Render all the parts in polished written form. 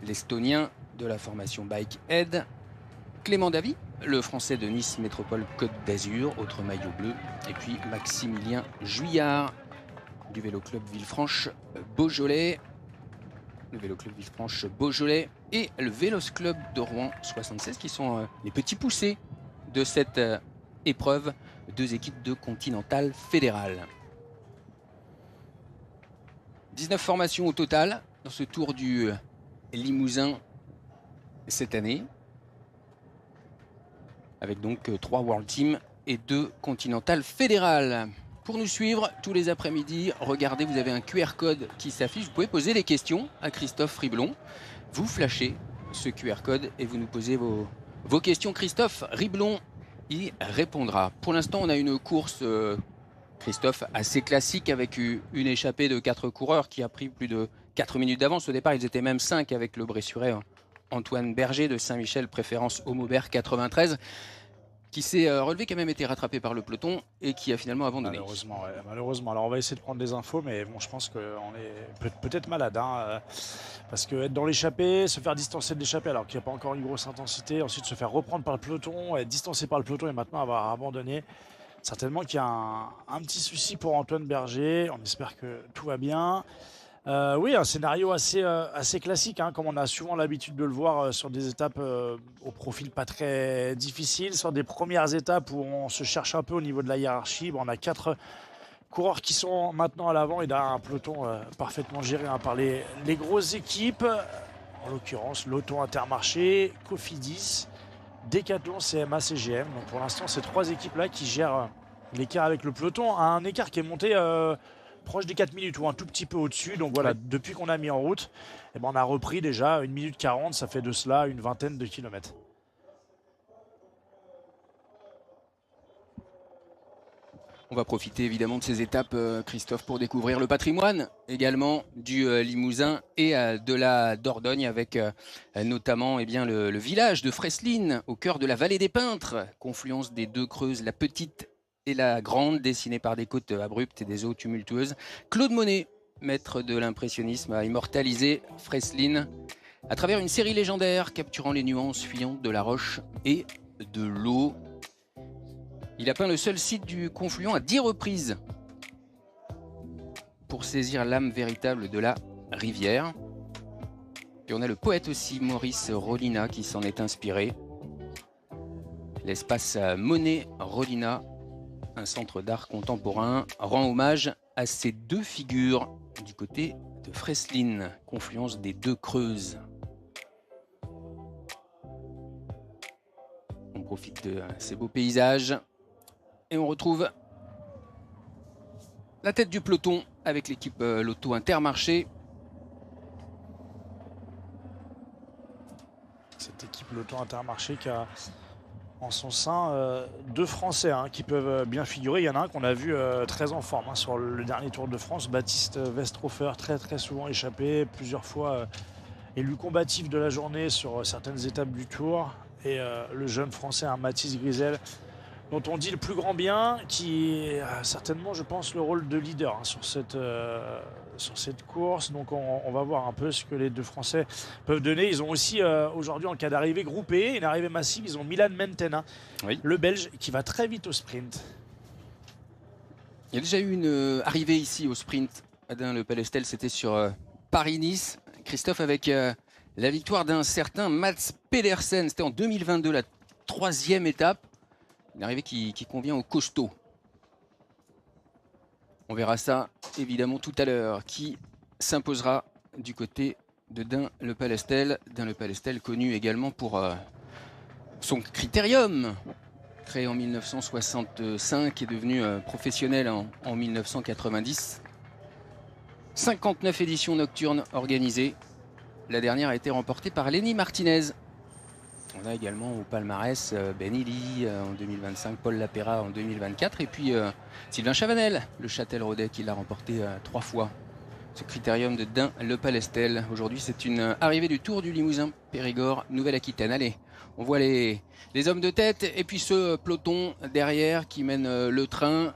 l'Estonien de la formation Bike Aid. Clément Davy, le Français de Nice Métropole Côte d'Azur, autre maillot bleu. Et puis Maximilien Juillard du Vélo Club Villefranche Beaujolais. Le Vélo Club Villefranche Beaujolais et le Vélos Club de Rouen 76 qui sont les petits poussés de cette épreuve. Deux équipes de Continental Fédéral. 19 formations au total dans ce Tour du Limousin cette année. Avec donc 3 World Team et 2 Continental Fédéral. Pour nous suivre tous les après-midi, regardez, vous avez un QR code qui s'affiche. Vous pouvez poser des questions à Christophe Riblon. Vous flashez ce QR code et vous nous posez vos questions. Christophe Riblon y répondra. Pour l'instant, on a une course, Christophe, assez classique avec une échappée de 4 coureurs qui a pris plus de 4 minutes d'avance. Au départ, ils étaient même 5 avec le Bressurais Antoine Berger de Saint-Michel, préférence Homaubert 93. Qui s'est relevé, qui a même été rattrapé par le peloton et qui a finalement abandonné. Malheureusement, ouais, malheureusement. Alors on va essayer de prendre des infos, mais bon, je pense qu'on est peut-être malade, hein, parce que être dans l'échappée, se faire distancer de l'échappée alors qu'il n'y a pas encore une grosse intensité, ensuite se faire reprendre par le peloton, être distancé par le peloton et maintenant avoir abandonné, certainement qu'il y a un petit souci pour Antoine Berger. On espère que tout va bien. Oui, un scénario assez classique, hein, comme on a souvent l'habitude de le voir sur des étapes au profil pas très difficile, sur des premières étapes où on se cherche un peu au niveau de la hiérarchie. Bon, on a 4 coureurs qui sont maintenant à l'avant et un peloton parfaitement géré, hein, par les grosses équipes, en l'occurrence Lotto Intermarché, Cofidis, Decathlon, CMA, CGM. Donc pour l'instant, ces 3 équipes-là qui gèrent l'écart avec le peloton, un écart qui est monté proche des 4 minutes ou un tout petit peu au-dessus. Donc voilà, ouais. Depuis qu'on a mis en route, eh ben on a repris déjà 1 minute 40, ça fait de cela une vingtaine de kilomètres. On va profiter évidemment de ces étapes, Christophe, pour découvrir le patrimoine également du Limousin et de la Dordogne, avec notamment le village de Fresline, au cœur de la vallée des Peintres, confluence des 2 creuses, la petite et la grande, dessinée par des côtes abruptes et des eaux tumultueuses. Claude Monet, maître de l'impressionnisme, a immortalisé Fresline à travers une série légendaire capturant les nuances fuyantes de la roche et de l'eau. Il a peint le seul site du confluent à 10 reprises pour saisir l'âme véritable de la rivière. Et on a le poète aussi, Maurice Rollinat, qui s'en est inspiré. L'espace Monet-Rollinat, un centre d'art contemporain, rend hommage à ces 2 figures du côté de Fresline, confluence des 2 creuses. On profite de ces beaux paysages et on retrouve la tête du peloton avec l'équipe Lotto Intermarché. Cette équipe Lotto Intermarché qui a en son sein 2 Français, hein, qui peuvent bien figurer. Il y en a un qu'on a vu très en forme, hein, sur le dernier Tour de France, Baptiste Westrofer, très souvent échappé, plusieurs fois élu combatif de la journée sur certaines étapes du Tour. Et le jeune Français, hein, Mathis Grisel, dont on dit le plus grand bien, qui a certainement, je pense, le rôle de leader, hein, sur cette course. Donc on va voir un peu ce que les 2 Français peuvent donner. Ils ont aussi aujourd'hui, en cas d'arrivée groupée, une arrivée massive, ils ont Milan Mentena, oui, le Belge, qui va très vite au sprint. Il y a déjà eu une arrivée ici au sprint à Dun-le-Palestel, c'était sur Paris-Nice. Christophe, avec la victoire d'un certain Mats Pedersen, c'était en 2022, la 3e étape. Une arrivée qui convient aux costauds. On verra ça évidemment tout à l'heure. Qui s'imposera du côté de Dun-le-Palestel. Dun-le-Palestel connu également pour son critérium. Créé en 1965 et devenu professionnel en 1990. 59 éditions nocturnes organisées. La dernière a été remportée par Lenny Martinez. On a également au palmarès Ben Illy en 2025, Paul Lapera en 2024 et puis Sylvain Chavanel, le Châtel-Rodet, qui l'a remporté 3 fois. Ce critérium de Dun-le-Palestel. Aujourd'hui, c'est une arrivée du Tour du Limousin, Périgord, Nouvelle-Aquitaine. Allez, on voit les hommes de tête et puis ce peloton derrière qui mène le train,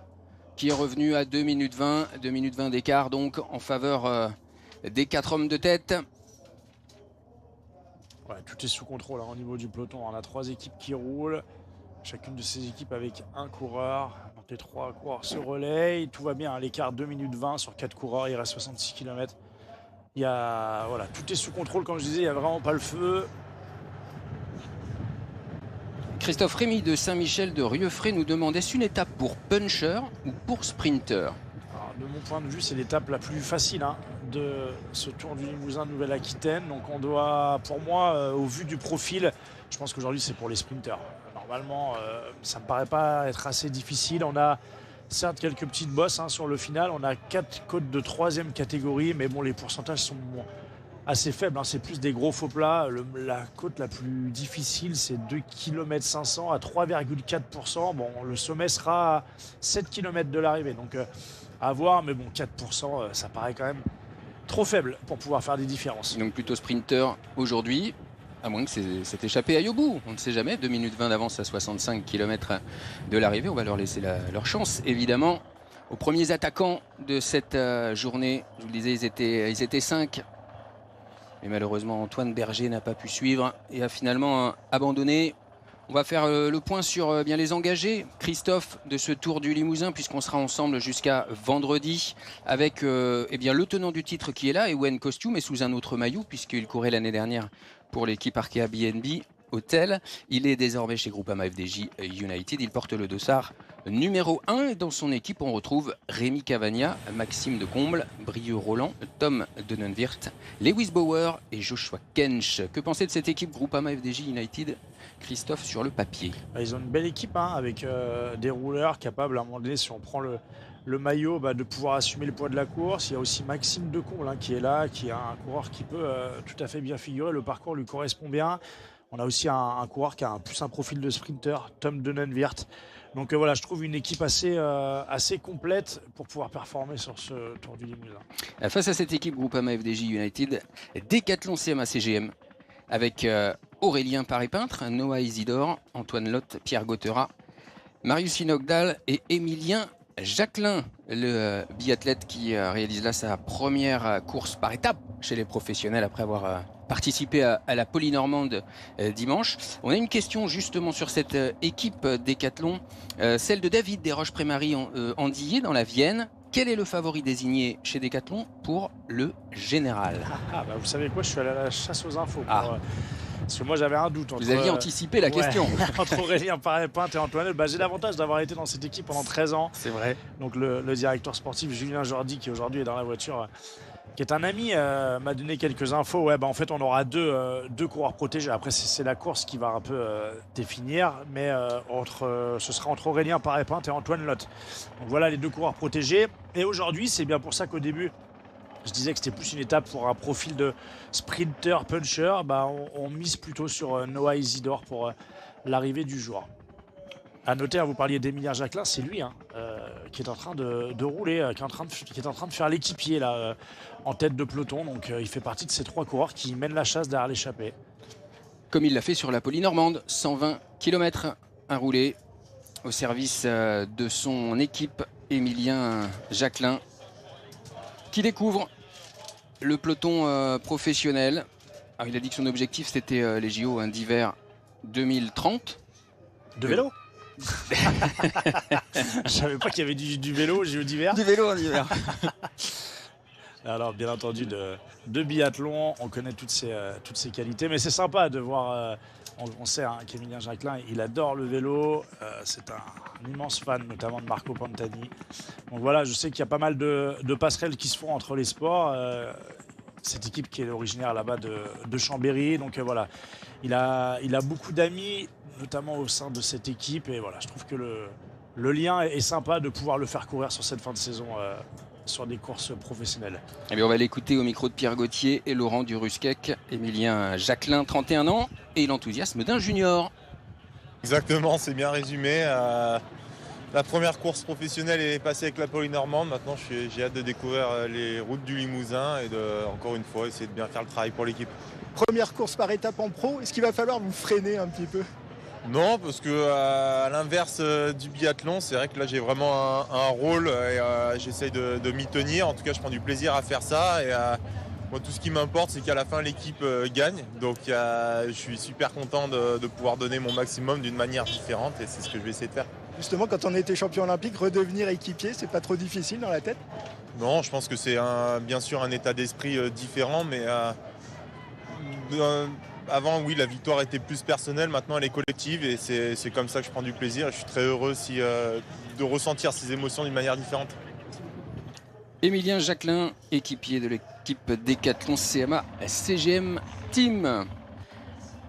qui est revenu à 2 minutes 20, 2 minutes 20 d'écart donc en faveur des 4 hommes de tête. Ouais, tout est sous contrôle au niveau du peloton. On a 3 équipes qui roulent. Chacune de ces équipes avec un coureur. Donc les 3 coureurs se relayent. Tout va bien. L'écart 2 minutes 20 sur 4 coureurs. Il reste 66 km. Voilà, tout est sous contrôle. Comme je disais, il n'y a vraiment pas le feu. Christophe Rémy de Saint-Michel de Rieufray nous demande, est-ce une étape pour puncher ou pour sprinter? Alors, de mon point de vue, c'est l'étape la plus facile de ce Tour du Limousin de Nouvelle-Aquitaine. Donc on doit, pour moi, au vu du profil, je pense qu'aujourd'hui c'est pour les sprinters. Normalement, ça ne me paraît pas être assez difficile. On a certes quelques petites bosses sur le final. On a 4 côtes de 3e catégorie, mais bon, les pourcentages sont assez faibles. C'est plus des gros faux plats. La côte la plus difficile, c'est 2 km 500 à 3,4%. Bon, le sommet sera à 7 km de l'arrivée. Donc à voir, mais bon, 4%, ça paraît quand même trop faible pour pouvoir faire des différences. Donc plutôt sprinter aujourd'hui, à moins que c'est échappé à Yobou. On ne sait jamais, 2 minutes 20 d'avance à 65 km de l'arrivée. On va leur laisser leur chance, évidemment. Aux premiers attaquants de cette journée, je vous le disais, ils étaient 5. Mais malheureusement, Antoine Berger n'a pas pu suivre et a finalement abandonné. On va faire le point sur bien les engagés, Christophe, de ce Tour du Limousin, puisqu'on sera ensemble jusqu'à vendredi avec bien, le tenant du titre qui est là, Ewen Costume, et sous un autre maillot, puisqu'il courait l'année dernière pour l'équipe Arkea BNB Hotel. Il est désormais chez Groupama FDJ United. Il porte le dossard numéro 1. Et dans son équipe, on retrouve Rémi Cavagna, Maxime de Comble, Brieux Roland, Tom Denenwirth, Lewis Bauer et Joshua Kench. Que penser de cette équipe Groupama FDJ United, Christophe, sur le papier? Ils ont une belle équipe avec des rouleurs capables, à un moment donné, si on prend le maillot, de pouvoir assumer le poids de la course. Il y a aussi Maxime de Comble qui est là, qui est un coureur qui peut tout à fait bien figurer. Le parcours lui correspond bien. On a aussi un coureur qui a plus un profil de sprinter, Tom Denenwirth. Donc voilà, je trouve une équipe assez complète pour pouvoir performer sur ce Tour du Limousin. Face à cette équipe Groupama FDJ United, Décathlon CMA CGM avec Aurélien Paré-Peintre, Noah Isidore, Antoine Lotte, Pierre Gautera, Marius Hinogdal et Émilien Jacquelin, le biathlète qui réalise là sa première course par étape chez les professionnels après avoir participé à la Polynormande dimanche. On a une question justement sur cette équipe Décathlon, celle de David Desroches-Prémarie Andillé dans la Vienne. Quel est le favori désigné chez Décathlon pour le général? Vous savez quoi, je suis allé à la chasse aux infos. Parce que moi j'avais un doute. Vous aviez anticipé la question. Entre Aurélien Paré-Peintre et Antoine, j'ai l'avantage d'avoir été dans cette équipe pendant 13 ans. C'est vrai. Donc le directeur sportif Julien Jordi, qui aujourd'hui est dans la voiture, qui est un ami, m'a donné quelques infos. En fait, on aura deux coureurs protégés. Après, c'est la course qui va un peu définir, mais ce sera entre Aurélien Paré-Peintre et Antoine Lotte. Donc voilà les 2 coureurs protégés. Et aujourd'hui, c'est bien pour ça qu'au début, je disais que c'était plus une étape pour un profil de sprinter, puncher. On mise plutôt sur Noah Isidore pour l'arrivée du jour. À noter, vous parliez d'Émilien Jacquelin, c'est lui qui est en train de rouler, qui est en train de faire l'équipier là, en tête de peloton. Donc il fait partie de ces 3 coureurs qui mènent la chasse derrière l'échappée. Comme il l'a fait sur la Polynormande, 120 km à rouler au service de son équipe, Émilien Jacquelin, qui découvre le peloton professionnel. Alors, il a dit que son objectif c'était les JO d'hiver 2030. De vélo. Je savais pas qu'il y avait du vélo, JO d'hiver. Du vélo en hiver. Alors bien entendu de biathlon, on connaît toutes ses qualités, mais c'est sympa de voir, on sait qu'Émilien Jacquelin, il adore le vélo, c'est un immense fan notamment de Marco Pantani. Donc voilà, je sais qu'il y a pas mal de passerelles qui se font entre les sports, cette équipe qui est originaire là-bas de Chambéry, donc voilà, il a beaucoup d'amis, notamment au sein de cette équipe, et voilà, je trouve que le lien est sympa de pouvoir le faire courir sur cette fin de saison sur des courses professionnelles. Eh bien, on va l'écouter au micro de Pierre Gauthier et Laurent Durusquec. Émilien Jacquelin, 31 ans, et l'enthousiasme d'un junior. Exactement, c'est bien résumé. La première course professionnelle est passée avec la Polynormande. Maintenant, j'ai hâte de découvrir les routes du Limousin et encore une fois, essayer de bien faire le travail pour l'équipe. Première course par étape en pro, est-ce qu'il va falloir vous freiner un petit peu ? Non, parce que à l'inverse du biathlon, c'est vrai que là j'ai vraiment un rôle et j'essaye de m'y tenir. En tout cas, je prends du plaisir à faire ça Moi, tout ce qui m'importe, c'est qu'à la fin, l'équipe gagne. Donc, je suis super content de pouvoir donner mon maximum d'une manière différente et c'est ce que je vais essayer de faire. Justement, quand on a été champion olympique, redevenir équipier, c'est pas trop difficile dans la tête? Non, je pense que c'est bien sûr un état d'esprit différent, mais avant, oui, la victoire était plus personnelle, maintenant elle est collective et c'est comme ça que je prends du plaisir. Et je suis très heureux de ressentir ces émotions d'une manière différente. Émilien Jacquelin, équipier de l'équipe Décathlon CMA CGM Team.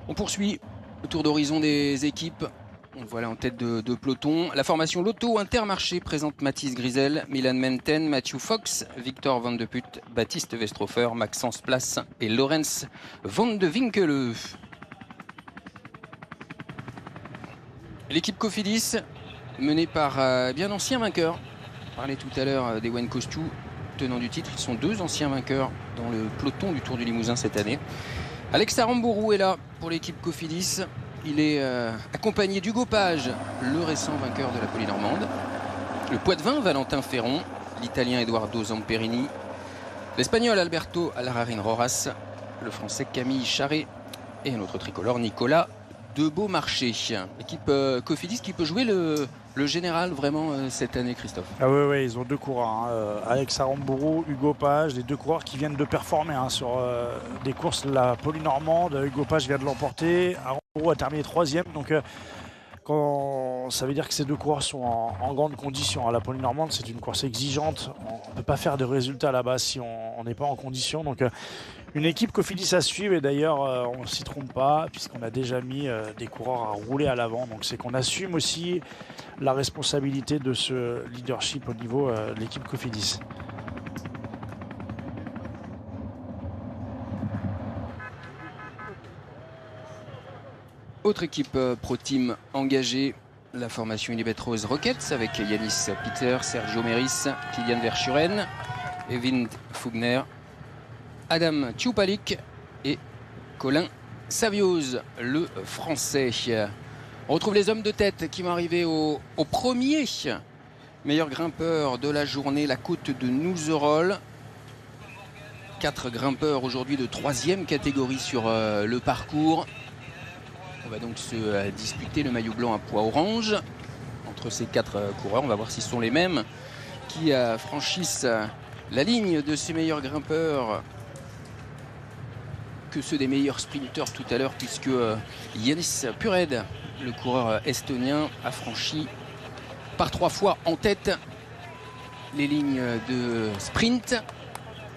On poursuit le tour d'horizon des équipes. On le voilà en tête de peloton. La formation Lotto Intermarché présente Mathis Grisel, Milan Menten, Matthew Fox, Victor Van de Putte, Baptiste Westrofer, Maxence Place et Lorenz Van de Winkele. L'équipe Cofidis, menée par bien ancien vainqueur. On parlait tout à l'heure des Wen Costou, tenant du titre. Ils sont 2 anciens vainqueurs dans le peloton du Tour du Limousin cette année. Alex Arambourou est là pour l'équipe Cofidis. Il est accompagné d'Hugo Page, le récent vainqueur de la Polynormande. Le Poitevin, Valentin Ferron. L'Italien Eduardo Zamperini. L'Espagnol Alberto Alararin Roras. Le Français Camille Charret. Et notre tricolore Nicolas de Beaumarchais. Équipe Cofidis qui peut jouer le général vraiment cette année, Christophe. Ah oui, ils ont 2 coureurs, hein. Alex Arambourou, Hugo Page, les 2 coureurs qui viennent de performer sur des courses de la Polynormande. Hugo Page vient de l'emporter, Arambourou a terminé 3e, donc ça veut dire que ces 2 coureurs sont en grande condition. La Polynormande, c'est une course exigeante, on ne peut pas faire de résultats là-bas si on n'est pas en condition. Donc une équipe Cofidis à suivre, et d'ailleurs on ne s'y trompe pas puisqu'on a déjà mis des coureurs à rouler à l'avant. Donc c'est qu'on assume aussi la responsabilité de ce leadership au niveau de l'équipe Cofidis. Autre équipe Pro Team engagée, la formation Unibet Rose Rockets avec Yanis Peter, Sergio Meris, Kilian Verschuren, Evin Fugner, Adam Tchoupalik et Colin Savioz, le français. On retrouve les hommes de tête qui vont arriver au premier meilleur grimpeur de la journée, la côte de Nouzerolles. 4 grimpeurs aujourd'hui de 3e catégorie sur le parcours. On va donc se disputer le maillot blanc à poids orange entre ces 4 coureurs. On va voir si ce sont les mêmes qui franchissent la ligne de ces meilleurs grimpeurs que ceux des meilleurs sprinteurs tout à l'heure, puisque Yanis Pured, le coureur estonien, a franchi par 3 fois en tête les lignes de sprint.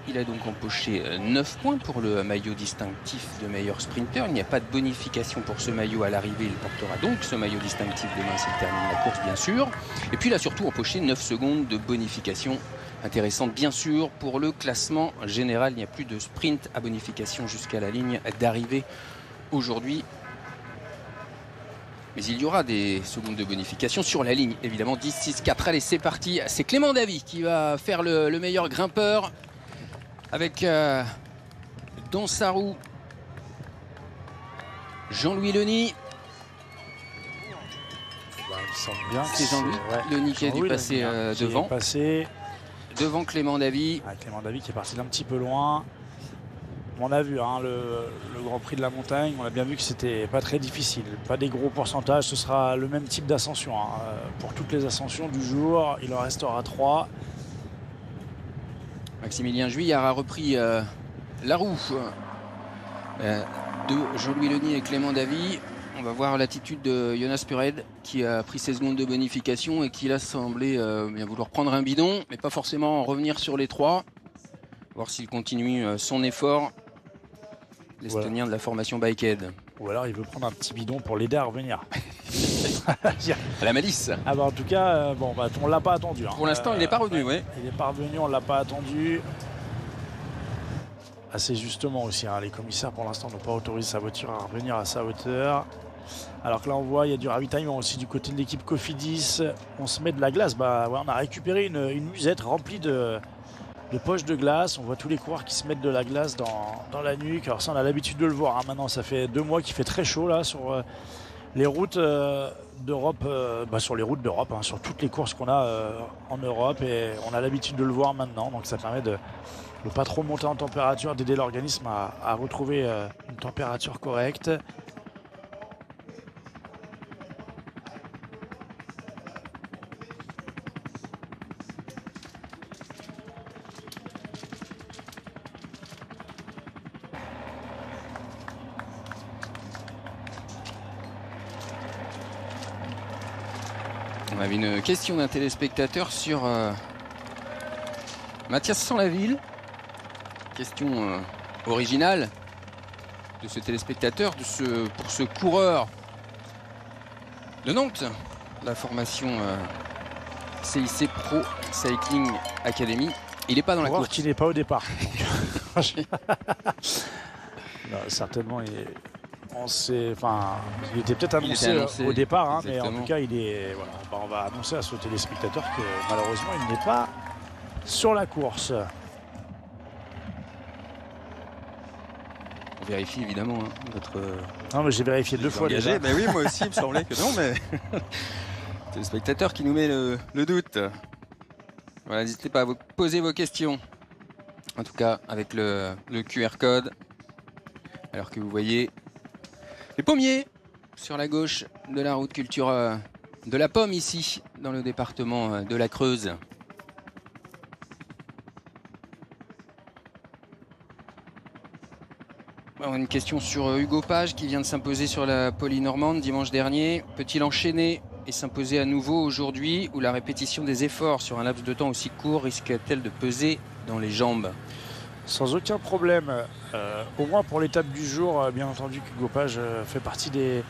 Il a donc empoché 9 points pour le maillot distinctif de meilleur sprinter. Il n'y a pas de bonification pour ce maillot à l'arrivée. Il portera donc ce maillot distinctif demain s'il termine la course, bien sûr. Et puis il a surtout empoché 9 secondes de bonification. Intéressante, bien sûr, pour le classement général. Il n'y a plus de sprint à bonification jusqu'à la ligne d'arrivée aujourd'hui. Mais il y aura des secondes de bonification sur la ligne, évidemment. 10, 6, 4. Allez, c'est parti. C'est Clément Davy qui va faire le meilleur grimpeur. Avec dans sa roue Jean-Louis Leny. C'est Jean-Louis Leny qui a dû passer devant. Devant Clément Davy. Clément Davy qui est parti d'un petit peu loin. On a vu le Grand Prix de la montagne, on a bien vu que c'était pas très difficile, pas des gros pourcentages, ce sera le même type d'ascension. Pour toutes les ascensions du jour, il en restera 3. Maximilien Juillard a repris la roue de Jean-Louis Leny et Clément Davy. On va voir l'attitude de Jonas Pured qui a pris ses secondes de bonification et qui a semblé bien vouloir prendre un bidon, mais pas forcément en revenir sur les 3. Voir s'il continue son effort, l'Estonien de la formation Bikehead. Ou alors il veut prendre un petit bidon pour l'aider à revenir. À la malice. En tout cas, on l'a pas attendu. Pour l'instant, il n'est pas revenu. Il n'est pas revenu, on l'a pas attendu. Assez justement aussi, les commissaires pour l'instant n'ont pas autorisé sa voiture à revenir à sa hauteur. Alors que là on voit, il y a du ravitaillement aussi du côté de l'équipe Cofidis. On se met de la glace, on a récupéré une musette remplie de poches de glace. On voit tous les coureurs qui se mettent de la glace dans la nuque. Alors ça on a l'habitude de le voir, maintenant ça fait 2 mois qu'il fait très chaud là sur les routes d'Europe, sur les routes d'Europe, sur toutes les courses qu'on a en Europe, et on a l'habitude de le voir maintenant, donc ça permet de ne pas trop monter en température, d'aider l'organisme à retrouver une température correcte. On avait une question d'un téléspectateur sur Mathias Sanlaville. Question originale de ce téléspectateur, pour ce coureur de Nantes, la formation CIC Pro Cycling Academy. Il n'est pas dans la course. Qu'il n'est pas au départ. Non, certainement, il était peut-être annoncé au départ, hein, mais en tout cas, voilà, on va annoncer à ce téléspectateur que malheureusement, il n'est pas sur la course. On vérifie évidemment votre. Non, mais j'ai vérifié 2 fois déjà. Mais oui, moi aussi, il me semblait que non, mais c'est le spectateur qui nous met le doute. Voilà, n'hésitez pas à vous poser vos questions. En tout cas, avec le QR code, alors que vous voyez les pommiers sur la gauche de la route culture de la Pomme ici, dans le département de la Creuse. Alors, une question sur Hugo Page qui vient de s'imposer sur la Polynormande dimanche dernier. Peut-il enchaîner et s'imposer à nouveau aujourd'hui, ou la répétition des efforts sur un laps de temps aussi court risque-t-elle de peser dans les jambes? Sans aucun problème, au moins pour l'étape du jour, bien entendu qu'Hugo Page fait partie des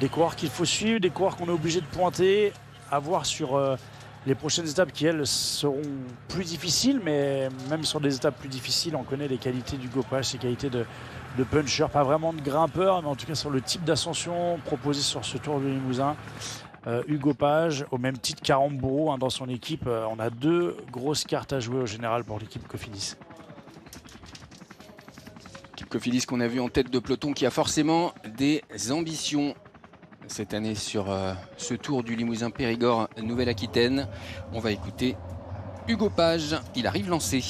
coureurs qu'il faut suivre, des coureurs qu'on est obligé de pointer, à voir sur les prochaines étapes qui, elles, seront plus difficiles, mais même sur des étapes plus difficiles, on connaît les qualités d'Hugo Page, ses qualités de puncher, pas vraiment de grimpeur, mais en tout cas sur le type d'ascension proposé sur ce Tour du Limousin. Hugo Page, au même titre qu'Aramburu, hein, dans son équipe, on a 2 grosses cartes à jouer au général pour l'équipe Cofidis. Cofidis qu'on a vu en tête de peloton, qui a forcément des ambitions cette année sur ce Tour du Limousin Périgord Nouvelle-Aquitaine. On va écouter Hugo Page, il arrive lancé.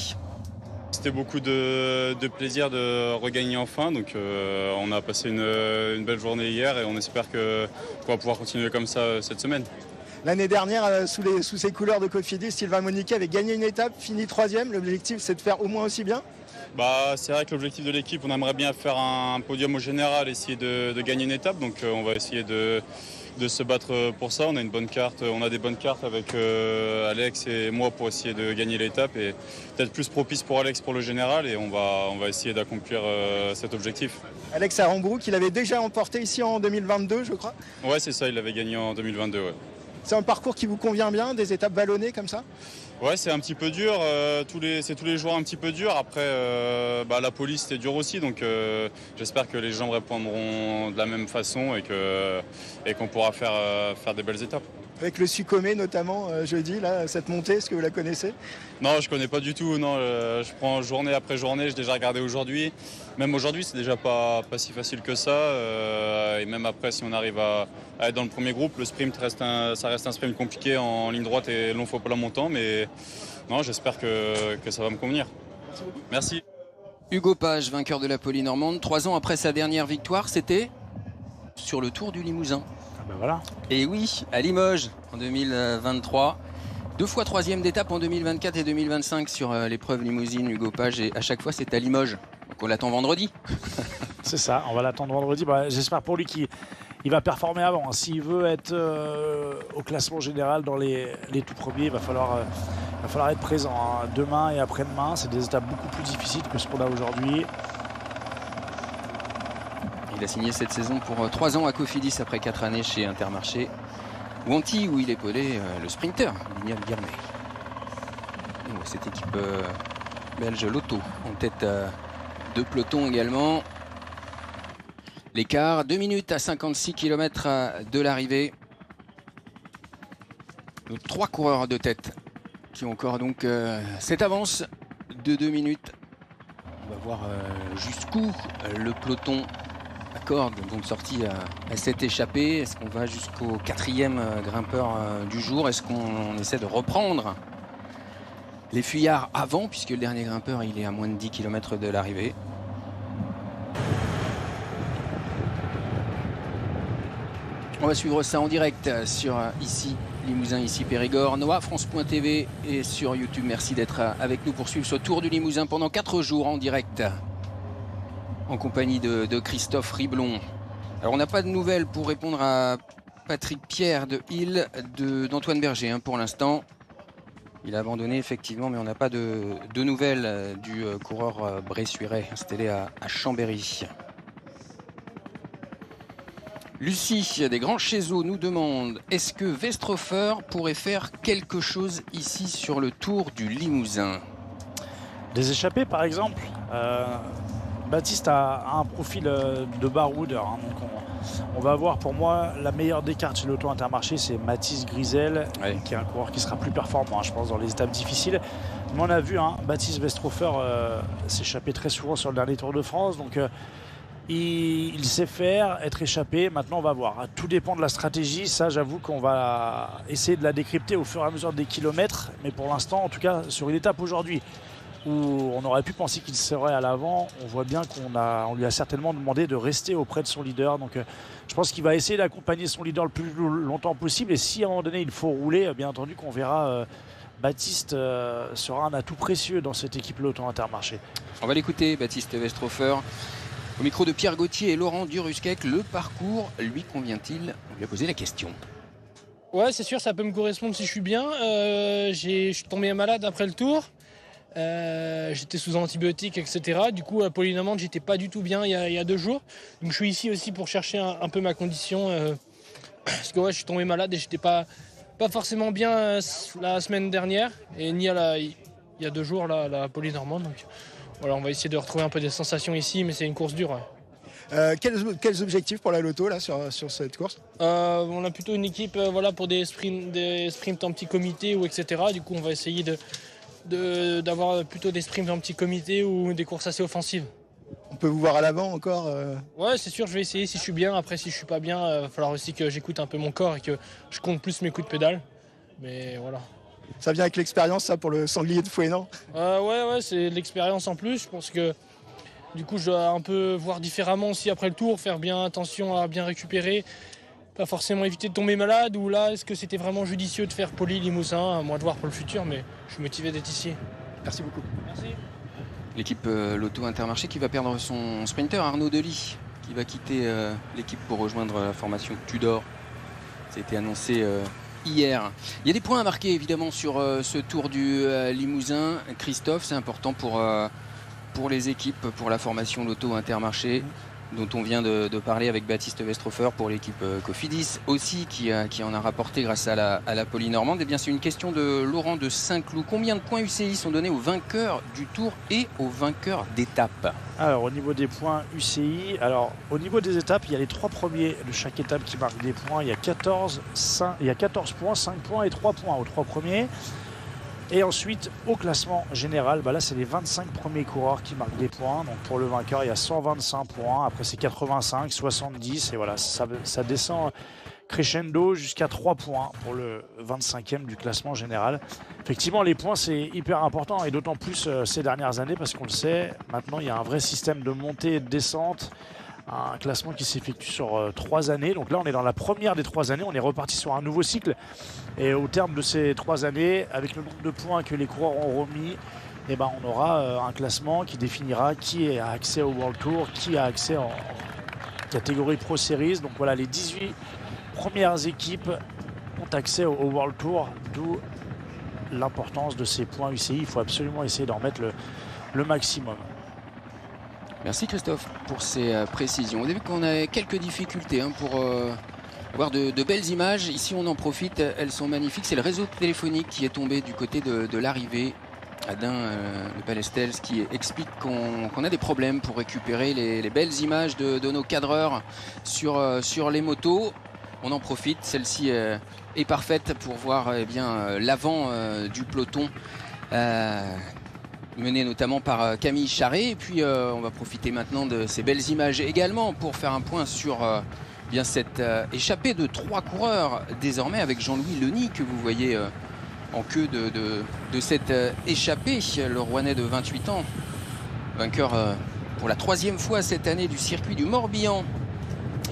C'était beaucoup de plaisir de regagner enfin, donc on a passé une belle journée hier et on espère qu'on va pouvoir continuer comme ça cette semaine. L'année dernière, sous ses couleurs de Cofidis, Sylvain Moniquet avait gagné une étape, fini 3e. L'objectif, c'est de faire au moins aussi bien. C'est vrai que l'objectif de l'équipe, on aimerait bien faire un podium au général, essayer de gagner une étape, donc on va essayer de se battre pour ça. On a une bonne carte, on a des bonnes cartes avec Alex et moi pour essayer de gagner l'étape, et peut-être plus propice pour Alex pour le général, et on va essayer d'accomplir cet objectif. Alex Aramburu, qu'il avait déjà emporté ici en 2022, je crois. Ouais, c'est ça, il l'avait gagné en 2022. Ouais. C'est un parcours qui vous convient bien, des étapes vallonnées comme ça? Ouais, c'est un petit peu dur, c'est tous les jours un petit peu dur. Après, la police c'était dur aussi, donc j'espère que les gens répondront de la même façon et qu'on pourra faire des belles étapes. Avec le Sucomé notamment jeudi, là, cette montée, est-ce que vous la connaissez? Non, je connais pas du tout. Non, je prends journée après journée. J'ai déjà regardé aujourd'hui. Même aujourd'hui, c'est déjà pas si facile que ça. Et même après, si on arrive à être dans le premier groupe, le sprint ça reste un sprint compliqué en ligne droite et long faux plat montant. Mais non, j'espère que ça va me convenir. Merci beaucoup. Merci. Hugo Page, vainqueur de la Polynormande, 3 ans après sa dernière victoire, c'était sur le Tour du Limousin. Ben voilà. Et oui, à Limoges en 2023. 2 fois 3e d'étape en 2024 et 2025 sur l'épreuve limousine Hugo Page, et à chaque fois c'est à Limoges. Donc on l'attend vendredi. C'est ça, on va l'attendre vendredi. J'espère pour lui qu'il va performer avant. S'il veut être au classement général dans les tout premiers, il va falloir être présent. Hein. Demain et après-demain, c'est des étapes beaucoup plus difficiles que ce qu'on a aujourd'hui. Il a signé cette saison pour 3 ans à Cofidis après 4 années chez Intermarché Wanty, où il épaulait le sprinter Vignal Guermey. Cette équipe belge Lotto en tête de peloton également. L'écart, 2 minutes à 56 km de l'arrivée. Nos 3 coureurs de tête qui ont encore donc cette avance de 2 minutes. On va voir jusqu'où le peloton accorde, donc sorti à cette échappée. Est-ce qu'on va jusqu'au 4e grimpeur du jour? Est-ce qu'on essaie de reprendre les fuyards avant, puisque le dernier grimpeur il est à moins de 10 km de l'arrivée. On va suivre ça en direct sur ici Limousin, ici Périgord, Noah, France.tv et sur YouTube. Merci d'être avec nous pour suivre ce Tour du Limousin pendant 4 jours en direct en compagnie de Christophe Riblon. Alors on n'a pas de nouvelles pour répondre à Patrick Pierre de Hill, d'Antoine Berger pour l'instant. Il a abandonné effectivement, mais on n'a pas de nouvelles du coureur bressuirais installé à Chambéry. Lucie des Grands Chézeaux nous demande: est-ce que Westrofer pourrait faire quelque chose ici sur le Tour du Limousin? Des échappées par exemple. Baptiste a un profil de baroudeur, donc on va avoir pour moi la meilleure des cartes chez l'Auto Intermarché, c'est Mathis Grisel, qui est un coureur qui sera plus performant, je pense, dans les étapes difficiles. Mais on a vu Baptiste Westrofer s'échapper très souvent sur le dernier Tour de France, donc il sait faire, être échappé. Maintenant on va voir, tout dépend de la stratégie, ça j'avoue qu'on va essayer de la décrypter au fur et à mesure des kilomètres, mais pour l'instant, en tout cas sur une étape aujourd'hui où on aurait pu penser qu'il serait à l'avant, on voit bien qu'on lui a certainement demandé de rester auprès de son leader. Donc je pense qu'il va essayer d'accompagner son leader le plus longtemps possible. Et si à un moment donné il faut rouler, bien entendu qu'on verra Baptiste sera un atout précieux dans cette équipe Lotto Intermarché. On va l'écouter, Baptiste Westrofer. Au micro de Pierre Gauthier et Laurent Durusquec, le parcours lui convient-il? On lui a posé la question. Ouais, c'est sûr, ça peut me correspondre si je suis bien. Je suis tombé malade après le tour. J'étais sous antibiotiques, etc. Du coup, à Polynomande, j'étais pas du tout bien il y a 2 jours. Donc, je suis ici aussi pour chercher un peu ma condition. Parce que je suis tombé malade et j'étais pas forcément bien la semaine dernière. Et ni il y a 2 jours, la Polynormande. Donc, voilà, on va essayer de retrouver un peu des sensations ici, mais c'est une course dure. Quels objectifs pour la Lotto là, sur cette course? On a plutôt une équipe pour des sprints en petit comité ou etc. Du coup, on va essayer d'avoir plutôt des sprints en petit comité ou des courses assez offensives. On peut vous voir à l'avant encore Ouais, c'est sûr, je vais essayer si je suis bien. Après, si je suis pas bien, il va falloir aussi que j'écoute un peu mon corps et que je compte plus mes coups de pédale. Mais voilà. Ça vient avec l'expérience, ça, pour le sanglier de Fouesnant? Ouais, c'est de l'expérience en plus. Je pense que du coup, je dois un peu voir différemment aussi après le tour, faire bien attention à bien récupérer. Pas forcément éviter de tomber malade, ou là, est-ce que c'était vraiment judicieux de faire Poly-Limousin? À moi de voir pour le futur, mais je suis motivé d'être ici. Merci beaucoup. Merci. L'équipe Lotto Intermarché qui va perdre son sprinter Arnaud Delis, qui va quitter l'équipe pour rejoindre la formation Tudor. Ça a été annoncé hier. Il y a des points à marquer évidemment sur ce Tour du Limousin. Christophe, c'est important pour les équipes, pour la formation Lotto Intermarché, dont on vient de parler avec Baptiste Westrofer, pour l'équipe Cofidis aussi, qui en a rapporté grâce à la Polynormande. Eh bien, c'est une question de Laurent de Saint-Cloud. Combien de points UCI sont donnés aux vainqueurs du Tour et aux vainqueurs d'étape? Alors, au niveau des points UCI, au niveau des étapes, il y a les 3 premiers de chaque étape qui marquent des points. Il y a 14 points, 5 points et 3 points aux 3 premiers. Et ensuite, au classement général, là, c'est les 25 premiers coureurs qui marquent des points. Donc pour le vainqueur, il y a 125 points. Après, c'est 85, 70. Et voilà, ça descend crescendo jusqu'à 3 points pour le 25e du classement général. Effectivement, les points, c'est hyper important. Et d'autant plus ces dernières années, parce qu'on le sait, maintenant, il y a un vrai système de montée et de descente. Un classement qui s'effectue sur 3 années. Donc là, on est dans la première des 3 années. On est reparti sur un nouveau cycle. Et au terme de ces 3 années, avec le nombre de points que les coureurs ont remis, on aura un classement qui définira qui a accès au World Tour, qui a accès en catégorie Pro Series. Donc voilà, les 18 premières équipes ont accès au World Tour, d'où l'importance de ces points UCI. Il faut absolument essayer d'en mettre le maximum. Merci Christophe pour ces précisions. Vous avez vu qu'on a quelques difficultés pour avoir de belles images. Ici on en profite, elles sont magnifiques. C'est le réseau téléphonique qui est tombé du côté de l'arrivée à Dun, le Palestel, ce qui explique qu'on a des problèmes pour récupérer les belles images de nos cadreurs sur les motos. On en profite, celle-ci est parfaite pour voir l'avant du peloton. Mené notamment par Camille Charret. Et puis on va profiter maintenant de ces belles images également pour faire un point sur cette échappée de 3 coureurs désormais, avec Jean-Louis Leny que vous voyez en queue de cette échappée. Le Rouennais de 28 ans, vainqueur pour la 3e fois cette année du circuit du Morbihan.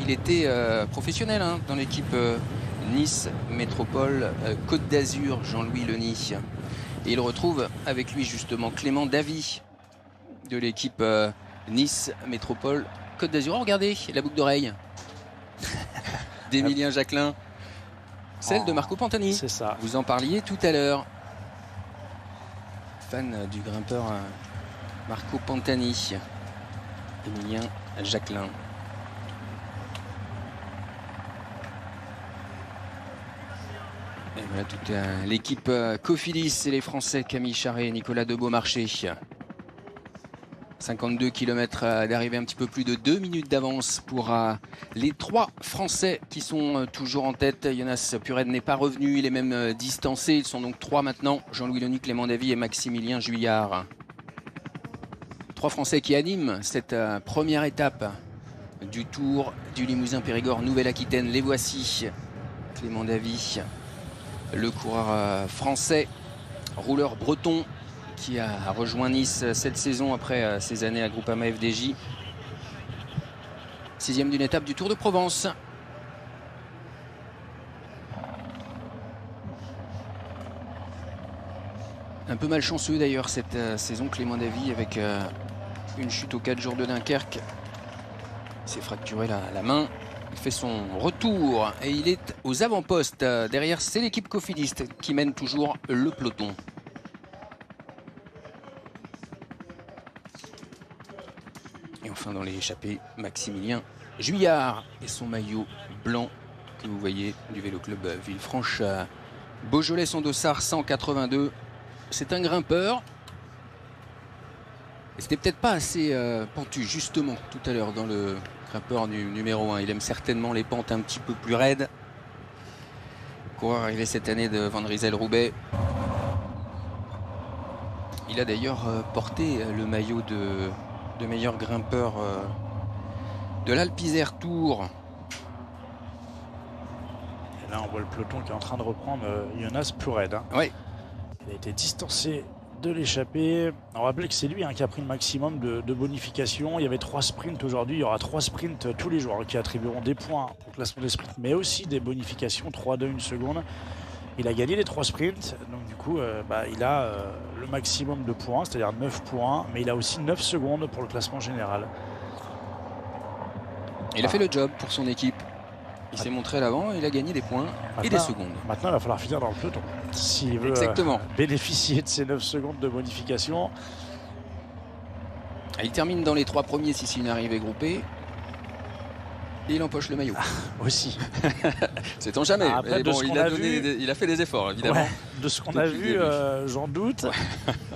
Il était professionnel hein, dans l'équipe Nice Métropole Côte d'Azur, Jean-Louis Leny. Et il retrouve avec lui justement Clément Davy de l'équipe Nice Métropole Côte d'Azur. Oh, regardez la boucle d'oreille d'Emilien Jacquelin, celle de Marco Pantani. C'est ça. Vous en parliez tout à l'heure. Fan du grimpeur Marco Pantani, Emilien Jacquelin. Et voilà toute l'équipe Cofidis et les Français Camille Charret et Nicolas de Beaumarchais. 52 km d'arrivée, un petit peu plus de 2 minutes d'avance pour les 3 Français qui sont toujours en tête. Jonas Pured n'est pas revenu, il est même distancé. Ils sont donc 3 maintenant, Jean-Louis Leny, Clément Davy et Maximilien Juillard. 3 Français qui animent cette première étape du Tour du Limousin Périgord Nouvelle-Aquitaine. Les voici, Clément Davy, le coureur français, rouleur breton, qui a rejoint Nice cette saison après ses années à Groupama FDJ. 6e d'une étape du Tour de Provence. Un peu malchanceux d'ailleurs cette saison, Clément Davy, avec une chute aux 4 jours de Dunkerque. Il s'est fracturé la main. Il fait son retour et il est aux avant-postes. Derrière, c'est l'équipe Cofidis qui mène toujours le peloton. Et enfin dans les échappées, Maximilien Juillard et son maillot blanc que vous voyez du Vélo Club Villefranche Beaujolais, son dossard 182. C'est un grimpeur. Et c'était peut-être pas assez pentu justement tout à l'heure dans le grimpeur numéro 1. Il aime certainement les pentes un petit peu plus raides. Coureur arrivé cette année de Van Rysel-Roubaix. Il a d'ailleurs porté le maillot de meilleur grimpeur de l'Alpe Isère Tour. Et là on voit le peloton qui est en train de reprendre Jonas Pured. Hein. Oui. Il a été distancé de l'échappée. On rappelle que c'est lui qui a pris le maximum de bonification. Il y avait 3 sprints aujourd'hui. Il y aura 3 sprints tous les jours qui attribueront des points au classement des sprints, mais aussi des bonifications 3 de 1 seconde. Il a gagné les 3 sprints, donc du coup il a le maximum de points, c'est-à-dire 9 points, mais il a aussi 9 secondes pour le classement général. Il a fait le job pour son équipe. Il s'est montré à l'avant, il a gagné des points et des secondes. Maintenant, il va falloir finir dans le peloton s'il veut bénéficier de ces 9 secondes de bonification. Il termine dans les 3 premiers si c'est une arrivée groupée. Et il empoche le maillot. Aussi. Sait-on jamais. Après, bon, il a fait des efforts, évidemment. Ouais, de ce qu'on a vu, j'en doute.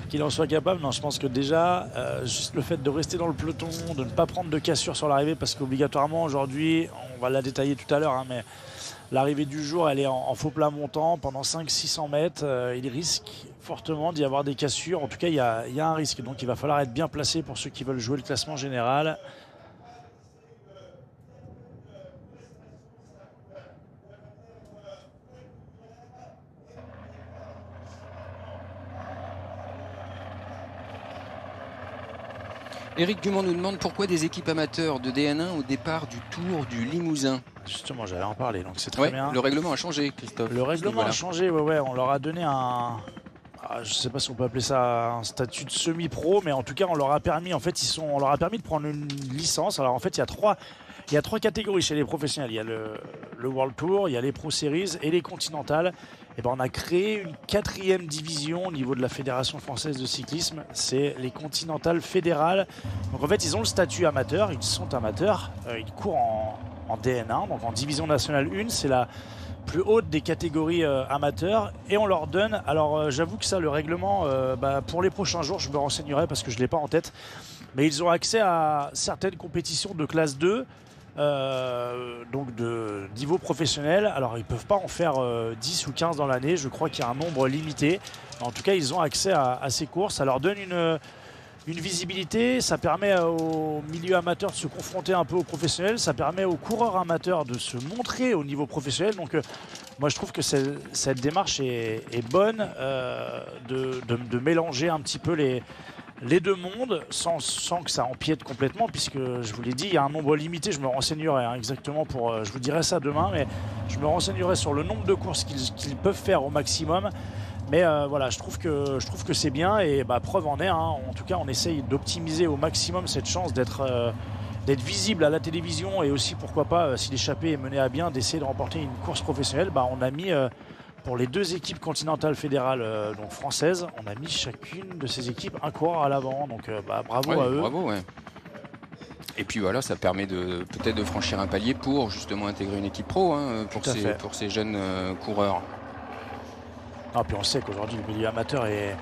Qu'il en soit capable. Non, je pense que déjà, juste le fait de rester dans le peloton, de ne pas prendre de cassure sur l'arrivée, parce qu'obligatoirement, aujourd'hui, on va la détailler tout à l'heure, mais l'arrivée du jour, elle est en faux plat montant. Pendant 500-600 mètres, il risque fortement d'y avoir des cassures. En tout cas, il y a un risque. Donc, il va falloir être bien placé pour ceux qui veulent jouer le classement général. Éric Dumont nous demande pourquoi des équipes amateurs de DN1 au départ du Tour du Limousin. Justement, j'allais en parler, donc c'est très bien. Le règlement a changé, Christophe. Le règlement a changé, ouais. On leur a donné je ne sais pas si on peut appeler ça un statut de semi-pro, mais en tout cas, on leur a permis, on leur a permis de prendre une licence. Alors en fait, il y a 3 catégories chez les professionnels. Il y a le World Tour, il y a les Pro Series et les Continentales. Et on a créé une 4e division au niveau de la Fédération française de cyclisme. C'est les Continentales fédérales. Donc en fait, ils ont le statut amateur. Ils sont amateurs. Ils courent en DN1, donc en division nationale 1. C'est la plus haute des catégories amateurs. Et on leur donne... Alors j'avoue que ça, le règlement, pour les prochains jours, je me renseignerai parce que je ne l'ai pas en tête. Mais ils ont accès à certaines compétitions de classe 2. Donc de niveau professionnel. Alors ils peuvent pas en faire 10 ou 15 dans l'année, je crois qu'il y a un nombre limité. En tout cas, ils ont accès à ces courses. Ça leur donne une visibilité, ça permet au milieu amateur de se confronter un peu aux professionnels, ça permet aux coureurs amateurs de se montrer au niveau professionnel. Donc moi je trouve que cette démarche est bonne de mélanger un petit peu les deux mondes sans que ça empiète complètement, puisque je vous l'ai dit, il y a un nombre limité. Je me renseignerai exactement je vous dirai ça demain, mais je me renseignerai sur le nombre de courses qu'ils peuvent faire au maximum. Mais voilà, je trouve que c'est bien, et preuve en est, hein, en tout cas on essaye d'optimiser au maximum cette chance d'être visible à la télévision, et aussi pourquoi pas, si l'échappée est menée à bien, d'essayer de remporter une course professionnelle. On a mis pour les deux équipes continentales fédérales donc françaises, on a mis chacune de ces équipes un coureur à l'avant, donc bravo à eux. Bravo, ouais. Et puis voilà, ça permet peut-être de franchir un palier pour justement intégrer une équipe pro, hein, pour ces jeunes coureurs. Puis on sait qu'aujourd'hui le milieu amateur est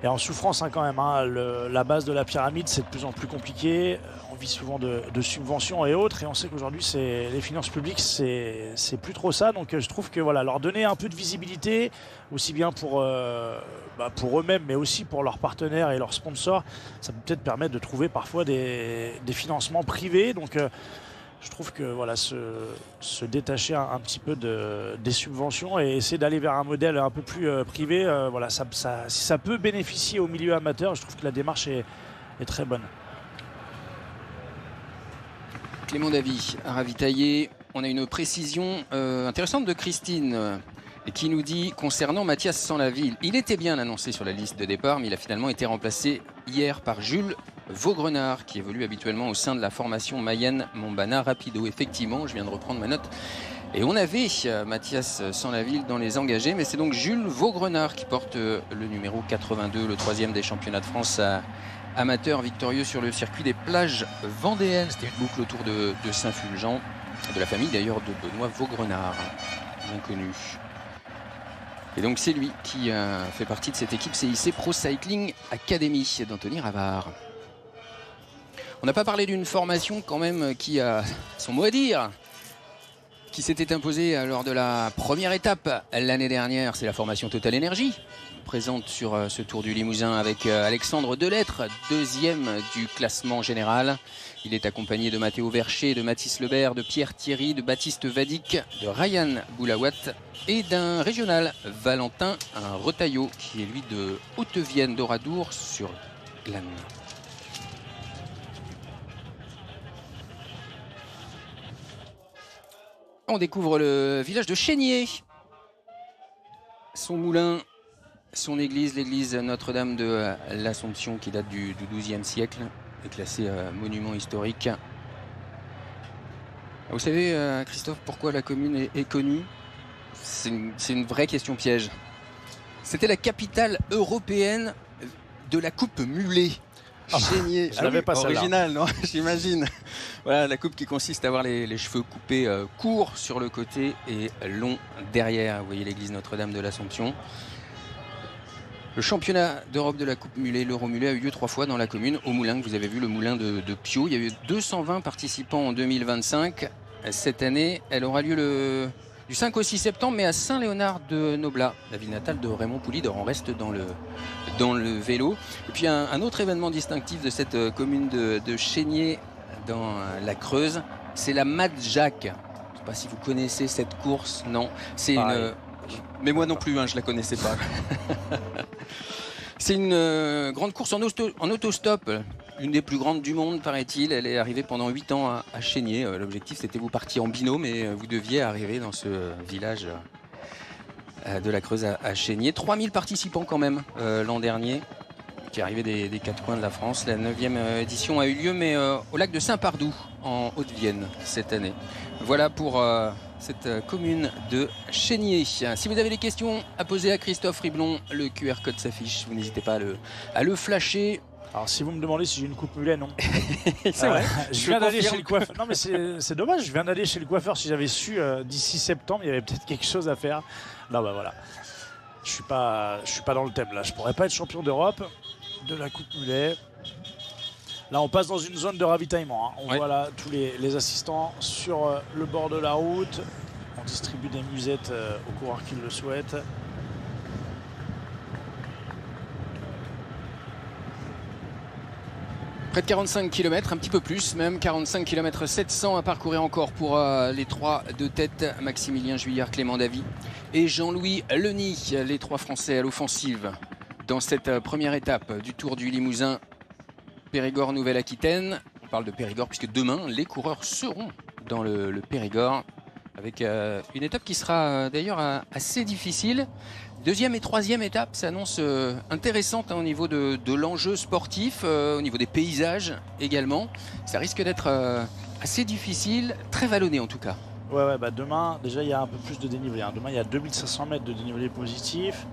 en souffrance, hein, quand même, hein. La base de la pyramide, c'est de plus en plus compliqué. On vit souvent de subventions et autres, et on sait qu'aujourd'hui les finances publiques, c'est plus trop ça. Donc je trouve que voilà, leur donner un peu de visibilité, aussi bien pour eux-mêmes, mais aussi pour leurs partenaires et leurs sponsors, ça peut peut-être permettre de trouver parfois des financements privés. Donc je trouve que voilà, se détacher un petit peu des subventions et essayer d'aller vers un modèle un peu plus privé, voilà, si ça peut bénéficier au milieu amateur, je trouve que la démarche est très bonne. Clément Davy a ravitaillé. On a une précision intéressante de Christine qui nous dit concernant Mathias Sanlaville, il était bien annoncé sur la liste de départ, mais il a finalement été remplacé hier par Jules Vaugrenard, qui évolue habituellement au sein de la formation Mayenne Montbana Rapido. Effectivement, je viens de reprendre ma note, et on avait Mathias Sanlaville dans les engagés, mais c'est donc Jules Vaugrenard qui porte le numéro 82, le 3e des championnats de France amateur, victorieux sur le circuit des plages vendéennes. C'était une boucle autour de Saint-Fulgent, de la famille d'ailleurs de Benoît Vaugrenard, bien connu. Et donc c'est lui qui fait partie de cette équipe CIC Pro Cycling Academy d'Anthony Ravard. On n'a pas parlé d'une formation quand même qui a son mot à dire, qui s'était imposée lors de la première étape l'année dernière. C'est la formation Total Energy, présente sur ce Tour du Limousin avec Alexandre Delettre, 2e du classement général. Il est accompagné de Mathéo Vercher, de Mathis Lebert, de Pierre Thierry, de Baptiste Vadic, de Ryan Boulawat et d'un régional, Valentin Retailleau, qui est lui de Haute-Vienne d'Oradour sur Glane. On découvre le village de Chénier, son moulin, son église, l'église Notre-Dame de l'Assomption, qui date du XIIe siècle, est classée monument historique. Vous savez, Christophe, pourquoi la commune est connue? C'est une vraie question piège. C'était la capitale européenne de la coupe mulet. Chénier, je l'avais pas celle-là. Original, non? J'imagine. Voilà, la coupe qui consiste à avoir les cheveux coupés courts sur le côté et longs derrière. Vous voyez l'église Notre-Dame de l'Assomption. Le championnat d'Europe de la coupe mulet, l'Euro mulet, a eu lieu 3 fois dans la commune, au moulin que vous avez vu, le moulin de Pio. Il y a eu 220 participants en 2025. Cette année, elle aura lieu du 5 au 6 septembre, mais à Saint-Léonard de Noblat, la ville natale de Raymond Poulidor. On reste dans le vélo. Et puis un autre événement distinctif de cette commune de Chénier dans la Creuse, c'est la Mad Jacques. Je ne sais pas si vous connaissez cette course. Non, c'est une... Mais moi non plus, hein, je ne la connaissais pas. C'est une grande course en autostop, une des plus grandes du monde, paraît-il. Elle est arrivée pendant 8 ans à Chénier. L'objectif, c'était vous partiez en binôme et vous deviez arriver dans ce village de la Creuse à Chénier. 3000 participants quand même l'an dernier, qui arrivaient des 4 coins de la France. La 9e édition a eu lieu, mais au lac de Saint-Pardoux, en Haute-Vienne, cette année. Voilà pour cette commune de Chénier. Si vous avez des questions à poser à Christophe Riblon, le QR code s'affiche. Vous n'hésitez pas à le flasher. Alors si vous me demandez si j'ai une coupe mulet, non. C'est vrai. Je viens d'aller chez le coiffeur. Non mais c'est dommage, je viens d'aller chez le coiffeur. Si j'avais su d'ici septembre, il y avait peut-être quelque chose à faire. Non voilà. Je suis pas dans le thème là. Je pourrais pas être champion d'Europe de la coupe mulet. Là on passe dans une zone de ravitaillement, hein. On voit là tous les assistants sur le bord de la route. On distribue des musettes aux coureurs qui le souhaitent. Près de 45 km, un petit peu plus même, 45 km 700 à parcourir encore pour les 3 de tête, Maximilien Juillard, Clément Davy et Jean-Louis Leny, les 3 Français à l'offensive dans cette première étape du Tour du Limousin Périgord Nouvelle-Aquitaine. On parle de Périgord puisque demain les coureurs seront dans le Périgord avec une étape qui sera d'ailleurs assez difficile. Deuxième et troisième étape s'annoncent intéressantes au niveau de l'enjeu sportif, au niveau des paysages également. Ça risque d'être assez difficile, très vallonné en tout cas. Ouais, bah demain, déjà, il y a un peu plus de dénivelé. Hein. Demain, il y a 2500 mètres de dénivelé positif.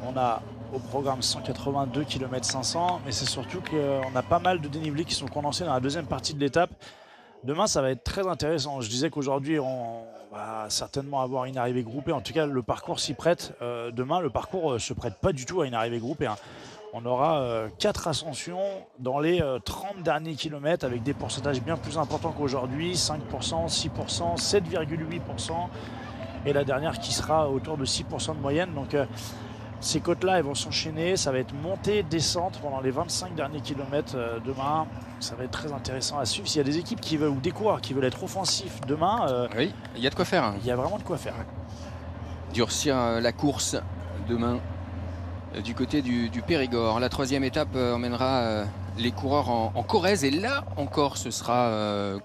On a au programme 182 km 500, mais c'est surtout qu'on a pas mal de dénivelés qui sont condensés dans la deuxième partie de l'étape. Demain, ça va être très intéressant. Je disais qu'aujourd'hui, on va certainement avoir une arrivée groupée. En tout cas, le parcours s'y prête. Demain, le parcours se prête pas du tout à une arrivée groupée. Hein. On aura 4 ascensions dans les 30 derniers kilomètres avec des pourcentages bien plus importants qu'aujourd'hui. 5%, 6%, 7,8%. Et la dernière qui sera autour de 6% de moyenne. Donc, ces côtes-là, elles vont s'enchaîner. Ça va être montée, descente pendant les 25 derniers kilomètres demain. Ça va être très intéressant à suivre. S'il y a des équipes qui veulent, ou des coureurs qui veulent être offensifs demain, oui, il y a de quoi faire. Il y a vraiment de quoi faire. Durcir la course demain du côté du Périgord. La troisième étape emmènera les coureurs en Corrèze. Et là encore, ce sera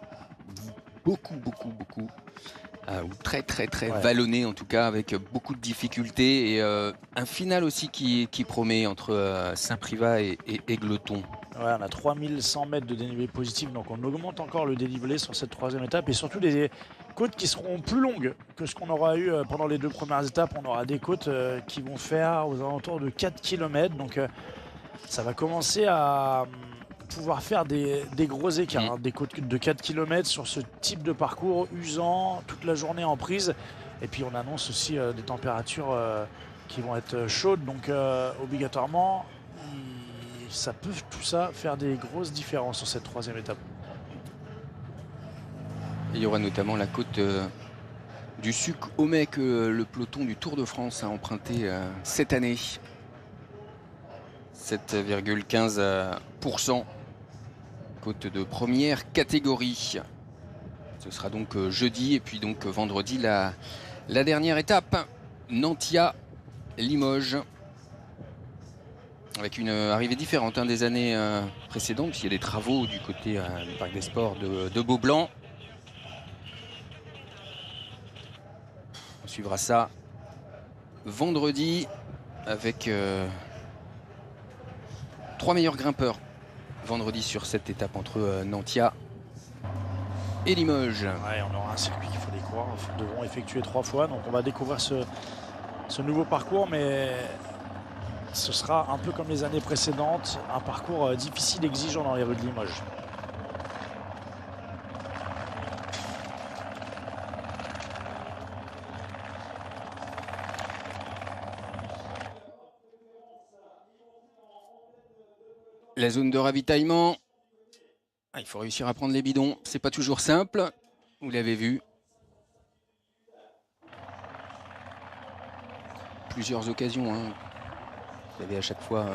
beaucoup ou très vallonné en tout cas, avec beaucoup de difficultés et un final aussi qui promet entre Saint-Privat et Égletons. Ouais, on a 3100 mètres de dénivelé positif, donc on augmente encore le dénivelé sur cette troisième étape et surtout des côtes qui seront plus longues que ce qu'on aura eu pendant les 2 premières étapes. On aura des côtes qui vont faire aux alentours de 4 km, donc ça va commencer à pouvoir faire des gros écarts, hein, des côtes de 4 km sur ce type de parcours usant toute la journée en prise. Et puis on annonce aussi des températures qui vont être chaudes, donc obligatoirement ça peut tout ça faire des grosses différences sur cette troisième étape. Il y aura notamment la côte du Suc au Mai que le peloton du Tour de France a emprunté cette année. 7,15%. Côte de première catégorie. Ce sera donc jeudi et puis donc vendredi la dernière étape. Nantia-Limoges. Avec une arrivée différente des années précédentes, puisqu'il y a des travaux du côté du Parc des Sports de Beaublanc. On suivra ça vendredi avec 3 meilleurs grimpeurs vendredi sur cette étape entre Nantia et Limoges. Ouais, on aura un circuit qu'il faut les coureurs devront effectuer 3 fois, donc on va découvrir ce nouveau parcours, mais ce sera un peu comme les années précédentes, un parcours difficile, exigeant dans les rues de Limoges. La zone de ravitaillement. Il faut réussir à prendre les bidons. C'est pas toujours simple. Vous l'avez vu. Plusieurs occasions. Hein. Vous avez à chaque fois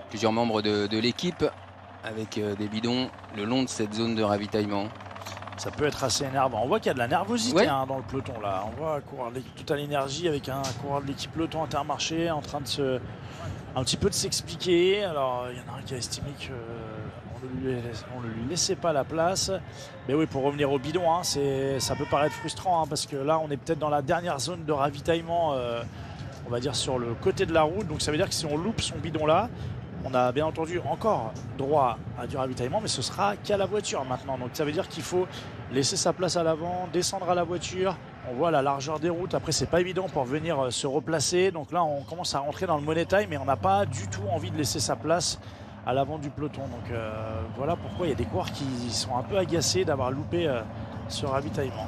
plusieurs membres de l'équipe avec des bidons le long de cette zone de ravitaillement. Ça peut être assez énervant. On voit qu'il y a de la nervosité dans le peloton là. On voit tout à l'énergie avec un coureur de l'équipe peloton Intermarché en train de un petit peu de s'expliquer. Alors il y en a un qui a estimé qu'on ne lui laissait pas la place. Mais oui, pour revenir au bidon, hein, ça peut paraître frustrant hein, parce que là on est peut-être dans la dernière zone de ravitaillement, on va dire sur le côté de la route. Donc ça veut dire que si on loupe son bidon là, on a bien entendu encore droit à du ravitaillement, mais ce sera qu'à la voiture maintenant. Donc ça veut dire qu'il faut laisser sa place à l'avant, descendre à la voiture. On voit la largeur des routes. Après, c'est pas évident pour venir se replacer. Donc là, on commence à rentrer dans le money time, mais on n'a pas du tout envie de laisser sa place à l'avant du peloton. Donc voilà pourquoi il y a des coureurs qui sont un peu agacés d'avoir loupé ce ravitaillement.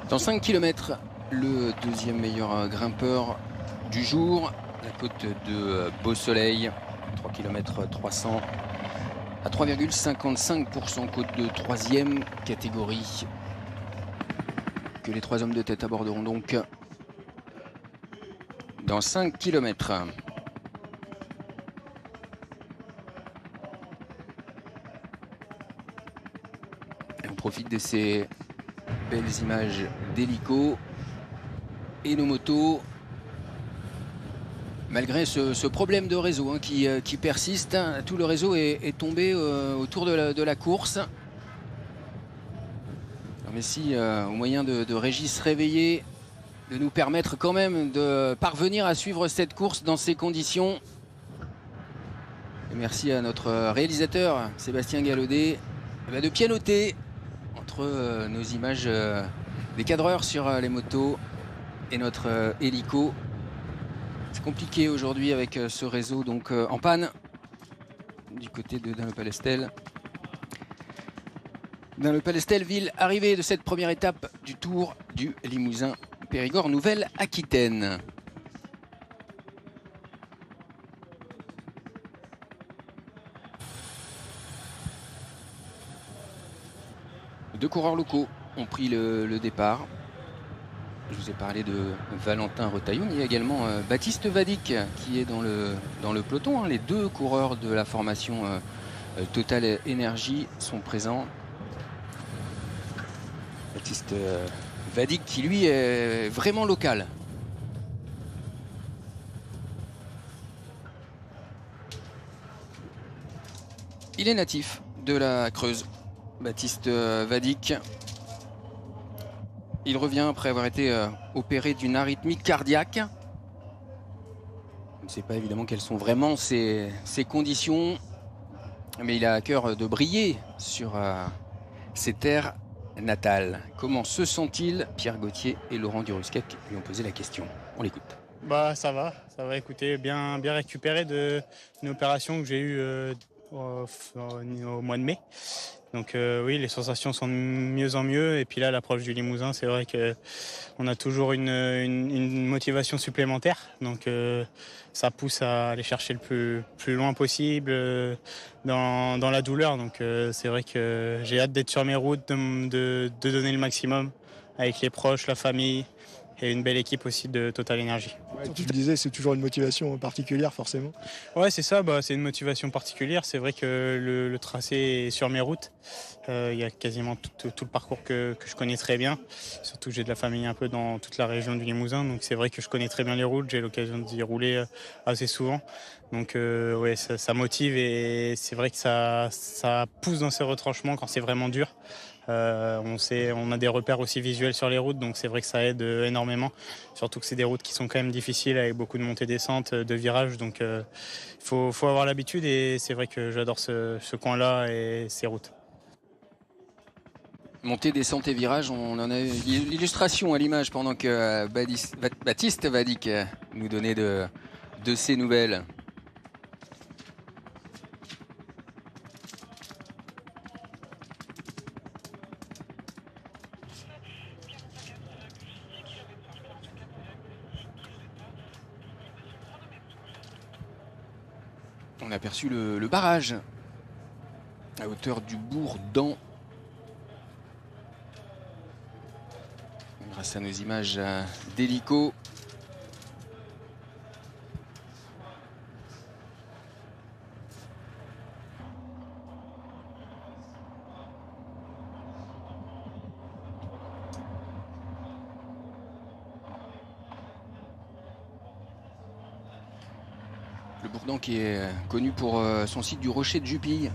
Dans 5 km, le deuxième meilleur grimpeur du jour, la côte de Beau-Soleil, 3 km 300 à 3,55%, côte de troisième catégorie, que les 3 hommes de tête aborderont donc dans 5 km. Et on profite de ces belles images d'hélico et nos motos. Malgré ce problème de réseau qui persiste, tout le réseau est tombé autour de la course. Alors Messi, au moyen de Régis réveillé, de nous permettre quand même de parvenir à suivre cette course dans ces conditions. Et merci à notre réalisateur Sébastien Gallaudet de pianoter entre nos images des cadreurs sur les motos et notre hélico. C'est compliqué aujourd'hui avec ce réseau donc en panne du côté de Dun-le-Palestel. Dun-le-Palestel, ville arrivée de cette première étape du Tour du Limousin Périgord Nouvelle-Aquitaine. Deux coureurs locaux ont pris le départ. Je vous ai parlé de Valentin Retailleau, mais il y a également Baptiste Vadic qui est dans le peloton. Les deux coureurs de la formation Total Énergie sont présents. Baptiste Vadic qui lui est vraiment local. Il est natif de la Creuse, Baptiste Vadic. Il revient après avoir été opéré d'une arythmie cardiaque. On ne sait pas évidemment quelles sont vraiment ses conditions, mais il a à cœur de briller sur ses terres natales. Comment se sent-il? Pierre Gauthier et Laurent Durusquet lui ont posé la question. On l'écoute. Ça va écoutez, bien récupéré d'une opération que j'ai eue au mois de mai. Donc oui, les sensations sont de mieux en mieux. Et puis là, à l'approche du Limousin, c'est vrai qu'on a toujours une motivation supplémentaire. Donc ça pousse à aller chercher le plus loin possible dans la douleur. Donc c'est vrai que j'ai hâte d'être sur mes routes, de donner le maximum avec les proches, la famille et une belle équipe aussi de Total Énergie. Ouais, tu le disais, c'est toujours une motivation particulière forcément. Ouais, c'est ça, c'est une motivation particulière. C'est vrai que le tracé est sur mes routes. Il y a quasiment tout le parcours que je connais très bien. Surtout que j'ai de la famille un peu dans toute la région du Limousin. Donc c'est vrai que je connais très bien les routes. J'ai l'occasion d'y rouler assez souvent. Donc ouais, ça motive et c'est vrai que ça pousse dans ces retranchements quand c'est vraiment dur. On a des repères aussi visuels sur les routes, donc c'est vrai que ça aide énormément. Surtout que c'est des routes qui sont quand même difficiles avec beaucoup de montées-descentes, de virages. Donc il faut avoir l'habitude et c'est vrai que j'adore ce coin-là et ces routes. Montée, descente et virage, on en a eu l'illustration à l'image pendant que Baptiste Vadic nous donnait de ses nouvelles. On a aperçu le barrage à hauteur du bourg d'An. Grâce à nos images d'hélico. Le Bourdan qui est connu pour son site du Rocher de Jupille.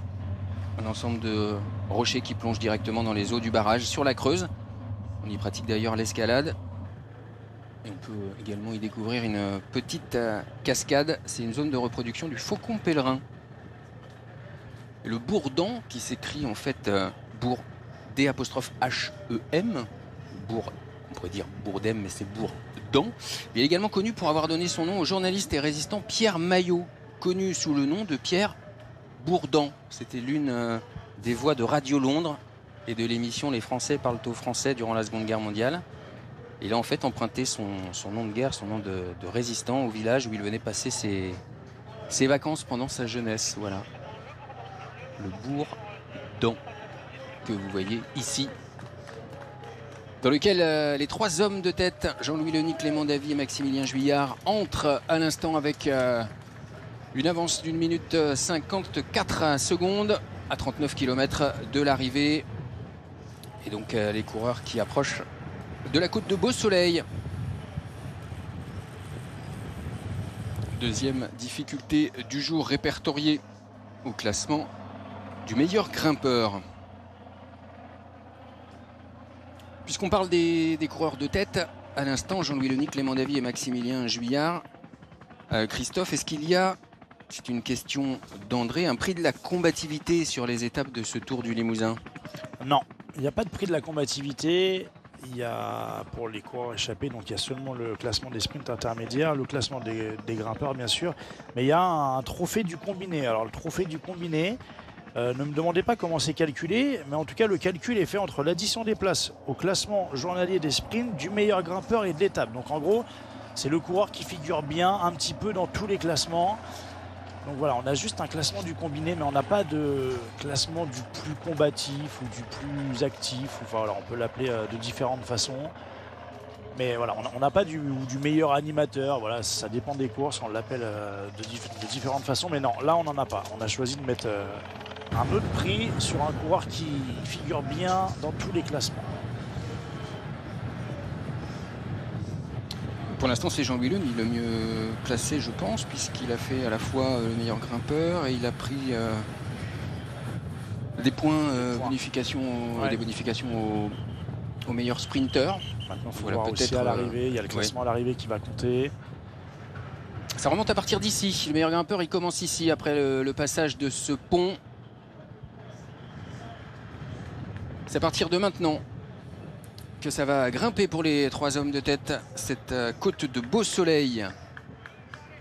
Un ensemble de rochers qui plongent directement dans les eaux du barrage sur la Creuse. On y pratique d'ailleurs l'escalade. Et on peut également y découvrir une petite cascade. C'est une zone de reproduction du faucon pèlerin. Et le Bourdan, qui s'écrit en fait bourg D'-H-E-M. Bourg, on pourrait dire Bourdem, mais c'est Bourdan. Il est également connu pour avoir donné son nom au journaliste et résistant Pierre Maillot, connu sous le nom de Pierre Bourdan. C'était l'une des voix de Radio Londres et de l'émission Les Français parlent au français durant la Seconde Guerre mondiale. Il a en fait emprunté son nom de guerre, son nom de résistant au village où il venait passer ses vacances pendant sa jeunesse. Voilà. Le Bourdan que vous voyez ici. Dans lequel les trois hommes de tête, Jean-Louis Leny, Clément Davy et Maximilien Juillard, entrent à l'instant avec une avance d'1 minute 54 secondes à 39 km de l'arrivée. Et donc les coureurs qui approchent de la côte de Beau-Soleil. Deuxième difficulté du jour répertoriée au classement du meilleur grimpeur. Puisqu'on parle des coureurs de tête, à l'instant, Jean-Louis Lenique, Clément Davy et Maximilien Juillard. Christophe, est-ce qu'il y a, c'est une question d'André, un prix de la combativité sur les étapes de ce Tour du Limousin? Non, il n'y a pas de prix de la combativité. Il y a pour les coureurs échappés, donc il y a seulement le classement des sprints intermédiaires, le classement des grimpeurs bien sûr, mais il y a un trophée du combiné. Alors le trophée du combiné, ne me demandez pas comment c'est calculé, mais en tout cas le calcul est fait entre l'addition des places au classement journalier des sprints du meilleur grimpeur et de l'étape. Donc en gros, c'est le coureur qui figure bien un petit peu dans tous les classements. Donc voilà, on a juste un classement du combiné, mais on n'a pas de classement du plus combatif ou du plus actif. Enfin voilà, on peut l'appeler de différentes façons. Mais voilà, on n'a pas du meilleur animateur. Voilà, ça dépend des courses, on l'appelle de différentes façons. Mais non, là on n'en a pas. On a choisi de mettre un autre prix sur un coureur qui figure bien dans tous les classements. Pour l'instant, c'est Jean-Louis Lenique le mieux classé, je pense, puisqu'il a fait à la fois le meilleur grimpeur et il a pris des points, bonification, Ouais. des bonifications au meilleur sprinter. Maintenant, il faut Voilà, voir aussi peut-être, à l'arrivée. Il y a le classement à l'arrivée qui va compter. Ça remonte à partir d'ici. Le meilleur grimpeur, il commence ici, après le passage de ce pont. C'est à partir de maintenant que ça va grimper pour les trois hommes de tête, cette côte de Beau-Soleil.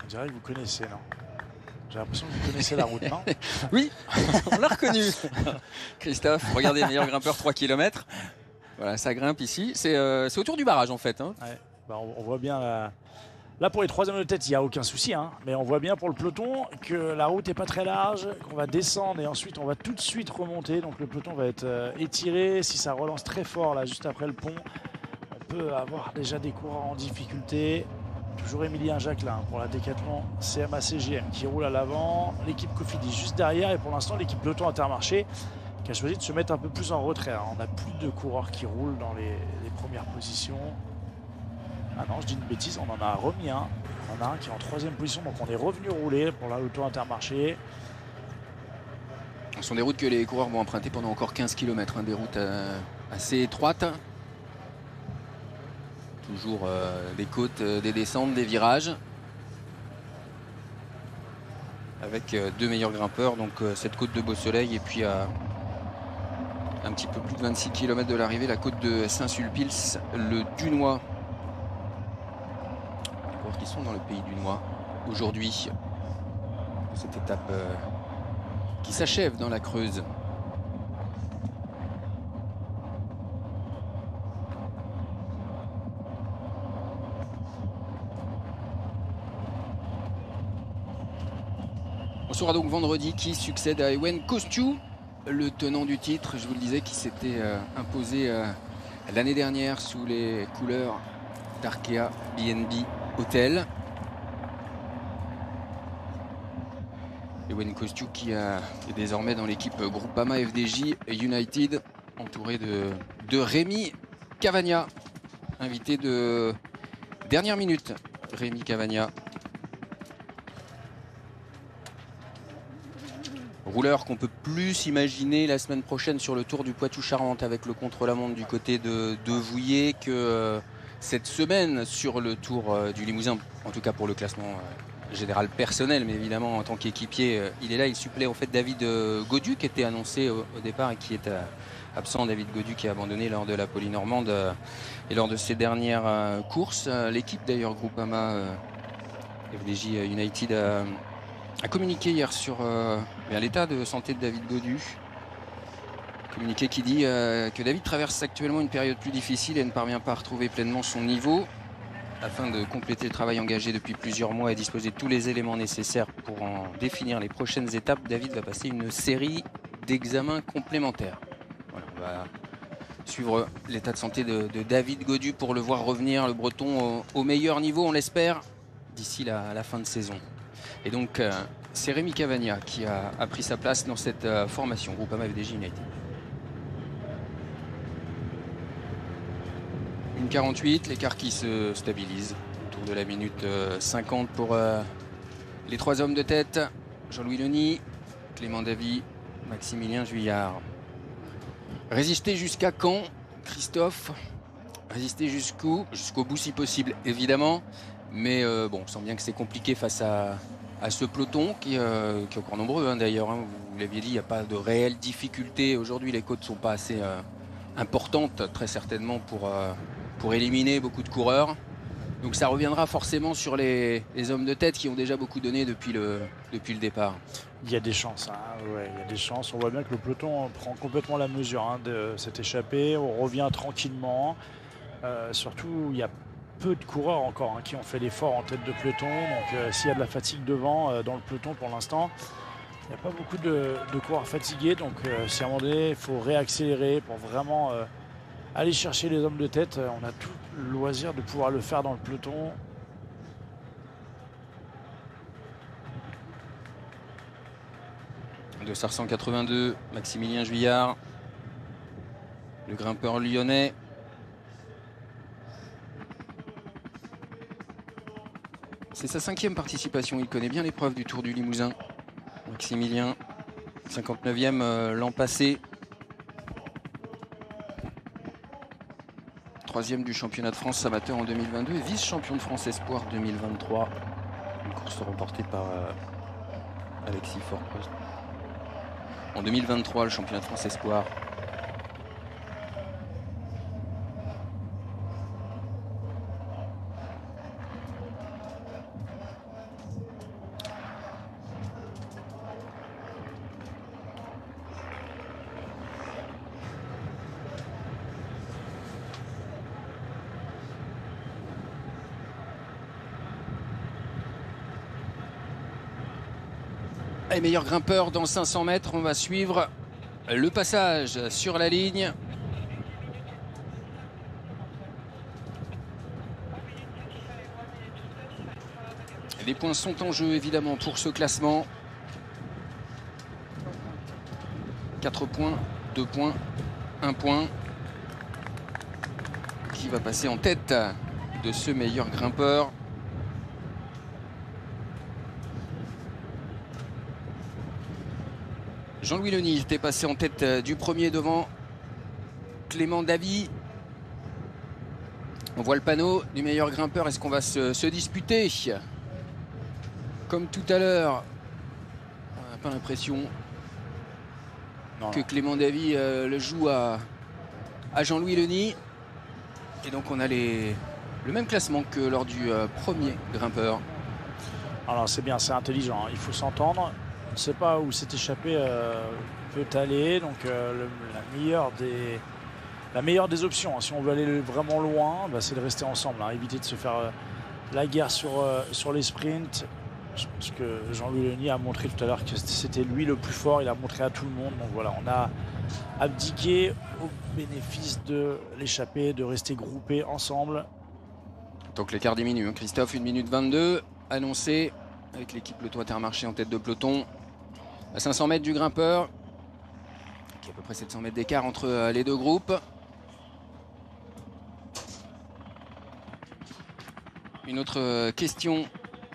On dirait que vous connaissez, non? J'ai l'impression que vous connaissez la route, non? Oui, on l'a reconnu. Christophe, regardez, meilleur grimpeur 3 km. Voilà, ça grimpe ici. C'est autour du barrage en fait. Hein. Ouais. Bah, on voit bien là pour les trois hommes de tête, il n'y a aucun souci, hein. Mais on voit bien pour le peloton que la route n'est pas très large, qu'on va descendre et ensuite on va tout de suite remonter. Donc le peloton va être étiré. Si ça relance très fort là juste après le pont, on peut avoir déjà des coureurs en difficulté. Toujours Emilien Jacquelin pour la Décathlon CMA CGM qui roule à l'avant. L'équipe Cofidis juste derrière et pour l'instant l'équipe Peloton Intermarché qui a choisi de se mettre un peu plus en retrait. Alors, on n'a plus de coureurs qui roulent dans les premières positions. Ah non, je dis une bêtise, on en a remis un. On en a un qui est en troisième position, donc on est revenu rouler pour l'Auto Intermarché. Ce sont des routes que les coureurs vont emprunter pendant encore 15 km, hein, des routes assez étroites. Toujours des côtes, des descentes, des virages. Avec deux meilleurs grimpeurs, donc cette côte de Beau-Soleil et puis à un petit peu plus de 26 km de l'arrivée, la côte de Saint-Sulpice, le Dunois. Les coureurs qui sont dans le pays dunois aujourd'hui. Cette étape qui s'achève dans la Creuse. On saura donc vendredi qui succède à Ewen Kosciu, le tenant du titre, je vous le disais, qui s'était imposé l'année dernière sous les couleurs d'Arkea BNB Hotel. Ewen Kosciu qui est désormais dans l'équipe Groupama FDJ United, entouré de Rémi Cavagna, invité de dernière minute. Rémi Cavagna, rouleur qu'on peut plus imaginer la semaine prochaine sur le Tour du Poitou-Charentes avec le contre-la-montre du côté de Vouillé que cette semaine sur le Tour du Limousin, en tout cas pour le classement général personnel, mais évidemment en tant qu'équipier, il est là, il supplée en fait David Gaudu qui était annoncé au départ et qui est absent. David Gaudu qui a abandonné lors de la Poly-Normande et lors de ses dernières courses. L'équipe d'ailleurs Groupama FDJ United a communiqué hier sur l'état de santé de David Gaudu. Communiqué qui dit que David traverse actuellement une période plus difficile et ne parvient pas à retrouver pleinement son niveau. Afin de compléter le travail engagé depuis plusieurs mois et disposer de tous les éléments nécessaires pour en définir les prochaines étapes, David va passer une série d'examens complémentaires. Voilà, on va suivre l'état de santé de David Gaudu pour le voir revenir, le Breton, au meilleur niveau, on l'espère, d'ici la fin de saison. Et donc, c'est Rémi Cavagna qui a pris sa place dans cette formation Groupama FDJ United. 1,48, l'écart qui se stabilise autour de la minute 50 pour les 3 hommes de tête. Jean-Louis Leny, Clément Davy, Maximilien Juillard. Résister jusqu'à quand, Christophe? Résister jusqu'où? Jusqu'au bout si possible, évidemment. Mais bon, on sent bien que c'est compliqué face à ce peloton qui est encore nombreux hein, d'ailleurs. Hein, vous l'aviez dit, il n'y a pas de réelle difficulté. Aujourd'hui, les côtes ne sont pas assez importantes, très certainement, pour éliminer beaucoup de coureurs. Donc ça reviendra forcément sur les hommes de tête qui ont déjà beaucoup donné depuis le départ. Il y a des chances, hein. Ouais, il y a des chances. On voit bien que le peloton prend complètement la mesure hein, de cette échappée. On revient tranquillement. Surtout, il y a peu de coureurs encore hein, qui ont fait l'effort en tête de peloton. Donc s'il y a de la fatigue devant dans le peloton pour l'instant, il n'y a pas beaucoup de coureurs fatigués. Donc si à un moment donné, il faut réaccélérer pour vraiment aller chercher les hommes de tête. On a tout le loisir de pouvoir le faire dans le peloton. De 182, Maximilien Juillard, le grimpeur lyonnais. C'est sa 5e participation, il connaît bien l'épreuve du Tour du Limousin. Maximilien, 59e l'an passé. 3e du championnat de France amateur en 2022 et vice-champion de France Espoir 2023. Une course remportée par Alexis Faure-Prost. En 2023, le championnat de France Espoir. Les meilleurs grimpeurs dans 500 mètres, on va suivre le passage sur la ligne. Les points sont en jeu évidemment pour ce classement. 4 points, 2 points, 1 point. Qui va passer en tête de ce meilleur grimpeur? Jean-Louis Leny était passé en tête du premier devant Clément Davy. On voit le panneau du meilleur grimpeur. Est-ce qu'on va se disputer comme tout à l'heure? On n'a pas l'impression que Clément Davy le joue à Jean-Louis Leny. Et donc on a le même classement que lors du premier grimpeur. Alors c'est bien, c'est intelligent, il faut s'entendre. On ne sait pas où cette échappée peut aller, donc la meilleure des options, hein, si on veut aller vraiment loin, bah, c'est de rester ensemble, hein, éviter de se faire la guerre sur les sprints. Je pense que Jean-Louis Leny a montré tout à l'heure que c'était lui le plus fort, il a montré à tout le monde, donc voilà, on a abdiqué au bénéfice de l'échappée, de rester groupés ensemble. Donc l'écart diminue, hein. Christophe, 1 minute 22, annoncé avec l'équipe Le Toit Intermarché en tête de peloton. À 500 mètres du grimpeur, qui a à peu près 700 mètres d'écart entre les deux groupes. Une autre question,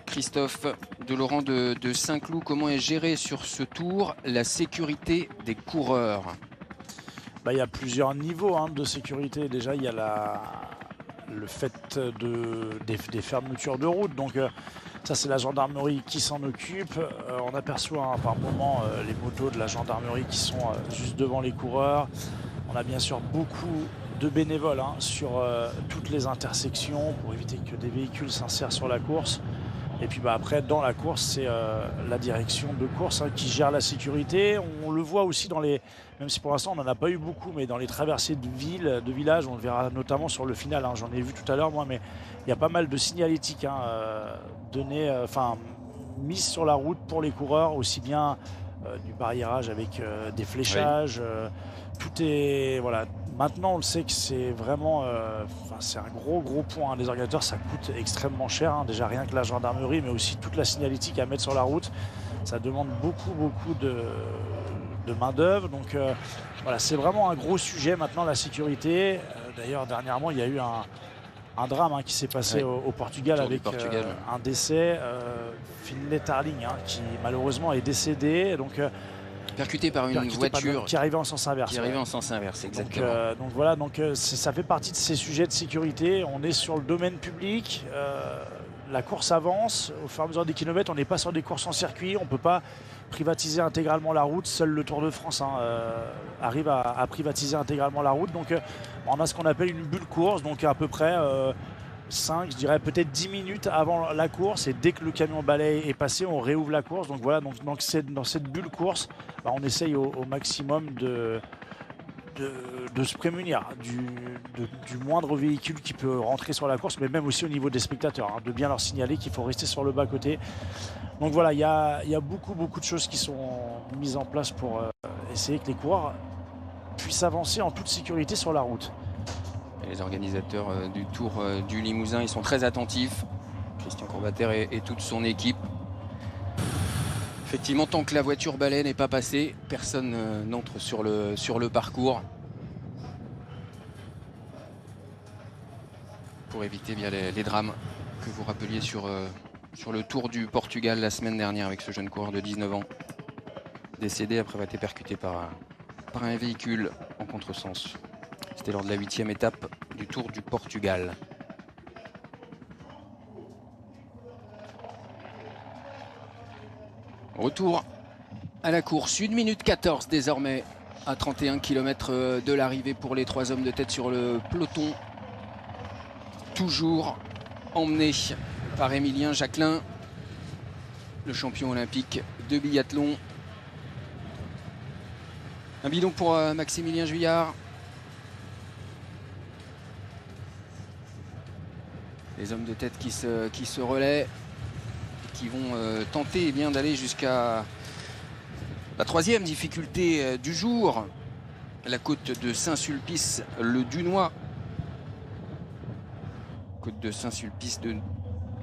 Christophe, de Laurent de Saint-Cloud. Comment est gérée sur ce tour la sécurité des coureurs? Bah, il y a plusieurs niveaux hein, de sécurité. Déjà, il y a le fait des fermetures de route. Donc, ça, c'est la gendarmerie qui s'en occupe. On aperçoit par moment les motos de la gendarmerie qui sont juste devant les coureurs. On a bien sûr beaucoup de bénévoles hein, sur toutes les intersections pour éviter que des véhicules s'insèrent sur la course. Et puis bah, après, dans la course, c'est la direction de course hein, qui gère la sécurité. On le voit aussi dans les... Même si pour l'instant, on n'en a pas eu beaucoup, mais dans les traversées de villes, de villages, on le verra notamment sur le final. Hein, j'en ai vu tout à l'heure, moi, mais il y a pas mal de signalétiques hein, mises sur la route pour les coureurs, aussi bien du barriérage avec des fléchages. Oui. Tout est... Voilà. Maintenant, on le sait que c'est vraiment... c'est un gros point. Hein. Les organisateurs, ça coûte extrêmement cher. Hein. Déjà, rien que la gendarmerie, mais aussi toute la signalétique à mettre sur la route. Ça demande beaucoup de main d'œuvre. Donc, voilà, c'est vraiment un gros sujet maintenant, la sécurité. D'ailleurs, dernièrement, il y a eu un drame qui s'est passé au Portugal Tour du avec Portugal. un décès. Finlay Tarling qui malheureusement est décédé. Donc, Percuté par une percuté par voiture qui arrivait en sens inverse. qui arrivait en sens inverse, exactement. Donc voilà, ça fait partie de ces sujets de sécurité. On est sur le domaine public. La course avance au fur et à mesure des kilomètres. On n'est pas sur des courses en circuit. On ne peut pas privatiser intégralement la route. Seul le Tour de France arrive à privatiser intégralement la route. Donc on a ce qu'on appelle une bulle course. Donc à peu près 5, je dirais peut-être 10 minutes avant la course. Et dès que le camion balai est passé, on réouvre la course. Donc voilà, donc dans cette bulle course, on essaye au maximum de se prémunir du moindre véhicule qui peut rentrer sur la course, mais même aussi au niveau des spectateurs, de bien leur signaler qu'il faut rester sur le bas-côté. Donc voilà, il y a beaucoup de choses qui sont mises en place pour essayer que les coureurs puissent avancer en toute sécurité sur la route. Et les organisateurs du Tour du Limousin, ils sont très attentifs. Christian Courbater et toute son équipe. Effectivement, tant que la voiture balai n'est pas passée, personne n'entre sur le parcours. Pour éviter bien les drames que vous rappeliez sur le Tour du Portugal la semaine dernière avec ce jeune coureur de 19 ans décédé après avoir été percuté par un véhicule en contresens. C'était lors de la 8e étape du Tour du Portugal. Retour à la course, 1 minute 14 désormais à 31 km de l'arrivée pour les 3 hommes de tête sur le peloton. Toujours emmené par Émilien Jacquelin, le champion olympique de biathlon. Un bidon pour Maximilien Juillard. Les hommes de tête qui se relaient, qui vont tenter d'aller jusqu'à la 3e difficulté du jour, la côte de Saint-Sulpice, le Dunois. Côte de Saint-Sulpice,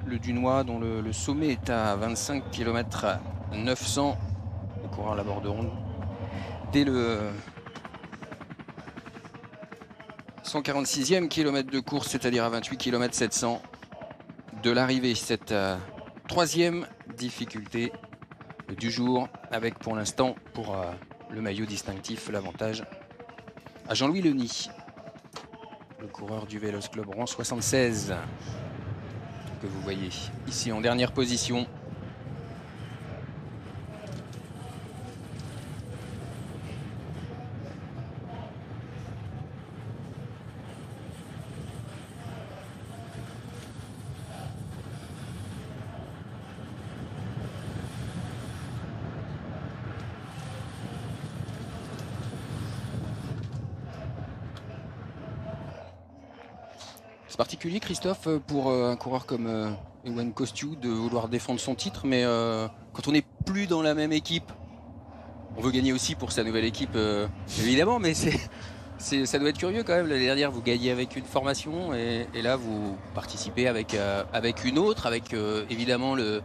le Dunois, dont le sommet est à 25 km 900. Les coureurs l'aborderont dès le 146e kilomètre de course, c'est-à-dire à 28 km 700 de l'arrivée. Cette 3e difficulté du jour, avec pour l'instant, pour le maillot distinctif, l'avantage à Jean-Louis Leny, le coureur du Vélos Club Rouen 76, que vous voyez ici en dernière position. C'est particulier, Christophe, pour un coureur comme Ewan Kostiou de vouloir défendre son titre, mais quand on n'est plus dans la même équipe, on veut gagner aussi pour sa nouvelle équipe, évidemment, mais ça doit être curieux quand même. L'année dernière, vous gagnez avec une formation et là, vous participez avec une autre, avec évidemment le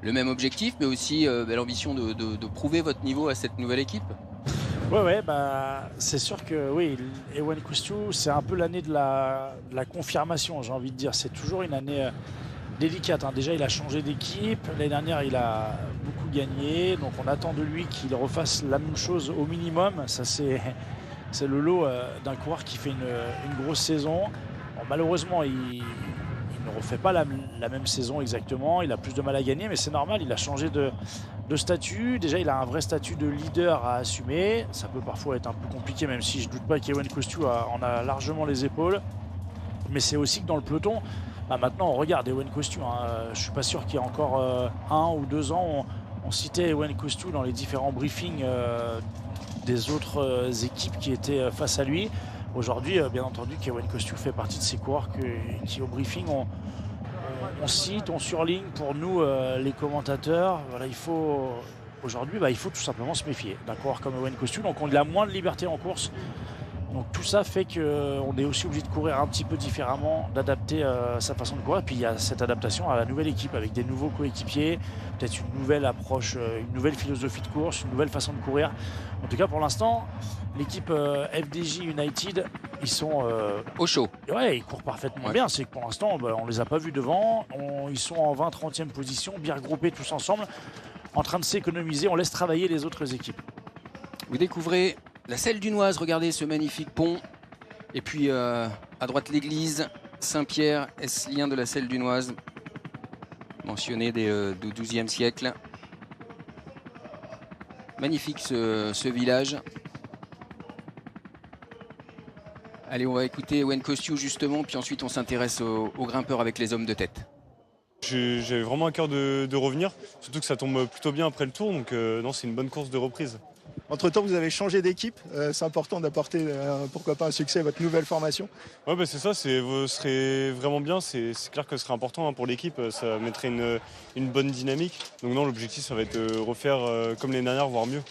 même objectif, mais aussi l'ambition de prouver votre niveau à cette nouvelle équipe. Ouais, c'est sûr que oui, Ewan Kostiou, c'est un peu l'année de la confirmation, j'ai envie de dire. C'est toujours une année délicate. Déjà, il a changé d'équipe. L'année dernière, il a beaucoup gagné. Donc, on attend de lui qu'il refasse la même chose au minimum. Ça, c'est le lot d'un coureur qui fait une grosse saison. Bon, malheureusement, il ne refait pas la même saison exactement. Il a plus de mal à gagner, mais c'est normal. Il a changé de statut. Déjà, il a un vrai statut de leader à assumer. Ça peut parfois être un peu compliqué, même si je ne doute pas qu'Ewan Kostiou en a largement les épaules. Mais c'est aussi que dans le peloton, maintenant, on regarde Ewan Kostiou. Je ne suis pas sûr qu'il y a encore 1 ou 2 ans, on citait Ewan Kostiou dans les différents briefings des autres équipes qui étaient face à lui. Aujourd'hui, bien entendu, qu'Ewan Kostiou fait partie de ces coureurs qui au briefing, on cite, on surligne pour nous, les commentateurs. Voilà, aujourd'hui, il faut tout simplement se méfier d'un coureur comme Ewan Kostiou. Donc, on a moins de liberté en course. Donc tout ça fait qu'on est aussi obligé de courir un petit peu différemment, d'adapter sa façon de courir. Puis il y a cette adaptation à la nouvelle équipe avec des nouveaux coéquipiers, peut-être une nouvelle approche, une nouvelle philosophie de course, une nouvelle façon de courir. En tout cas pour l'instant, l'équipe FDJ United, ils sont Au chaud. ouais, ils courent parfaitement bien. C'est que pour l'instant, on les a pas vus devant. Ils sont en 20-30e position, bien regroupés tous ensemble, en train de s'économiser. On laisse travailler les autres équipes. Vous découvrez la Selle Dunoise, regardez ce magnifique pont. Et puis à droite l'église Saint-Pierre, Esselien de la Selle Dunoise, mentionné du XIIe siècle. Magnifique ce village. Allez, on va écouter Wayne Costiou justement, puis ensuite on s'intéresse aux grimpeurs avec les hommes de tête. J'ai vraiment à cœur de revenir, surtout que ça tombe plutôt bien après le tour, donc non, c'est une bonne course de reprise. Entre-temps, vous avez changé d'équipe. C'est important d'apporter, pourquoi pas, un succès à votre nouvelle formation. Ouais, c'est ça, ce serait vraiment bien. C'est clair que ce serait important pour l'équipe. Ça mettrait une bonne dynamique. Donc non, l'objectif, ça va être de refaire comme l'année dernière, voire mieux.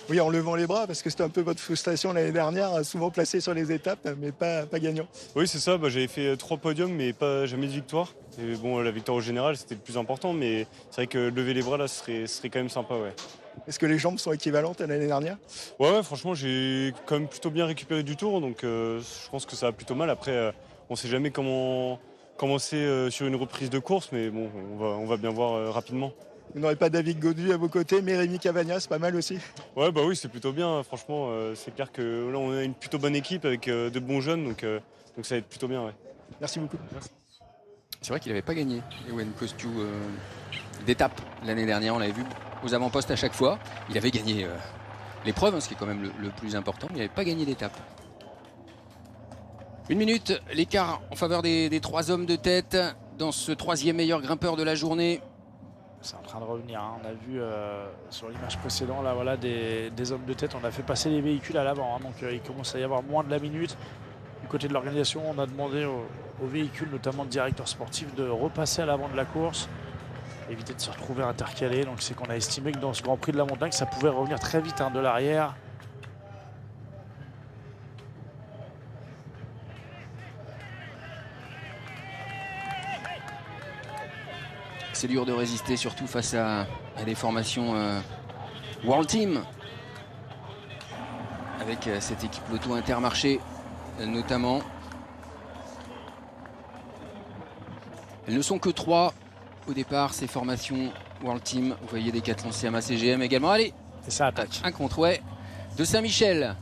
Oui, en levant les bras, parce que c'était un peu votre frustration l'année dernière, souvent placé sur les étapes, mais pas gagnant. Oui, c'est ça. J'avais fait 3 podiums, mais jamais de victoire. Et bon, la victoire au général, c'était le plus important. Mais c'est vrai que lever les bras, là, ce serait quand même sympa, ouais. Est-ce que les jambes sont équivalentes à l'année dernière? Ouais, franchement, j'ai quand même plutôt bien récupéré du tour, donc je pense que ça va plutôt mal. Après, on ne sait jamais comment commencer sur une reprise de course, mais bon, on va bien voir rapidement. Vous n'aurez pas David Gaudu à vos côtés, mais Rémi Cavagna, c'est pas mal aussi. Ouais, oui, c'est plutôt bien. Franchement, c'est clair que là, on a une plutôt bonne équipe avec de bons jeunes, donc ça va être plutôt bien. Ouais. Merci beaucoup. Merci. C'est vrai qu'il n'avait pas gagné, Wayne Costiou, d'étape l'année dernière, on l'avait vu aux avant-postes à chaque fois. Il avait gagné l'épreuve, ce qui est quand même le plus important, mais il n'avait pas gagné d'étape. 1 minute, l'écart en faveur des 3 hommes de tête dans ce 3e meilleur grimpeur de la journée. C'est en train de revenir. On a vu sur l'image précédente là, voilà, des hommes de tête. On a fait passer les véhicules à l'avant. Donc il commence à y avoir moins de la minute. Du côté de l'organisation, on a demandé aux véhicules, notamment de directeurs sportifs, de repasser à l'avant de la course. Éviter de se retrouver intercalé. Donc c'est qu'on a estimé que dans ce Grand Prix de la Montagne, ça pouvait revenir très vite de l'arrière. C'est dur de résister, surtout face à des formations World Team. Avec cette équipe Lotto Intermarché notamment. Elles ne sont que 3 au départ, ces formations World Team. Vous voyez Decathlon, CMA, CGM également. Allez, et ça attaque. Un contre, ouais, de Saint-Michel.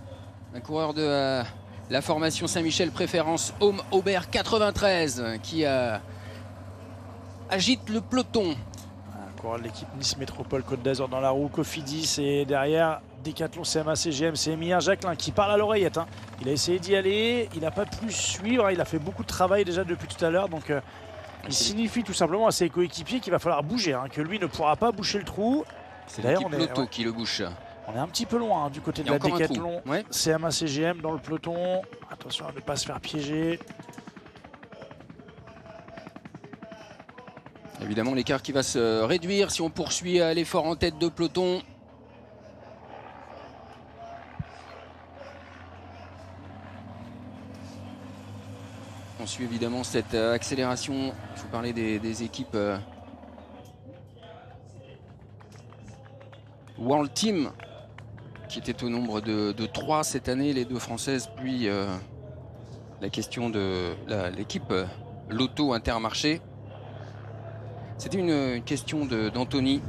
Un coureur de la formation Saint-Michel préférence Home Aubert 93 qui agite le peloton. Un coureur de l'équipe Nice Métropole Côte d'Azur dans la roue, Cofidis, et derrière Decathlon, CMA, CGM, c'est Emilien Jacquelin qui parle à l'oreillette. Il a essayé d'y aller, il n'a pas pu suivre, il a fait beaucoup de travail déjà depuis tout à l'heure, donc il signifie tout simplement à ses coéquipiers qu'il va falloir bouger, que lui ne pourra pas boucher le trou. C'est l'équipe Lotto qui le bouche. On est un petit peu loin du côté de la Decathlon. Ouais. CMA, CGM dans le peloton. Attention à ne pas se faire piéger. Évidemment, l'écart qui va se réduire si on poursuit l'effort en tête de peloton. On suit évidemment cette accélération. Il faut parler des équipes World Team qui étaient au nombre de 3 cette année, les 2 françaises, puis la question de l'équipe Lotto Intermarché. C'était une question d'Anthony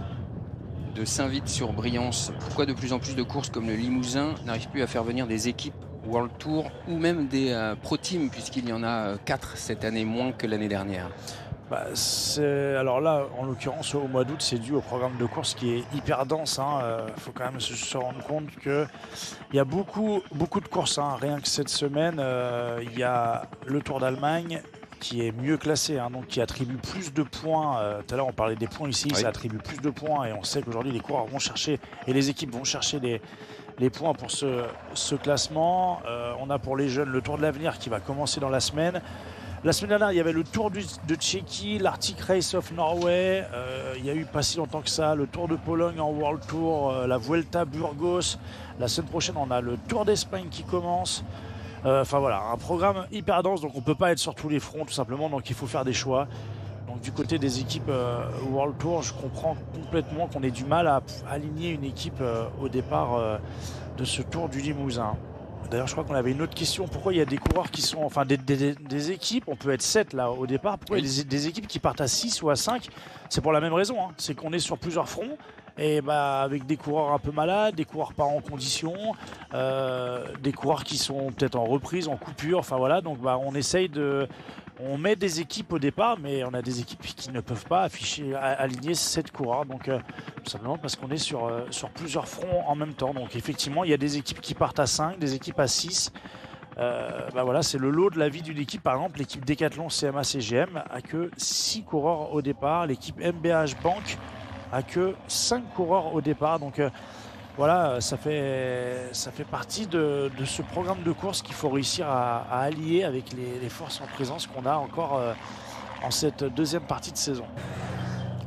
de Saint-Vite-sur-Briance. Pourquoi de plus en plus de courses comme le Limousin n'arrivent plus à faire venir des équipes World Tour ou même des Pro Team, puisqu'il y en a 4 cette année, moins que l'année dernière? Alors là, en l'occurrence, au mois d'août, c'est dû au programme de course qui est hyper dense. Faut quand même se rendre compte qu'il y a beaucoup de courses. Rien que cette semaine, il y a le Tour d'Allemagne qui est mieux classé, donc qui attribue plus de points. Tout à l'heure, on parlait des points ici, oui. Ça attribue plus de points et on sait qu'aujourd'hui, les coureurs vont chercher et les équipes vont chercher les points pour ce classement. On a pour les jeunes le Tour de l'Avenir qui va commencer dans la semaine. La semaine dernière, il y avait le Tour de Tchéquie, l'Arctic Race of Norway. Il y a eu pas si longtemps que ça le Tour de Pologne en World Tour, la Vuelta Burgos. La semaine prochaine, on a le Tour d'Espagne qui commence. Enfin voilà, un programme hyper dense, donc on peut pas être sur tous les fronts tout simplement, donc il faut faire des choix. Donc du côté des équipes World Tour, je comprends complètement qu'on ait du mal à aligner une équipe au départ de ce Tour du Limousin. D'ailleurs, je crois qu'on avait une autre question. Pourquoi il y a des coureurs qui sont... Enfin, des équipes, on peut être 7 là au départ. Pourquoi il y a des équipes qui partent à 6 ou à 5? C'est pour la même raison. Hein. C'est qu'on est sur plusieurs fronts. Et bah, avec des coureurs un peu malades, des coureurs pas en condition, des coureurs qui sont peut-être en reprise, en coupure. Enfin voilà, donc bah, on essaye de... On met des équipes au départ, mais on a des équipes qui ne peuvent pas aligner 7 coureurs. Donc tout simplement parce qu'on est sur plusieurs fronts en même temps. Donc effectivement, il y a des équipes qui partent à 5, des équipes à 6. Bah voilà, c'est le lot de la vie d'une équipe. Par exemple, l'équipe Decathlon CMA CGM a que 6 coureurs au départ. L'équipe MBH Bank a que 5 coureurs au départ. Donc voilà, ça fait partie de ce programme de course qu'il faut réussir à allier avec les forces en présence qu'on a encore en cette deuxième partie de saison.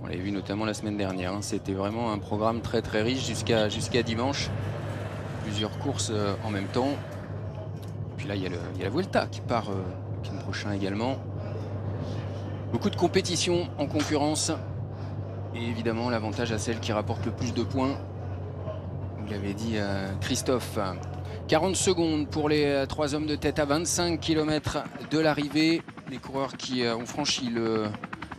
On l'avait vu notamment la semaine dernière, hein. C'était vraiment un programme très très riche jusqu'à dimanche. Plusieurs courses en même temps. Et puis là, il y a la Vuelta qui part le week-end prochain également. Beaucoup de compétition en concurrence. Et évidemment, l'avantage à celle qui rapporte le plus de points. Vous l'avez dit Christophe. 40 secondes pour les 3 hommes de tête à 25 km de l'arrivée. Les coureurs qui ont franchi le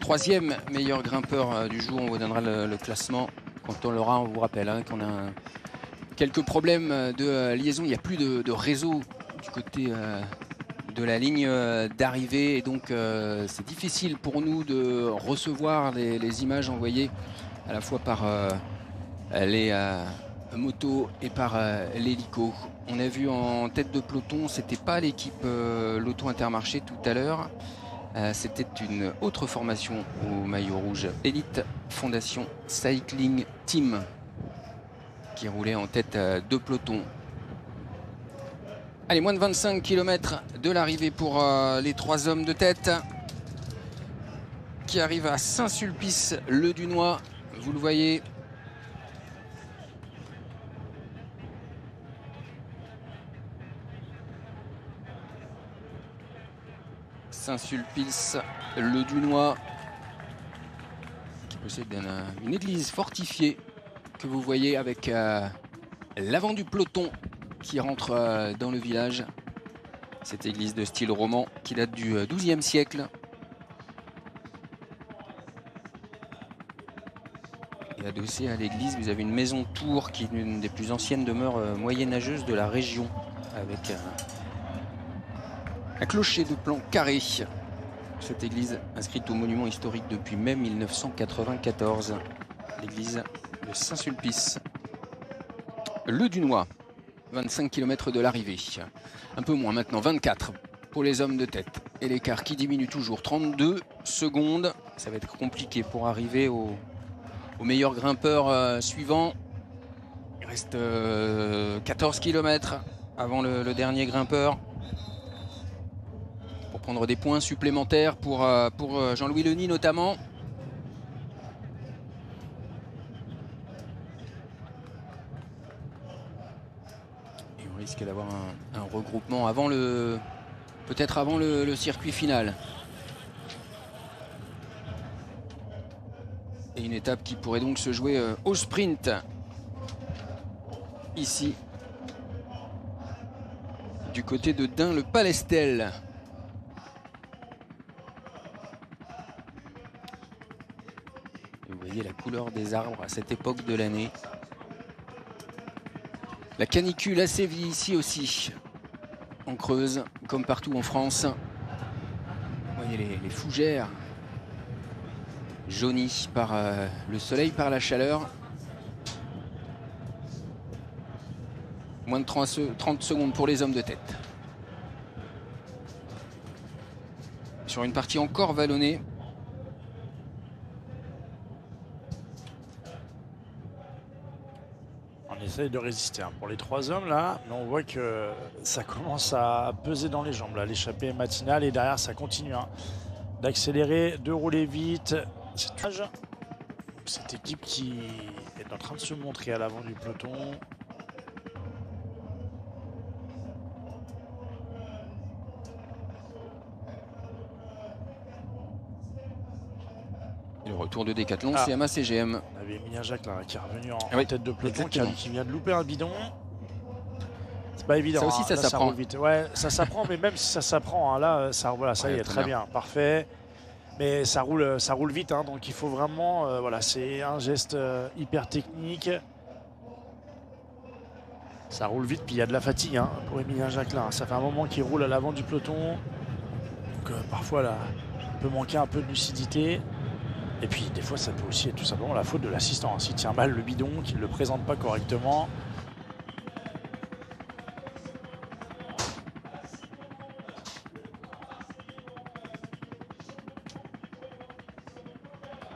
3e meilleur grimpeur du jour. On vous donnera le classement quand on l'aura. On vous rappelle qu'on a quelques problèmes de liaison. Il n'y a plus de réseau du côté de la ligne d'arrivée. Et donc c'est difficile pour nous de recevoir les images envoyées à la fois par les... moto et par l'hélico. On a vu en tête de peloton, c'était pas l'équipe Lotto Intermarché tout à l'heure, c'était une autre formation au maillot rouge, Elite Fondation Cycling Team, qui roulait en tête de peloton. Allez, moins de 25 km de l'arrivée pour les 3 hommes de tête qui arrivent à Saint-Sulpice-le-Dunois, vous le voyez. Saint-Sulpice-le-Dunois, qui possède une église fortifiée que vous voyez avec l'avant du peloton qui rentre dans le village. Cette église de style roman qui date du XIIe siècle. Et adossé à l'église, vous avez une maison tour qui est une des plus anciennes demeures moyenâgeuses de la région, avec un clocher de plan carré. Cette église inscrite au monument historique depuis mai 1994. L'église de Saint-Sulpice. Le Dunois, 25 km de l'arrivée. Un peu moins maintenant, 24 pour les hommes de tête. Et l'écart qui diminue toujours, 32 secondes. Ça va être compliqué pour arriver au meilleur grimpeur suivant. Il reste 14 km avant le dernier grimpeur. Pour prendre des points supplémentaires pour Jean-Louis Leny notamment. Et on risque d'avoir un regroupement avant peut-être avant le circuit final. Et une étape qui pourrait donc se jouer au sprint. Ici. Du côté de Dun-le-Palestel. Vous voyez la couleur des arbres à cette époque de l'année. La canicule a sévi ici aussi, en Creuse, comme partout en France. Vous voyez les fougères jaunies par le soleil, par la chaleur. Moins de 30 secondes pour les hommes de tête. Sur une partie encore vallonnée. On essaye de résister pour les 3 hommes là, mais on voit que ça commence à peser dans les jambes là, l'échappée matinale, et derrière ça continue d'accélérer, de rouler vite. Cette équipe qui est en train de se montrer à l'avant du peloton. Le retour de Décathlon, Ah. CMA CGM. On avait Emilien Jacques là, qui est revenu en Oui, tête de peloton, exactement. qui vient de louper un bidon. C'est pas évident. Ça aussi, hein. ça Là, s'apprend. roule vite. Ouais, ça s'apprend, mais même si ça s'apprend, hein, là, voilà, ça Ouais, y est, très très bien, parfait. Mais ça roule vite, hein, donc il faut vraiment, voilà, c'est un geste hyper technique. Ça roule vite, puis il y a de la fatigue hein, pour Emilien Jacquelin. Ça fait un moment qu'il roule à l'avant du peloton. Donc parfois, là, il peut manquer un peu de lucidité. Et puis, des fois, ça peut aussi être tout simplement la faute de l'assistant. S'il tient mal le bidon, qu'il ne le présente pas correctement.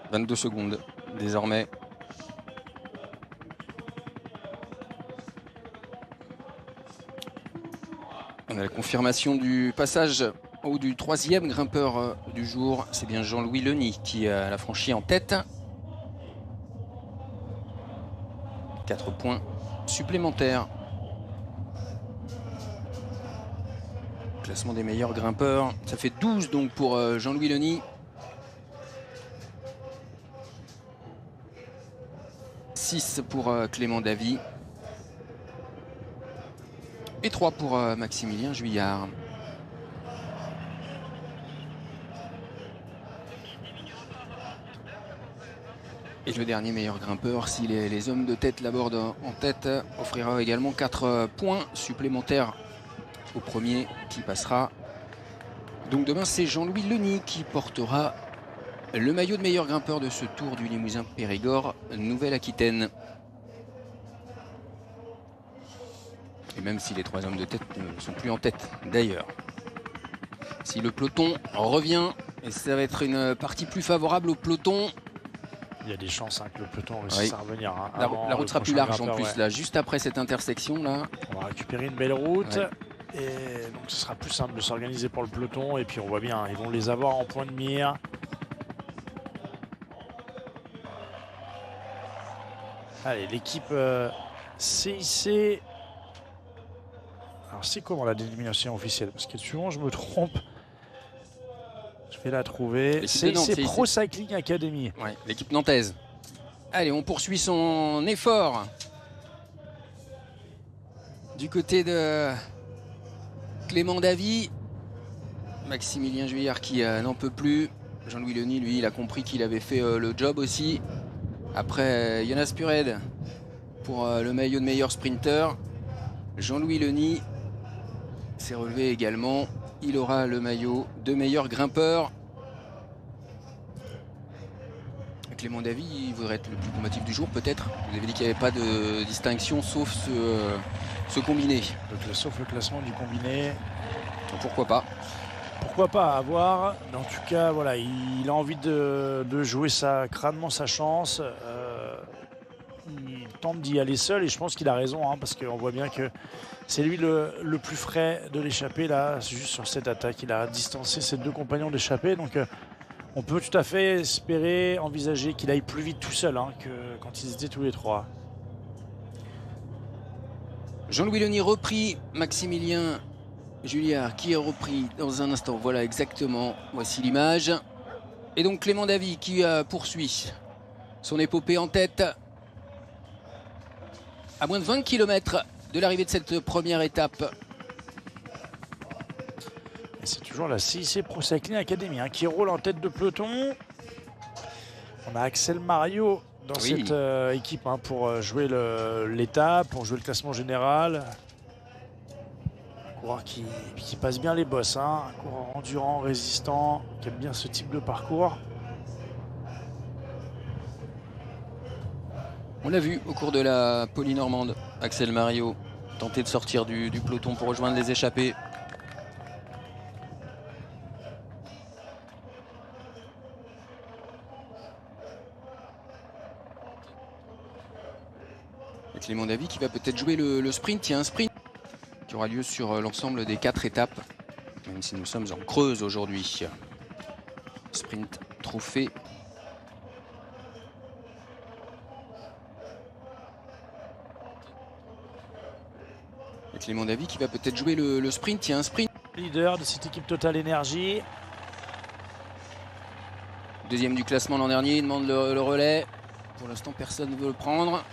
« 22 secondes désormais. On a la confirmation du passage ou du troisième grimpeur du jour. C'est bien Jean-Louis Leny qui l'a franchi en tête. 4 points supplémentaires. Classement des meilleurs grimpeurs. Ça fait 12 donc pour Jean-Louis Leny. 6 pour Clément Davy. Et 3 pour Maximilien Juillard. Et le dernier meilleur grimpeur, si les hommes de tête l'abordent en tête, offrira également 4 points supplémentaires au premier qui passera. Donc demain, c'est Jean-Louis Leny qui portera le maillot de meilleur grimpeur de ce Tour du Limousin Périgord Nouvelle-Aquitaine. Et même si les 3 hommes de tête ne sont plus en tête d'ailleurs. Si le peloton revient, et ça va être une partie plus favorable au peloton. Il y a des chances hein, que le peloton réussisse à revenir. Hein, la route sera plus large en plus, là, juste après cette intersection là. On va récupérer une belle route. Ouais. Et donc ce sera plus simple de s'organiser pour le peloton. Et puis on voit bien, ils vont les avoir en point de mire. Allez, l'équipe CIC. Alors c'est comment la dénomination officielle? Parce que souvent je me trompe. Je vais la trouver. L'équipe de Nantes, CIC Pro Cycling Academy. Ouais, l'équipe nantaise. Allez, on poursuit son effort. Du côté de Clément Davy. Maximilien Juillard qui n'en peut plus. Jean-Louis Leny, lui, il a compris qu'il avait fait le job aussi. Après Jonas Pured pour le maillot de meilleur sprinter. Jean-Louis Leny s'est relevé également. Il aura le maillot de meilleur grimpeur. Clément Davy, il voudrait être le plus combatif du jour peut-être. Vous avez dit qu'il n'y avait pas de distinction sauf ce combiné. Donc, sauf le classement du combiné. Donc, pourquoi pas? Pourquoi pas à voir. En tout cas, voilà, il a envie de jouer crânement sa chance. Il tente d'y aller seul et je pense qu'il a raison hein, parce qu'on voit bien que c'est lui le plus frais de l'échappée là, juste sur cette attaque. Il a distancé ses 2 compagnons d'échappée. Donc on peut tout à fait espérer, envisager qu'il aille plus vite tout seul hein, que quand ils étaient tous les 3. Jean-Louis Leny repris, Maximilien Juillard qui est repris dans un instant. Voilà exactement, voici l'image. Et donc Clément Davy qui poursuit son épopée en tête. À moins de 20 km de l'arrivée de cette première étape. Et c'est toujours la CIC Pro Cycling Academy hein, qui roule en tête de peloton. On a Axel Mario dans cette équipe hein, pour jouer l'étape, pour jouer le classement général. Un coureur qui passe bien les bosses, hein. Un coureur endurant, résistant, qui aime bien ce type de parcours. On l'a vu au cours de la Polynormande, Axel Mario tenter de sortir du peloton pour rejoindre les échappés. Et Clément Davy qui va peut-être jouer le sprint. Il y a un sprint qui aura lieu sur l'ensemble des 4 étapes, même si nous sommes en Creuse aujourd'hui. Sprint trophée. Et Clément Davy qui va peut-être jouer le sprint. Il y a un sprint. Leader de cette équipe Total Energy. Deuxième du classement l'an dernier, il demande le relais. Pour l'instant, personne ne veut le prendre.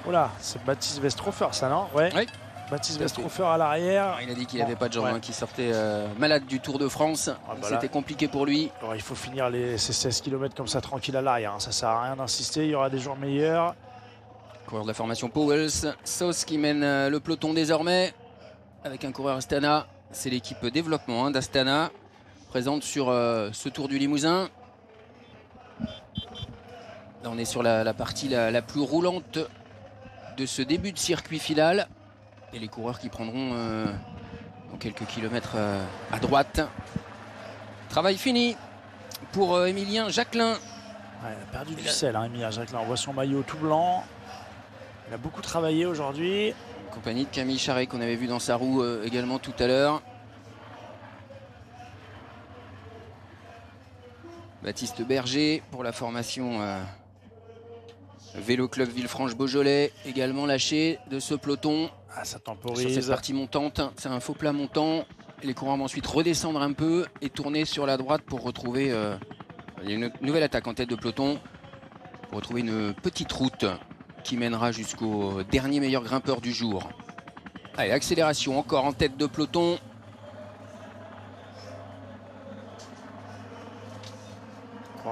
Oula, c'est Baptiste Westrofer, ça, non? Ouais. Oui. Baptiste Westrofer à l'arrière. Il a dit qu'il n'avait pas de jambes, qui sortait malade du Tour de France. C'était compliqué pour lui. Alors, il faut finir ces 16 km comme ça, tranquille à l'arrière. Ça sert à rien d'insister, il y aura des jours meilleurs. Coureur de la formation Powells, Sauce qui mène le peloton désormais avec un coureur Astana. C'est l'équipe développement d'Astana présente sur ce Tour du Limousin. Là, on est sur la partie la plus roulante de ce début de circuit final. Et les coureurs qui prendront dans quelques kilomètres à droite. Travail fini pour Émilien Jacquelin. Ouais, il a perdu du sel, Émilien Jacquelin. On voit son maillot tout blanc. Il a beaucoup travaillé aujourd'hui. En compagnie de Camille Charret qu'on avait vu dans sa roue également tout à l'heure. Baptiste Berger pour la formation Vélo Club Villefranche-Beaujolais, également lâché de ce peloton. Ah, ça temporise. Sur cette partie montante, c'est un faux plat montant. Les coureurs vont ensuite redescendre un peu et tourner sur la droite pour retrouver une nouvelle attaque en tête de peloton. Pour retrouver une petite route qui mènera jusqu'au dernier meilleur grimpeur du jour. Allez, accélération encore en tête de peloton.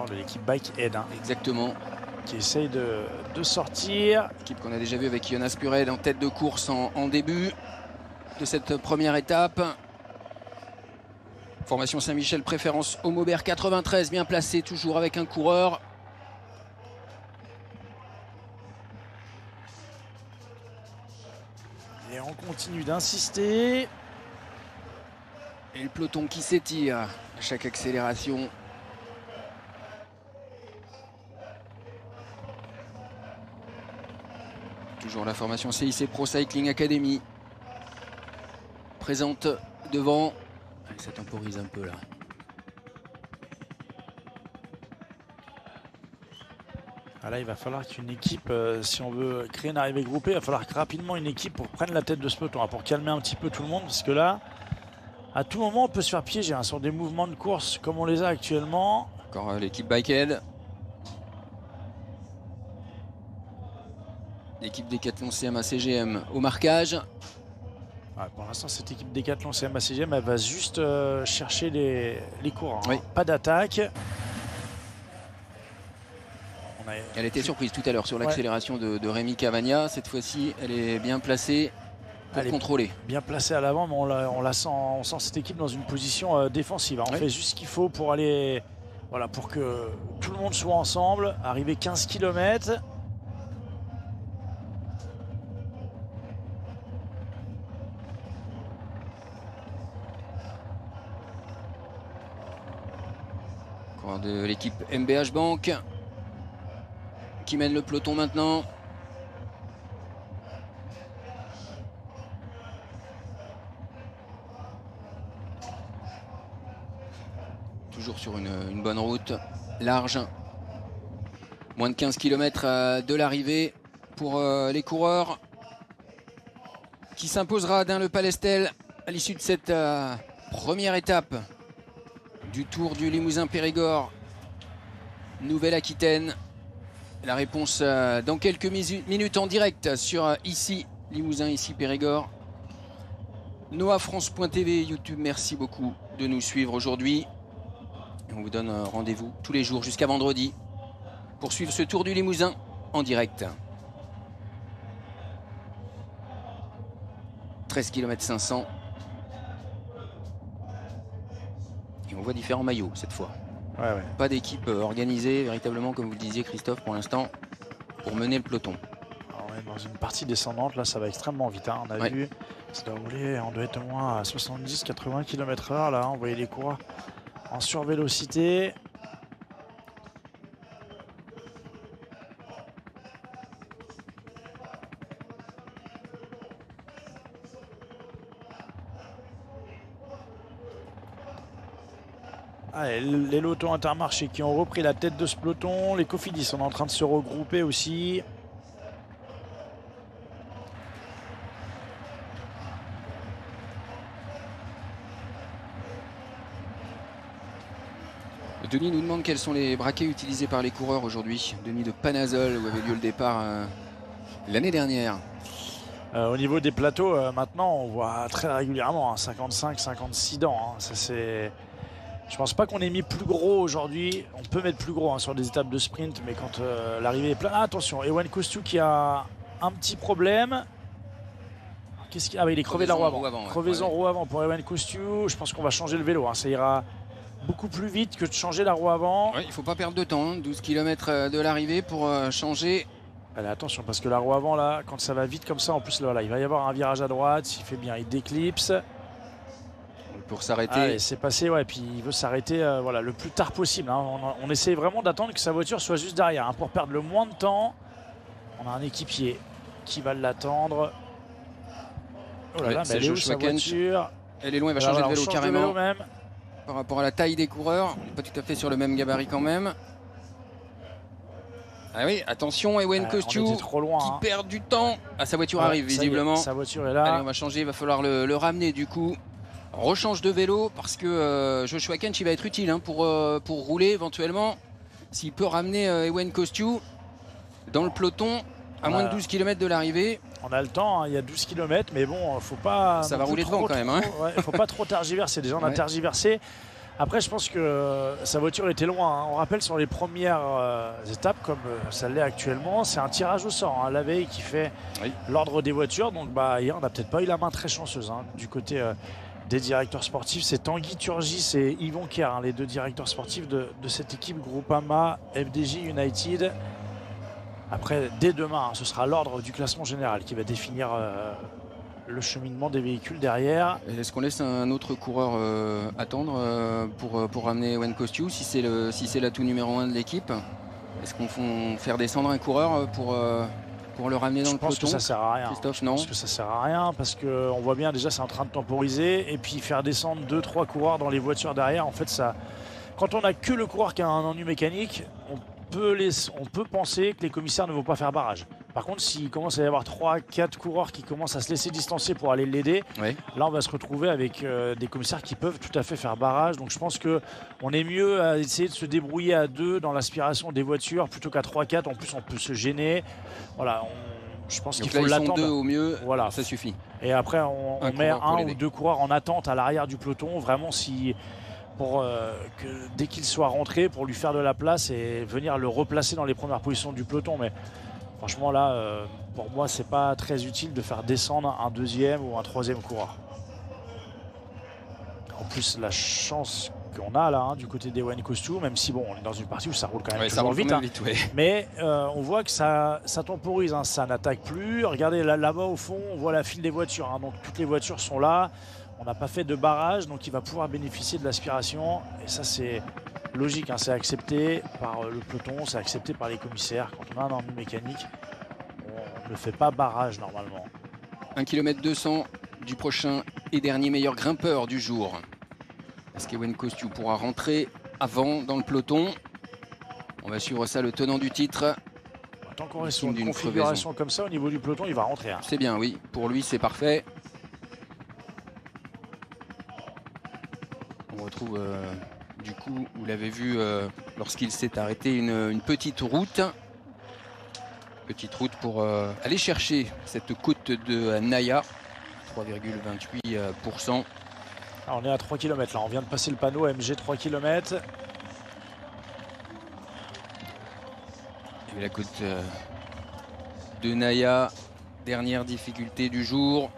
De l'équipe Bike Aid. Exactement. Qui essaye de sortir. Équipe qu'on a déjà vu avec Jonas Pured en tête de course en début de cette première étape. Formation Saint-Michel, préférence au Maubert 93, bien placé toujours avec un coureur. Et on continue d'insister. Et le peloton qui s'étire à chaque accélération. Toujours la formation CIC Pro Cycling Academy. Présente devant. Allez, ça temporise un peu là. Là, il va falloir qu'une équipe, si on veut créer une arrivée groupée, il va falloir que rapidement une équipe pour prendre la tête de ce peloton, pour calmer un petit peu tout le monde, parce que là, à tout moment, on peut se faire piéger sur des mouvements de course comme on les a actuellement. Encore l'équipe Bikehead. L'équipe Décathlon CMA CGM au marquage. Ouais, pour l'instant, cette équipe Décathlon CMA CGM, elle va juste chercher les courants. Oui. Pas d'attaque. Elle était surprise tout à l'heure sur l'accélération de Rémi Cavagna. Cette fois-ci, elle est bien placée pour contrôler. Bien placée à l'avant, mais on sent cette équipe dans une position défensive. On fait juste ce qu'il faut pour aller, pour que tout le monde soit ensemble. Arriver 15 km. Encore de l'équipe MBH Bank qui mène le peloton maintenant. Toujours sur une bonne route, large. Moins de 15 km de l'arrivée pour les coureurs. Qui s'imposera d'un Le Palestel à l'issue de cette première étape du Tour du Limousin-Périgord. Nouvelle-Aquitaine. La réponse dans quelques minutes en direct sur ici Limousin, ici Périgord. NoahFrance.tv, YouTube, merci beaucoup de nous suivre aujourd'hui. On vous donne rendez-vous tous les jours jusqu'à vendredi pour suivre ce Tour du Limousin en direct. 13 km 500. Et on voit différents maillots cette fois. Pas d'équipe organisée véritablement, comme vous le disiez Christophe, pour l'instant, pour mener le peloton. Dans une partie descendante, là ça va extrêmement vite. On a vu, ça doit rouler, on doit être au moins à 70-80 km/h. Là, on voyait les coureurs en survélocité. Les lotos Intermarché qui ont repris la tête de ce peloton. Les Cofidis sont en train de se regrouper aussi. Denis nous demande quels sont les braquets utilisés par les coureurs aujourd'hui. Denis de Panazol, où avait lieu le départ l'année dernière. Au niveau des plateaux, maintenant, on voit très régulièrement 55, 56 dents. Hein. Ça, c'est... Je pense pas qu'on ait mis plus gros aujourd'hui. On peut mettre plus gros sur des étapes de sprint, mais quand l'arrivée est pleine... Ah, attention, Ewan Kostiu qui a un petit problème. Qu'est-ce qu'il... Ah oui, il est crevé de la roue avant. Crevaison roue avant pour Ewan Kostiu. Je pense qu'on va changer le vélo. Ça ira beaucoup plus vite que de changer la roue avant. Ouais, il ne faut pas perdre de temps. 12 km de l'arrivée pour changer. Allez, attention, parce que la roue avant, là, quand ça va vite comme ça, en plus, là, il va y avoir un virage à droite. S'il fait bien, il déclipse. Pour s'arrêter. Allez, c'est passé, ouais, puis il veut s'arrêter le plus tard possible. Hein. On essaie vraiment d'attendre que sa voiture soit juste derrière, pour perdre le moins de temps. On a un équipier qui va l'attendre. Oh là là, mais elle est où sa voiture? Elle est loin, il va changer de vélo carrément. Même. Par rapport à la taille des coureurs, on n'est pas tout à fait sur le même gabarit quand même. Ah oui, attention, Ewan Kostiu qui perd du temps. Ah, sa voiture arrive visiblement. Sa voiture est là. Allez, on va changer, il va falloir le ramener du coup. On rechange de vélo parce que Joshua Kench il va être utile pour rouler éventuellement. S'il peut ramener Ewan Kostiu dans le peloton à moins de 12 km de l'arrivée. On a le temps, il y a 12 km, mais bon, faut pas... Ça va rouler devant quand même. Il faut pas trop tergiverser. Déjà, on a tergiversé. Après, je pense que sa voiture était loin. On rappelle sur les premières étapes, comme ça l'est actuellement, c'est un tirage au sort. La veille qui fait l'ordre des voitures. Donc, hier, on n'a peut-être pas eu la main très chanceuse du côté des directeurs sportifs. C'est Tanguy Turgis et Yvon Kerr, les deux directeurs sportifs de cette équipe Groupama FDJ United. Après, dès demain, ce sera l'ordre du classement général qui va définir le cheminement des véhicules derrière. Est-ce qu'on laisse un autre coureur attendre pour ramener Ewan Kostiu si c'est l'atout numéro 1 de l'équipe? Est-ce qu'on fait faire descendre un coureur pour le ramener dans le peloton? Je pense que ça sert à rien. Christophe, non? Je pense que ça sert à rien parce qu'on voit bien déjà c'est en train de temporiser et puis faire descendre 2-3 coureurs dans les voitures derrière. En fait, ça, quand on n'a que le coureur qui a un ennui mécanique, on peut penser que les commissaires ne vont pas faire barrage. Par contre, s'il commence à y avoir 3-4 coureurs qui commencent à se laisser distancer pour aller l'aider, là on va se retrouver avec des commissaires qui peuvent tout à fait faire barrage. Donc je pense qu'on est mieux à essayer de se débrouiller à 2 dans l'aspiration des voitures plutôt qu'à 3-4. En plus on peut se gêner. Voilà, je pense qu'il faut l'attendre. 2 au mieux, voilà. Ça suffit. Et après on met 1 ou 2 coureurs en attente à l'arrière du peloton, vraiment pour que dès qu'il soit rentré, pour lui faire de la place et venir le replacer dans les premières positions du peloton. Mais franchement là, pour moi, c'est pas très utile de faire descendre un 2e ou un 3e coureur. En plus, la chance qu'on a là du côté d'Ewan Kostiu, même si on est dans une partie où ça roule quand même toujours vite. Mais on voit que ça temporise, ça n'attaque plus. Regardez là-bas au fond, on voit la file des voitures. Donc toutes les voitures sont là. On n'a pas fait de barrage, donc il va pouvoir bénéficier de l'aspiration. Et ça, c'est logique, c'est accepté par le peloton, c'est accepté par les commissaires. Quand on a un ennui mécanique, on ne fait pas barrage normalement. 1 km 200 du prochain et dernier meilleur grimpeur du jour. Est-ce qu'Ewan Kostiu pourra rentrer avant dans le peloton? On va suivre ça, le tenant du titre. Tant qu'on reste sur une configuration comme ça au niveau du peloton, il va rentrer. C'est bien, oui. Pour lui, c'est parfait. On retrouve du coup, vous l'avez vu lorsqu'il s'est arrêté, une petite route. Petite route pour aller chercher cette côte de Naya. 3,28%. On est à 3 km là, on vient de passer le panneau MG 3 km. Et la côte de Naya, dernière difficulté du jour.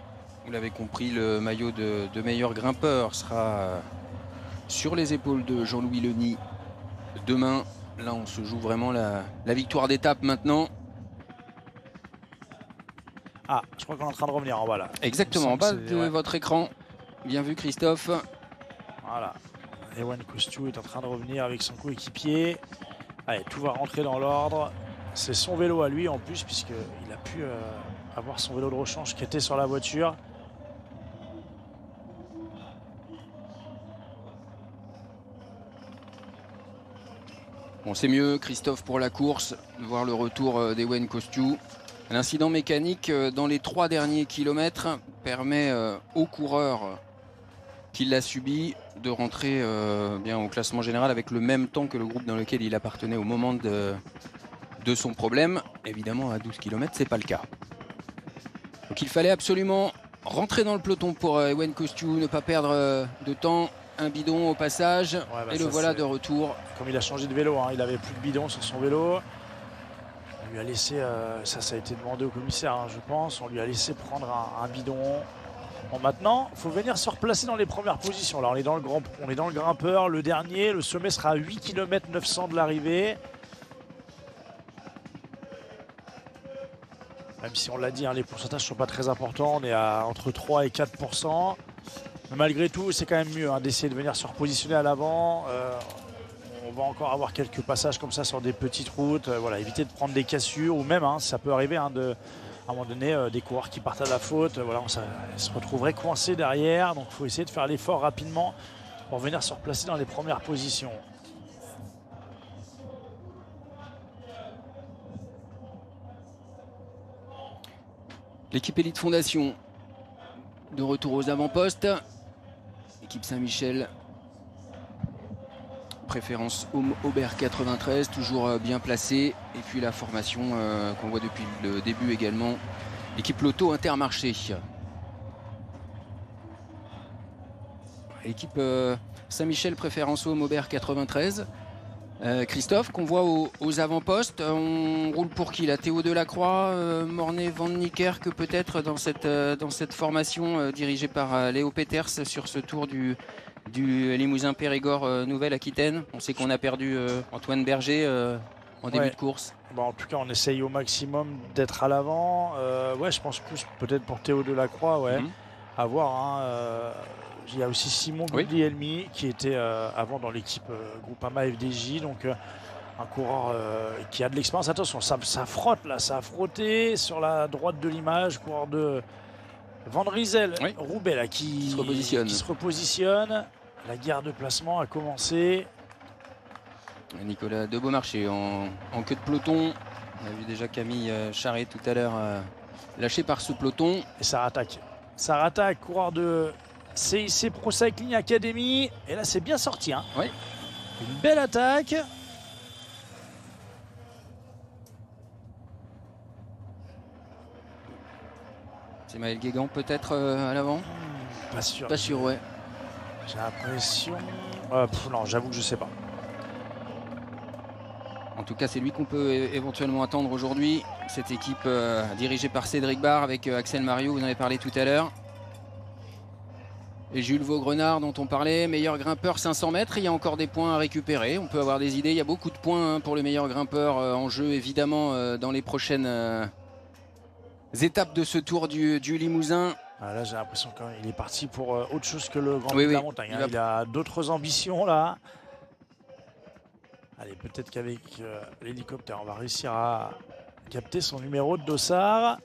Vous l'avez compris, le maillot de meilleur grimpeur sera sur les épaules de Jean-Louis Leny demain. Là, on se joue vraiment la victoire d'étape maintenant. Ah, je crois qu'on est en train de revenir en bas là. Exactement, en bas de votre écran. Bien vu, Christophe. Voilà. Ewan Kostiu est en train de revenir avec son coéquipier. Allez, tout va rentrer dans l'ordre. C'est son vélo à lui en plus, puisqu'il a pu avoir son vélo de rechange qui était sur la voiture. Bon, c'est mieux, Christophe, pour la course, de voir le retour d'Ewan Kostiu. L'incident mécanique dans les 3 derniers kilomètres permet aux coureurs qu'il l'a subi, de rentrer bien au classement général avec le même temps que le groupe dans lequel il appartenait au moment de son problème. Évidemment, à 12 km, c'est pas le cas. Donc il fallait absolument rentrer dans le peloton pour Ewen Kosciu, ne pas perdre de temps. Un bidon au passage, et le voilà de retour. Comme il a changé de vélo, hein, il avait plus de bidon sur son vélo. On lui a laissé, ça a été demandé au commissaire, hein, je pense, on lui a laissé prendre un bidon. Bon, maintenant, il faut venir se replacer dans les premières positions. Là, on est dans le grimpeur, le dernier. Le sommet sera à 8 km 900 de l'arrivée. Même si on l'a dit, hein, les pourcentages ne sont pas très importants. On est à entre 3 et 4%. Mais malgré tout, c'est quand même mieux hein, d'essayer de venir se repositionner à l'avant. On va encore avoir quelques passages comme ça sur des petites routes. Voilà, éviter de prendre des cassures ou même, hein, ça peut arriver, hein, à un moment donné, des coureurs qui partent à la faute. Voilà, on se retrouverait coincés derrière. Donc il faut essayer de faire l'effort rapidement pour venir se replacer dans les premières positions. L'équipe Elite Fondation de retour aux avant-postes. Équipe Saint-Michel, préférence Aubert 93, toujours bien placée. Et puis la formation qu'on voit depuis le début également, l'équipe Lotto Intermarché. L'équipe Saint-Michel, préférence Aubert 93. Christophe, qu'on voit aux avant-postes, on roule pour qui là? Théo Delacroix, Mornay Van Niekerk peut-être dans cette formation dirigée par Léo Peters sur ce tour du Limousin Périgord Nouvelle-Aquitaine. On sait qu'on a perdu Antoine Berger en début de course. Bon, en tout cas, on essaye au maximum d'être à l'avant. Ouais, je pense plus peut-être pour Théo Delacroix, ouais. À voir, hein, il y a aussi Simon Guglielmi qui était avant dans l'équipe Groupama FDJ, donc un coureur qui a de l'expérience. Attention, ça frotte là, ça a frotté sur la droite de l'image, coureur de Van Rysel, Roubaix là, qui se repositionne. La guerre de placement a commencé. Nicolas de Beaumarchais en queue de peloton. On a vu déjà Camille Charret tout à l'heure lâché par ce peloton. Et ça rattaque. Ça rattaque, coureur de CIC Pro Cycling Academy. Et là, c'est bien sorti. Hein. Oui. Une belle attaque. C'est Maël Guégan peut-être à l'avant. Pas sûr. Pas sûr, ouais. J'ai l'impression... non, j'avoue que je sais pas. En tout cas, c'est lui qu'on peut éventuellement attendre aujourd'hui. Cette équipe dirigée par Cédric Barre avec Axel Mariou, vous en avez parlé tout à l'heure. Et Jules Vaugrenard dont on parlait, meilleur grimpeur 500 mètres. Il y a encore des points à récupérer. On peut avoir des idées. Il y a beaucoup de points pour le meilleur grimpeur en jeu, évidemment, dans les prochaines étapes de ce tour du Limousin. Ah, là, j'ai l'impression qu'il est parti pour autre chose que le Grand Prix de la Montagne. Hein. Il a d'autres ambitions là. Allez, peut-être qu'avec l'hélicoptère, on va réussir à capter son numéro de dossard.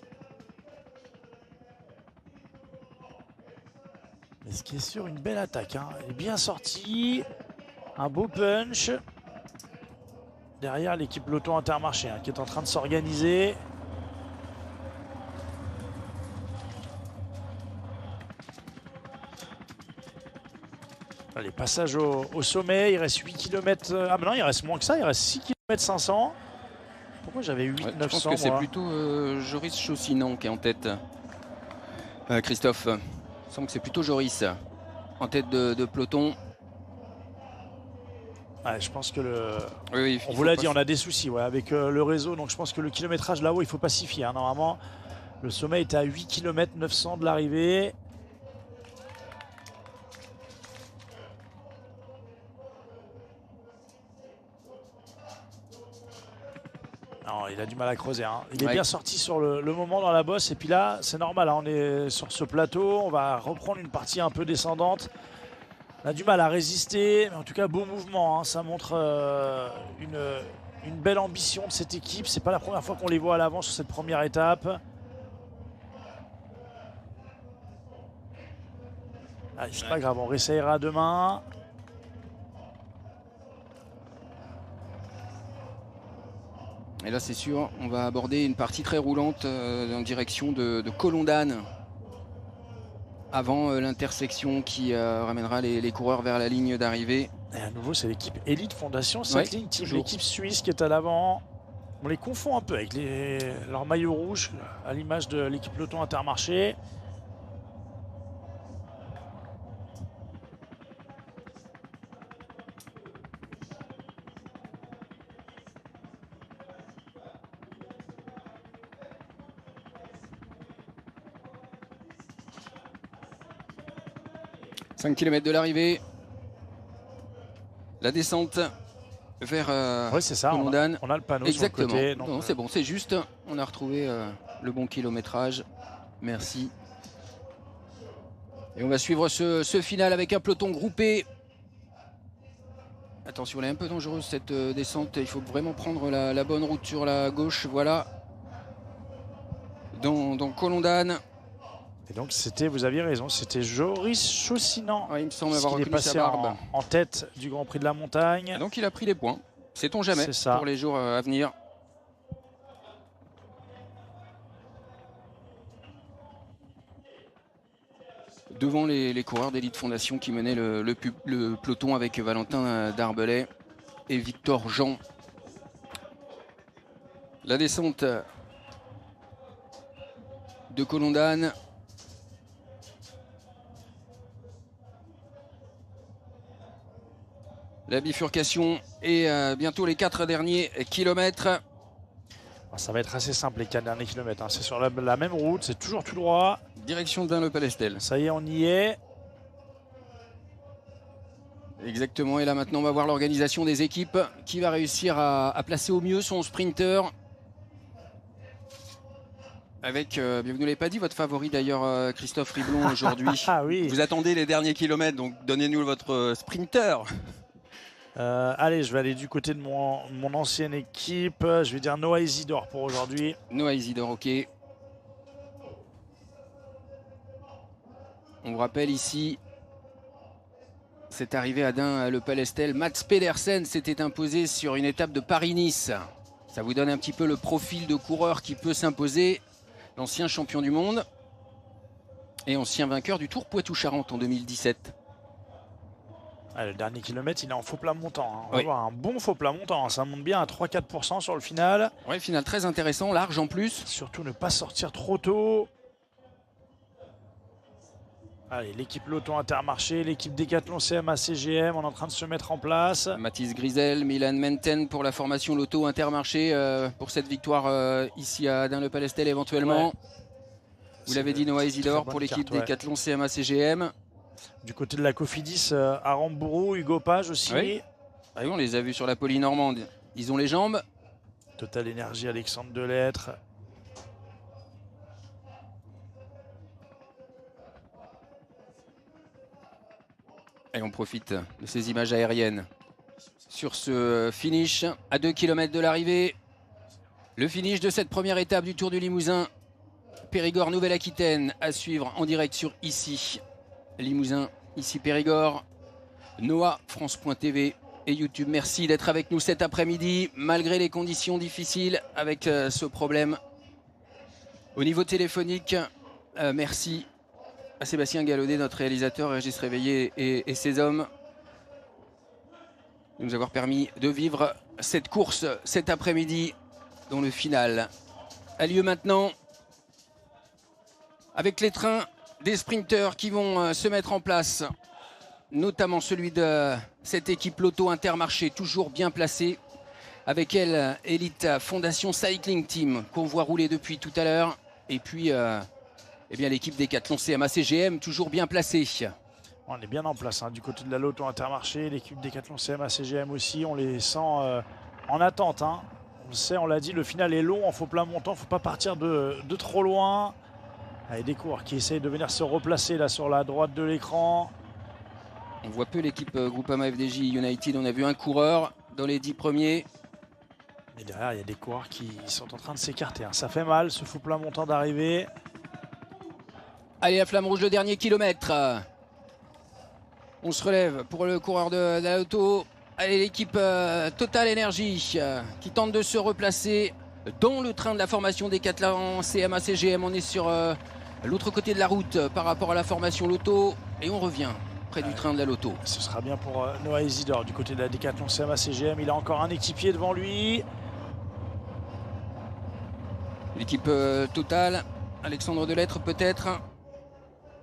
Mais ce qui est sûr, une belle attaque. Hein. Elle est bien sortie. Un beau punch. Derrière l'équipe Lotto Intermarché hein, qui est en train de s'organiser. Allez, passage au sommet, il reste 8 km. Ah mais non, il reste moins que ça, il reste 6 km 500. Pourquoi j'avais 8 900 Je pense que c'est plutôt Joris Chaussinan qui est en tête. Christophe, il semble que c'est plutôt Joris en tête de peloton. Ouais, je pense que on vous l'a dit, on a des soucis avec le réseau, donc je pense que le kilométrage là-haut, il faut pas s'y fier. Hein. Normalement, le sommet est à 8 km 900 de l'arrivée. Non, il a du mal à creuser. Hein. Il est bien sorti sur le moment dans la bosse. Et puis là, c'est normal. Hein. On est sur ce plateau. On va reprendre une partie un peu descendante. On a du mal à résister. Mais en tout cas, beau mouvement. Hein. Ça montre une belle ambition de cette équipe. C'est pas la première fois qu'on les voit à l'avant sur cette première étape. Allez, c'est pas grave. On réessayera demain. Et là, c'est sûr, on va aborder une partie très roulante en direction de Colondane. avant l'intersection qui ramènera les coureurs vers la ligne d'arrivée. Et à nouveau, c'est l'équipe Elite Fondation Cycling Team, toujours. l'équipe suisse qui est à l'avant. On les confond un peu avec leur maillot rouge, à l'image de l'équipe Peloton Intermarché. « 5 km de l'arrivée. La descente vers Oui, c'est ça, Colondane. on a le panneau Exactement. sur le côté. Donc, Non, c'est bon, c'est juste. On a retrouvé le bon kilométrage. Merci. Et on va suivre ce final avec un peloton groupé. Attention, elle est un peu dangereuse cette descente. Il faut vraiment prendre la bonne route sur la gauche. Voilà. Dans Colondane. et donc, vous aviez raison, c'était Joris Chaussinant. Ouais, il me semble Parce avoir qu'il est reconnu sa passé barbe. en tête du Grand Prix de la Montagne. Donc il a pris les points. Sait-on jamais C'est ça. pour les jours à venir. Devant les coureurs d'Elite Fondation qui menaient le peloton avec Valentin Darbelay et Victor Jean. La descente de Colondane. La bifurcation et bientôt les 4 derniers kilomètres. Ça va être assez simple les 4 derniers kilomètres. C'est sur la même route, c'est toujours tout droit. Direction d'Ain-le-Palestel. Ça y est, on y est. Exactement, et là maintenant on va voir l'organisation des équipes qui va réussir à placer au mieux son sprinter. Avec, bien vous ne l'avez pas dit, votre favori d'ailleurs, Christophe Riblon aujourd'hui. Ah oui. Vous attendez les derniers kilomètres, donc donnez-nous votre sprinter. Allez, je vais aller du côté de mon ancienne équipe. Je vais dire Noah Isidore pour aujourd'hui. Noah Isidore, ok. On vous rappelle ici, cette arrivée à Dain-le-Palestel, Mats Pedersen s'était imposé sur une étape de Paris-Nice. Ça vous donne un petit peu le profil de coureur qui peut s'imposer. L'ancien champion du monde et ancien vainqueur du Tour Poitou-Charentes en 2017. Le dernier kilomètre, il est en faux plat montant. On va Oui. voir un bon faux plat montant. Ça monte bien à 3-4% sur le final. Ouais, final très intéressant, large en plus. Surtout ne pas sortir trop tôt. Allez, l'équipe Peloton Intermarché, l'équipe Décathlon CMA CGM, on est en train de se mettre en place. Mathis Grisel, Milan Menten pour la formation Lotto Intermarché pour cette victoire ici à Dain-le-Palestel éventuellement. Ouais. Vous l'avez dit, Noah Isidore très pour bonne l'équipe carte, ouais. Décathlon CMA CGM. Du côté de la Cofidis, Aram Bourreau, Hugo Page aussi. Oui. Ah oui, on les a vus sur la Poly normande. Ils ont les jambes. Total Énergie, Alexandre Delettre. Et on profite de ces images aériennes sur ce finish à 2 km de l'arrivée. Le finish de cette première étape du Tour du Limousin. Périgord, Nouvelle-Aquitaine à suivre en direct sur ici. Limousin, ici Périgord. Noah, France.tv et YouTube. Merci d'être avec nous cet après-midi, malgré les conditions difficiles avec ce problème au niveau téléphonique. Merci à Sébastien Gallaudet, notre réalisateur, Régis Réveillé et ses hommes, de nous avoir permis de vivre cette course cet après-midi, dont le final a lieu maintenant, avec les trains des sprinteurs qui vont se mettre en place, notamment celui de cette équipe Lotto Intermarché, toujours bien placée, avec elle Elite Fondation Cycling Team, qu'on voit rouler depuis tout à l'heure, et puis eh bien, l'équipe Décathlon CMA CGM, toujours bien placée. On est bien en place du côté de la Lotto Intermarché, l'équipe Décathlon CMA CGM aussi, on les sent en attente. On le sait, on l'a dit, le final est long, en faux plat montant, il ne faut pas partir de trop loin. Allez, des coureurs qui essayent de venir se replacer là sur la droite de l'écran. On voit peu l'équipe Groupama FDJ United, on a vu un coureur dans les 10 premiers. Et derrière, il y a des coureurs qui sont en train de s'écarter. Ça fait mal, ce faux plat montant d'arrivée. Allez, la flamme rouge, le dernier kilomètre. On se relève pour le coureur de la Lotto. Allez, l'équipe Total Énergie qui tente de se replacer dans le train de la formation Décathlon CMA CGM. On est sur l'autre côté de la route par rapport à la formation Lotto. Et on revient près du train de la Lotto. Ce sera bien pour Noah Isidore du côté de la Décathlon CMA CGM. Il a encore un équipier devant lui. L'équipe totale, Alexandre Delettre peut-être.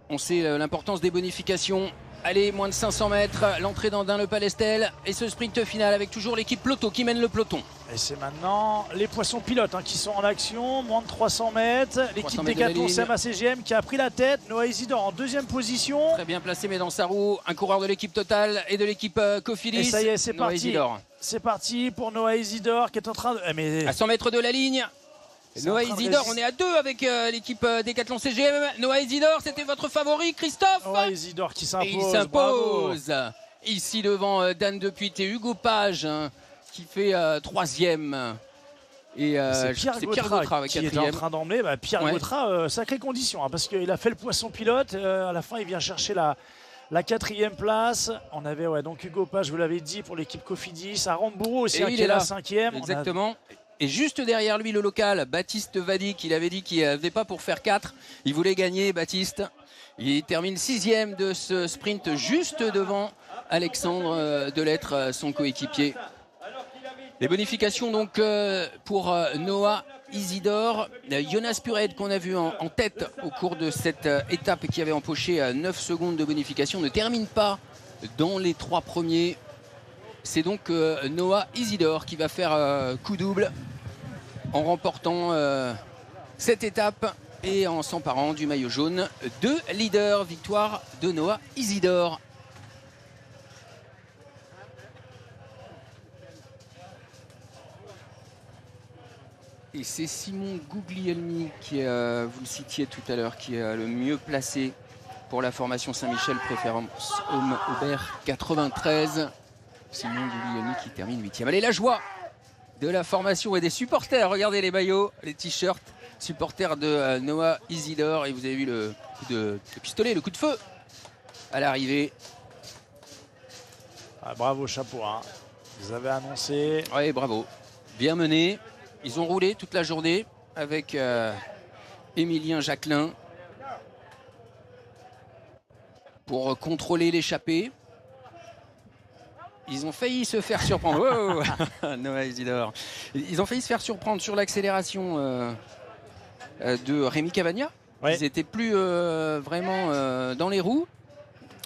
On sait l'importance des bonifications. Allez, moins de 500 mètres, l'entrée dans Dun-le-Palestel et ce sprint final avec toujours l'équipe Lotto qui mène le peloton. Et c'est maintenant les poissons pilotes qui sont en action, moins de 300 mètres. L'équipe Décathlon CMA CGM qui a pris la tête. Noah Isidore en deuxième position. Très bien placé mais dans sa roue, un coureur de l'équipe Total et de l'équipe Cofidis. Et ça y est, c'est parti. Isidore. C'est parti pour Noah Isidore qui est en train de... Mais... À 100 mètres de la ligne. Noah Isidore, on est à 2 avec l'équipe Décathlon CGM. Noah Isidore, c'était votre favori, Christophe? Noah Isidore qui s'impose. Il s'impose. Ici devant Dan Depuy et Hugo Page qui fait 3e. Et c'est Pierre Gautra avec qui est en train d'emmener. Pierre Gautra, sacrée condition, parce qu'il a fait le poisson pilote. À la fin, il vient chercher la 4e place. On avait donc Hugo Page, vous l'avez dit, pour l'équipe Cofidis. Aramburu aussi, qui est la 5e. Exactement. Et juste derrière lui, le local, Baptiste Vadik, il avait dit qu'il ne venait pas pour faire 4. Il voulait gagner, Baptiste. Il termine 6e de ce sprint, juste devant Alexandre Delettre, son coéquipier. Les bonifications donc pour Noah Isidore. Jonas Pured, qu'on a vu en tête au cours de cette étape et qui avait empoché 9 secondes de bonification, ne termine pas dans les 3 premiers. C'est donc Noah Isidore qui va faire coup double en remportant cette étape et en s'emparant du maillot jaune de leader. Victoire de Noah Isidore. Et c'est Simon Guglielmi qui, vous le citiez tout à l'heure, qui est le mieux placé pour la formation Saint-Michel préférence Homme-Aubert 93. Simon Guglielmi qui termine 8e. Allez, la joie de la formation et des supporters. Regardez les maillots, les t-shirts. Supporters de Noah Isidore. Et vous avez vu le coup de pistolet, le coup de feu à l'arrivée. Bravo, chapeau. Vous avez annoncé. Oui, bravo. Bien mené. Ils ont roulé toute la journée avec Émilien Jacquelin pour contrôler l'échappée. Ils ont failli se faire surprendre. Oh Noah Isidore. Ils ont failli se faire surprendre sur l'accélération de Rémi Cavagna. Ouais. Ils n'étaient plus vraiment dans les roues.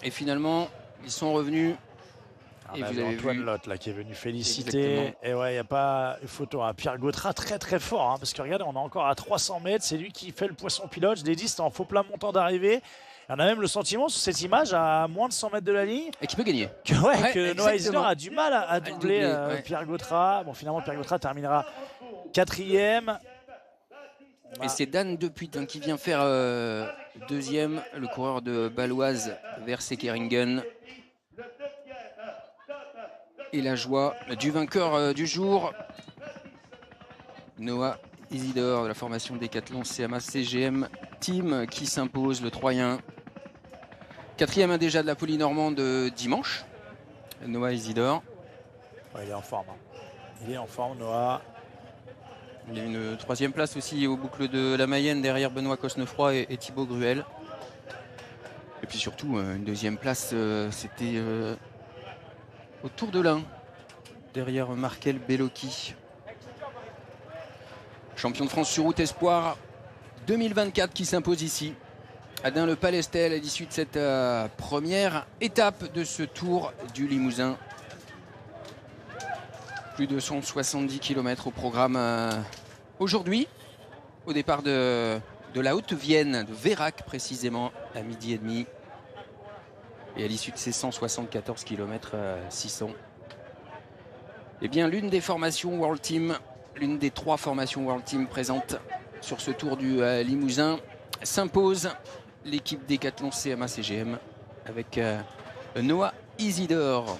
Et finalement, ils sont revenus. Et vous avez Antoine vu... Lotte là, qui est venu féliciter. Exactement. Et ouais, il n'y a pas une photo. Pierre Gautra très très fort. Parce que regardez, on est encore à 300 mètres. C'est lui qui fait le poisson pilote. Je l'ai dit, c'était en faux plat montant d'arrivée. On a même le sentiment sur cette image à moins de 100 mètres de la ligne. Et qui peut gagner. Que Noah Isidore a du mal à doubler Pierre Gautra. Bon, finalement, Pierre Gautra terminera 4e. Et c'est Dan Depuy qui vient faire 2e, le coureur de Baloise vers Sekeringen. Et la joie du vainqueur du jour, Noah Isidore de la formation Décathlon CMA CGM Team qui s'impose, le Troyen. 4e déjà de la Polynormande dimanche, Noah Isidore. Il est en forme. Il est en forme, Noah. Il y a une 3e place aussi aux boucles de la Mayenne derrière Benoît Cosnefroy et Thibaut Gruel. Et puis surtout, une 2e place, c'était au Tour de l'Ain, derrière Markel Bellocchi. Champion de France sur route espoir 2024 qui s'impose ici à Dun-le-Palestel à l'issue de cette première étape de ce Tour du Limousin. Plus de 170 km au programme aujourd'hui, au départ de la Haute-Vienne, de Vérac précisément, à 12h30. Et à l'issue de ces 174 km 600. Eh bien, l'une des formations World Team, l'une des 3 formations World Team présentes sur ce Tour du Limousin s'impose. L'équipe Décathlon CMA CGM avec Noah Isidore.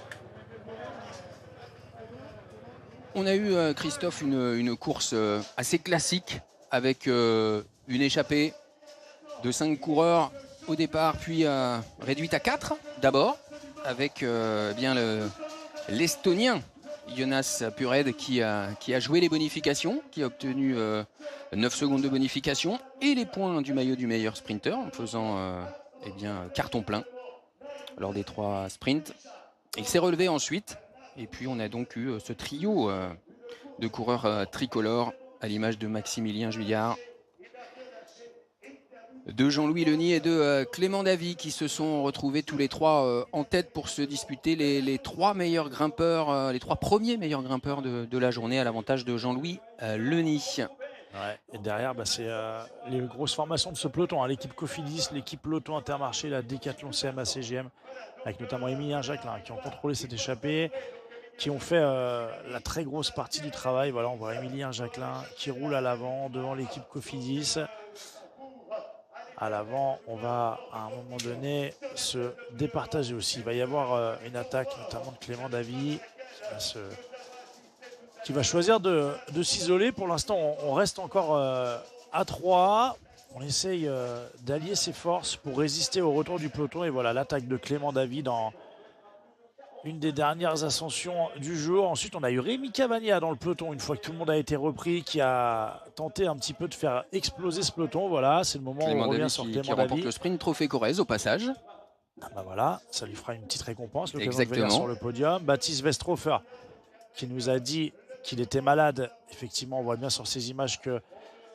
On a eu, Christophe, une course assez classique avec une échappée de 5 coureurs au départ, puis réduite à 4 d'abord, avec bien l'Estonien Jonas Pured qui a joué les bonifications, qui a obtenu 9 secondes de bonification et les points du maillot du meilleur sprinter en faisant carton plein lors des 3 sprints. Il s'est relevé ensuite et puis on a donc eu ce trio de coureurs tricolores à l'image de Maximilien Juillard, de Jean-Louis Leny et de Clément Davy qui se sont retrouvés tous les 3 en tête pour se disputer les 3 meilleurs grimpeurs, les 3 premiers meilleurs grimpeurs de la journée à l'avantage de Jean-Louis Leny. Ouais, et derrière, c'est les grosses formations de ce peloton, hein. L'équipe Cofidis, l'équipe Peloton Intermarché, la Décathlon CMA CGM, avec notamment Émilien Jacquelin qui ont contrôlé cette échappée, qui ont fait la très grosse partie du travail. Voilà, on voit Émilien Jacquelin qui roule à l'avant devant l'équipe Cofidis. À l'avant, on va à un moment donné se départager aussi. Il va y avoir une attaque notamment de Clément Davy qui va choisir de s'isoler. Pour l'instant, on reste encore à 3. On essaye d'allier ses forces pour résister au retour du peloton. Et voilà l'attaque de Clément Davy dans une des dernières ascensions du jour. Ensuite, on a eu Rémi Cavagna dans le peloton, une fois que tout le monde a été repris, qui a tenté un petit peu de faire exploser ce peloton. Voilà, c'est le moment Clément où on revient Davy sur qui Clément remporte Davy. le sprint Trophée Corrèze au passage. Voilà, ça lui fera une petite récompense, l'occasion de Exactement. venir sur le podium. Baptiste Westhofer qui nous a dit qu'il était malade. Effectivement, on voit bien sur ces images que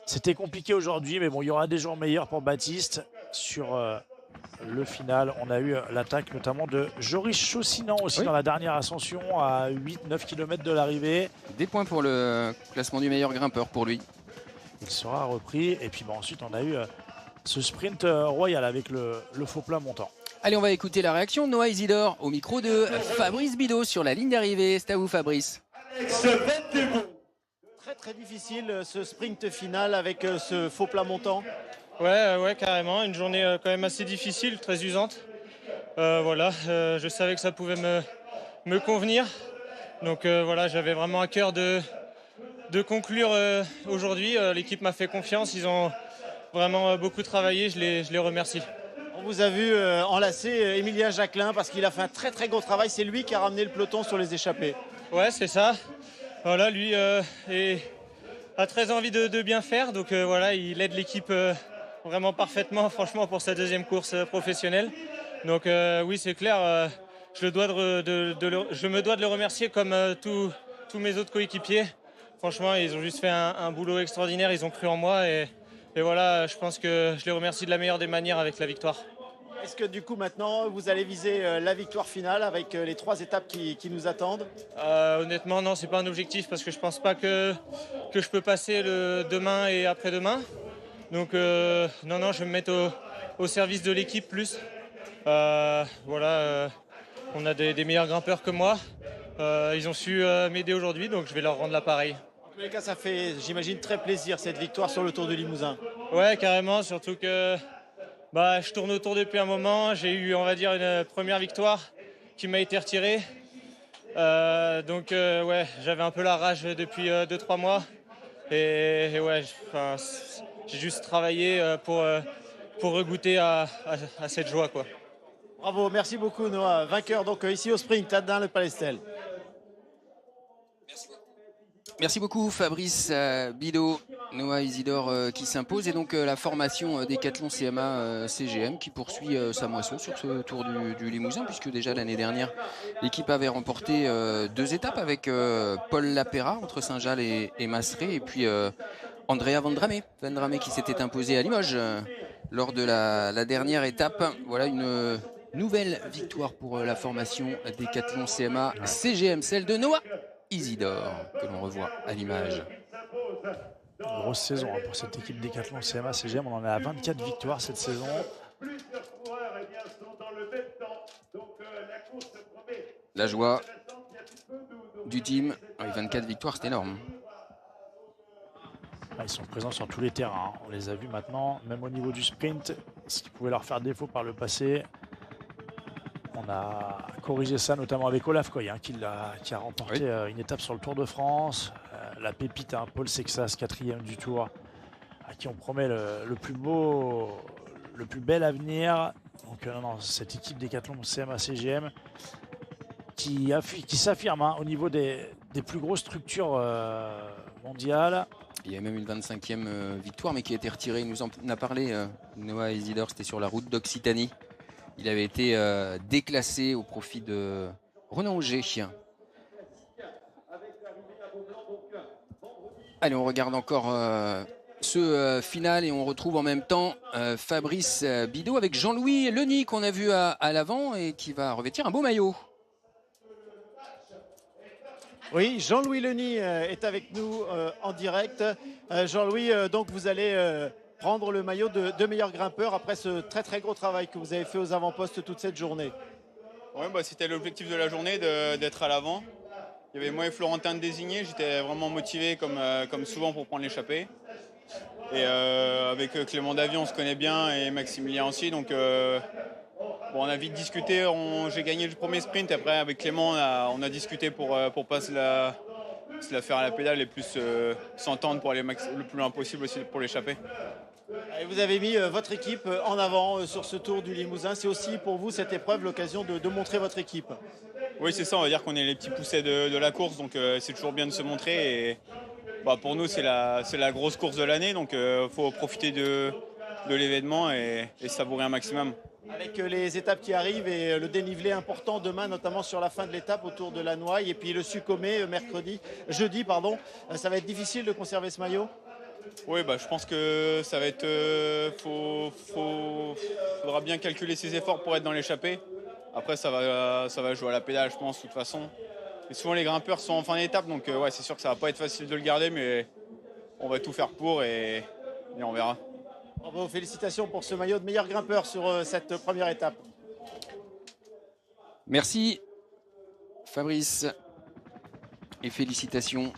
c'était compliqué aujourd'hui, mais bon, il y aura des jours meilleurs pour Baptiste. Sur le final, on a eu l'attaque notamment de Joris Chaussinan aussi dans la dernière ascension à 8-9 km de l'arrivée. Des points pour le classement du meilleur grimpeur pour lui. Il sera repris. Et puis ensuite, on a eu ce sprint royal avec le faux plat montant. Allez, on va écouter la réaction de Noah Isidore au micro de Fabrice Bidot sur la ligne d'arrivée. C'est à vous, Fabrice. Très très difficile ce sprint final avec ce faux plat montant. Ouais, carrément. Une journée quand même assez difficile, très usante. Je savais que ça pouvait me convenir. Donc j'avais vraiment à cœur de conclure aujourd'hui. L'équipe m'a fait confiance. Ils ont vraiment beaucoup travaillé. Je les remercie. On vous a vu enlacer Émilien Jacquelin parce qu'il a fait un très très gros travail. C'est lui qui a ramené le peloton sur les échappées. Ouais, c'est ça. Voilà, lui a très envie de bien faire. Donc il aide l'équipe vraiment parfaitement, franchement, pour sa deuxième course professionnelle. Donc oui, c'est clair. Je me dois de le remercier comme tous mes autres coéquipiers. Franchement, ils ont juste fait un boulot extraordinaire. Ils ont cru en moi et voilà, je pense que je les remercie de la meilleure des manières avec la victoire. Est-ce que du coup maintenant vous allez viser la victoire finale avec les 3 étapes qui nous attendent? Honnêtement non, c'est pas un objectif parce que je pense pas que je peux passer le demain et après-demain. Donc non, je vais me mettre au service de l'équipe plus. On a des meilleurs grimpeurs que moi. Ils ont su m'aider aujourd'hui, donc je vais leur rendre l'appareil. En tous les cas, ça fait, j'imagine, très plaisir cette victoire sur le Tour du Limousin. Ouais, carrément, surtout que je tourne autour depuis un moment. J'ai eu, on va dire, une première victoire qui m'a été retirée. J'avais un peu la rage depuis 2-3 mois. Et j'ai juste travaillé pour regoûter à cette joie, quoi. Bravo, merci beaucoup Noah. Vainqueur donc ici au sprint à Dun-le-Palestel. Merci beaucoup Fabrice Bidot. Noah Isidore qui s'impose et donc la formation Décathlon CMA CGM qui poursuit sa moisson sur ce Tour du Limousin, puisque déjà l'année dernière l'équipe avait remporté 2 étapes avec Paul Lapéra entre Saint-Jal et Masseray, et puis Andrea Vendrame qui s'était imposé à Limoges lors de la dernière étape. Voilà une nouvelle victoire pour la formation Décathlon CMA CGM, celle de Noah Isidore que l'on revoit à l'image. Grosse saison pour cette équipe Décathlon CMA CGM. On en est à 24 victoires cette saison. La joie du team. Avec 24 victoires, c'est énorme. Ils sont présents sur tous les terrains. On les a vus maintenant, même au niveau du sprint, ce qui pouvait leur faire défaut par le passé. On a corrigé ça notamment avec Olaf Koy, qui a remporté une étape sur le Tour de France. La pépite, Paul Sexas, 4e du Tour, à qui on promet le plus beau, le plus bel avenir. Donc cette équipe Décathlon CMA CGM qui s'affirme au niveau des des plus grosses structures mondiales. Il y a même une 25e victoire, mais qui a été retirée. Il nous en a parlé, Noah Isidore, c'était sur la route d'Occitanie. Il avait été déclassé au profit de Renan Auger. Allez, on regarde encore ce final et on retrouve en même temps Fabrice Bidot avec Jean-Louis Leny qu'on a vu à l'avant et qui va revêtir un beau maillot. Oui, Jean-Louis Leny est avec nous en direct. Jean-Louis, donc vous allez prendre le maillot de meilleur grimpeur après ce très très gros travail que vous avez fait aux avant-postes toute cette journée. Ouais, bah, c'était l'objectif de la journée d'être à l'avant. Il y avait moi et Florentin de désigner, j'étais vraiment motivé comme souvent pour prendre l'échappée. Et avec Clément Davy, on se connaît bien et Maximilien aussi. Donc bon, on a vite discuté, j'ai gagné le premier sprint. Après avec Clément, on a discuté pour pas se la faire à la pédale et plus s'entendre pour aller le plus loin possible aussi pour l'échapper. Et vous avez mis votre équipe en avant sur ce Tour du Limousin. C'est aussi pour vous cette épreuve l'occasion de montrer votre équipe. Oui, c'est ça, on va dire qu'on est les petits poussets de la course, donc c'est toujours bien de se montrer. Et bah, pour nous, c'est la grosse course de l'année, donc il faut profiter de l'événement et savourer un maximum. Avec les étapes qui arrivent et le dénivelé important demain, notamment sur la fin de l'étape autour de la Noaille et puis le Sucomé jeudi, ça va être difficile de conserver ce maillot. Oui, bah, je pense que ça va être. Faudra bien calculer ses efforts pour être dans l'échappée. Après, ça va jouer à la pédale, je pense, de toute façon. Et souvent, les grimpeurs sont en fin d'étape, donc ouais, c'est sûr que ça va pas être facile de le garder, mais on va tout faire pour et on verra. Bravo, félicitations pour ce maillot de meilleur grimpeur sur cette première étape. Merci, Fabrice. Et félicitations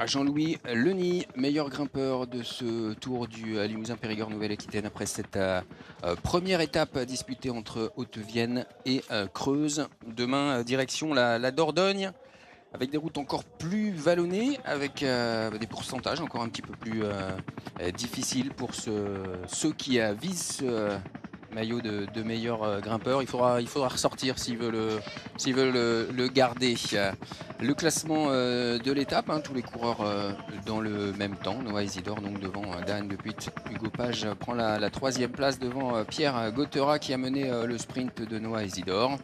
à Jean-Louis Leny, meilleur grimpeur de ce Tour du Limousin Périgord Nouvelle-Aquitaine après cette première étape disputée entre Haute-Vienne et Creuse. Demain, direction la Dordogne, avec des routes encore plus vallonnées, avec des pourcentages encore un petit peu plus difficiles pour ceux qui visent ce maillot de meilleur grimpeur. Il faudra ressortir s'ils veulent le garder. Le classement de l'étape, tous les coureurs dans le même temps. Noah Isidore donc devant Dan Lepuit. Hugo Page prend la 3e place devant Pierre Gauthera qui a mené le sprint de Noah Isidore.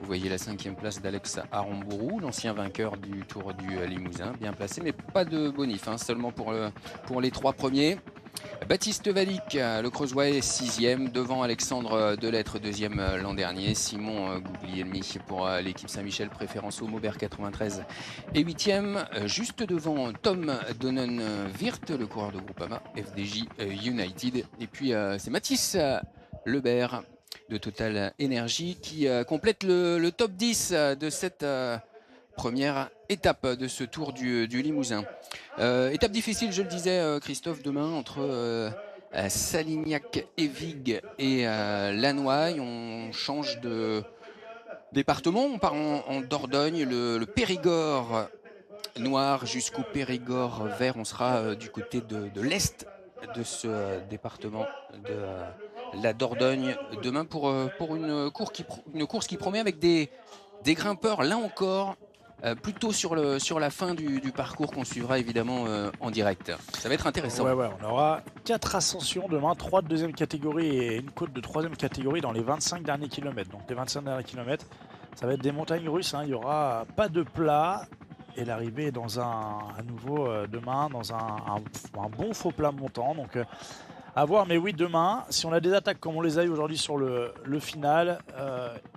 Vous voyez la 5e place d'Alex Arambourou, l'ancien vainqueur du Tour du Limousin. Bien placé, mais pas de bonif, seulement pour les 3 premiers. Baptiste Valic, le Creusois, 6e, devant Alexandre Delettre, 2e l'an dernier. Simon Guglielmi pour l'équipe Saint-Michel, préférence au Maubert 93 et 8e, juste devant Tom Donnen-Wirth, le coureur de Groupama, FDJ United. Et puis c'est Mathis Lebert de Total Energy qui complète le top 10 de cette première étape de ce Tour du Limousin. Étape difficile, je le disais, Christophe, demain entre Salignac-Évigues et Lannoy. On change de département, on part en Dordogne, le Périgord noir jusqu'au Périgord vert. On sera du côté de l'est de ce département de la Dordogne demain pour une course qui promet avec des grimpeurs, là encore, plutôt sur la fin du parcours qu'on suivra évidemment en direct. Ça va être intéressant. Ouais, on aura 4 ascensions demain, 3 de 2e catégorie et une côte de 3e catégorie dans les 25 derniers kilomètres. Donc les 25 derniers kilomètres, ça va être des montagnes russes. Il n'y aura pas de plat. Et l'arrivée est dans à nouveau demain dans un bon faux plat montant. Donc à voir, mais oui, demain, si on a des attaques comme on les a eu aujourd'hui sur le final,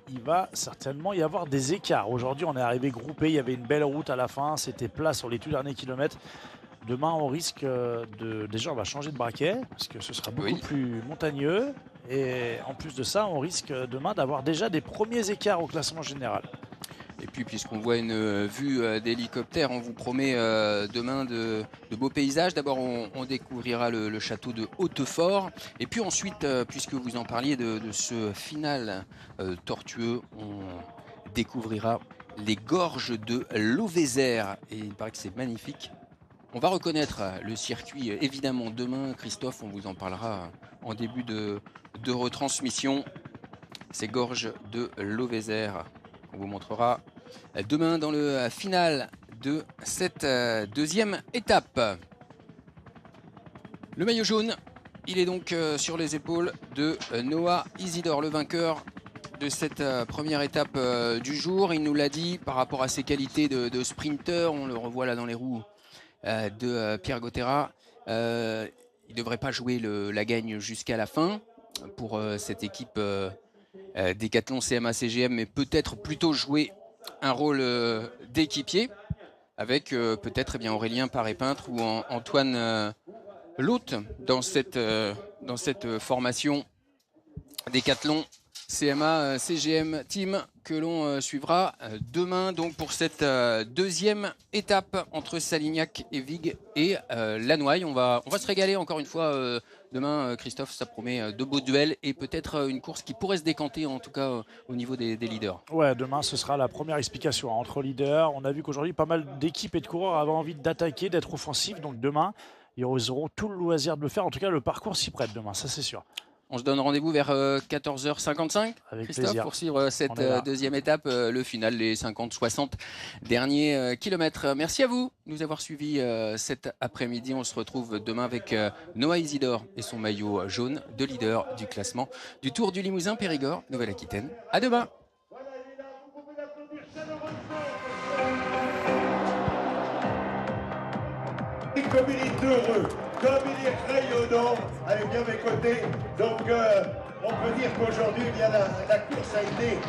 il va certainement y avoir des écarts. Aujourd'hui, on est arrivé groupé, il y avait une belle route à la fin, c'était plat sur les tout derniers kilomètres. Demain, on risque déjà, on va changer de braquet, parce que ce sera beaucoup plus montagneux. Et en plus de ça, on risque demain d'avoir déjà des premiers écarts au classement général. Et puis, puisqu'on voit une vue d'hélicoptère, on vous promet demain de beaux paysages. D'abord, on découvrira le château de Hautefort. Et puis ensuite, puisque vous en parliez de ce final tortueux, on découvrira les gorges de l'Auvézère. Et il paraît que c'est magnifique. On va reconnaître le circuit, évidemment, demain. Christophe, on vous en parlera en début de retransmission. Ces gorges de l'Auvézère. On vous montrera demain dans le final de cette deuxième étape. Le maillot jaune, il est donc sur les épaules de Noah Isidore, le vainqueur de cette première étape du jour. Il nous l'a dit par rapport à ses qualités de sprinter, on le revoit là dans les roues de Pierre Gauthierat. Il ne devrait pas jouer la gagne jusqu'à la fin pour cette équipe Décathlon CMA CGM, mais peut-être plutôt jouer un rôle d'équipier avec peut-être Aurélien Paré-Peintre ou Antoine Lhôte dans cette formation Décathlon CMA CGM Team que l'on suivra demain donc pour cette deuxième étape entre Salignac et Vig et Lannoy. On va se régaler encore une fois demain, Christophe, ça promet de beaux duels et peut-être une course qui pourrait se décanter en tout cas au niveau des leaders. Ouais, demain ce sera la première explication entre leaders. On a vu qu'aujourd'hui pas mal d'équipes et de coureurs avaient envie d'attaquer, d'être offensifs, donc demain ils auront tout le loisir de le faire. En tout cas le parcours s'y prête demain, ça c'est sûr. On se donne rendez-vous vers 14h55, avec Christophe, plaisir. pour suivre cette deuxième étape, le final, les 50-60 derniers kilomètres. Merci à vous de nous avoir suivis cet après-midi. On se retrouve demain avec Noah Isidore et son maillot jaune de leader du classement du Tour du Limousin Périgord, Nouvelle-Aquitaine. À demain. Comme il est heureux, comme il est rayonnant, avec bien mes côtés. Donc on peut dire qu'aujourd'hui, la course a été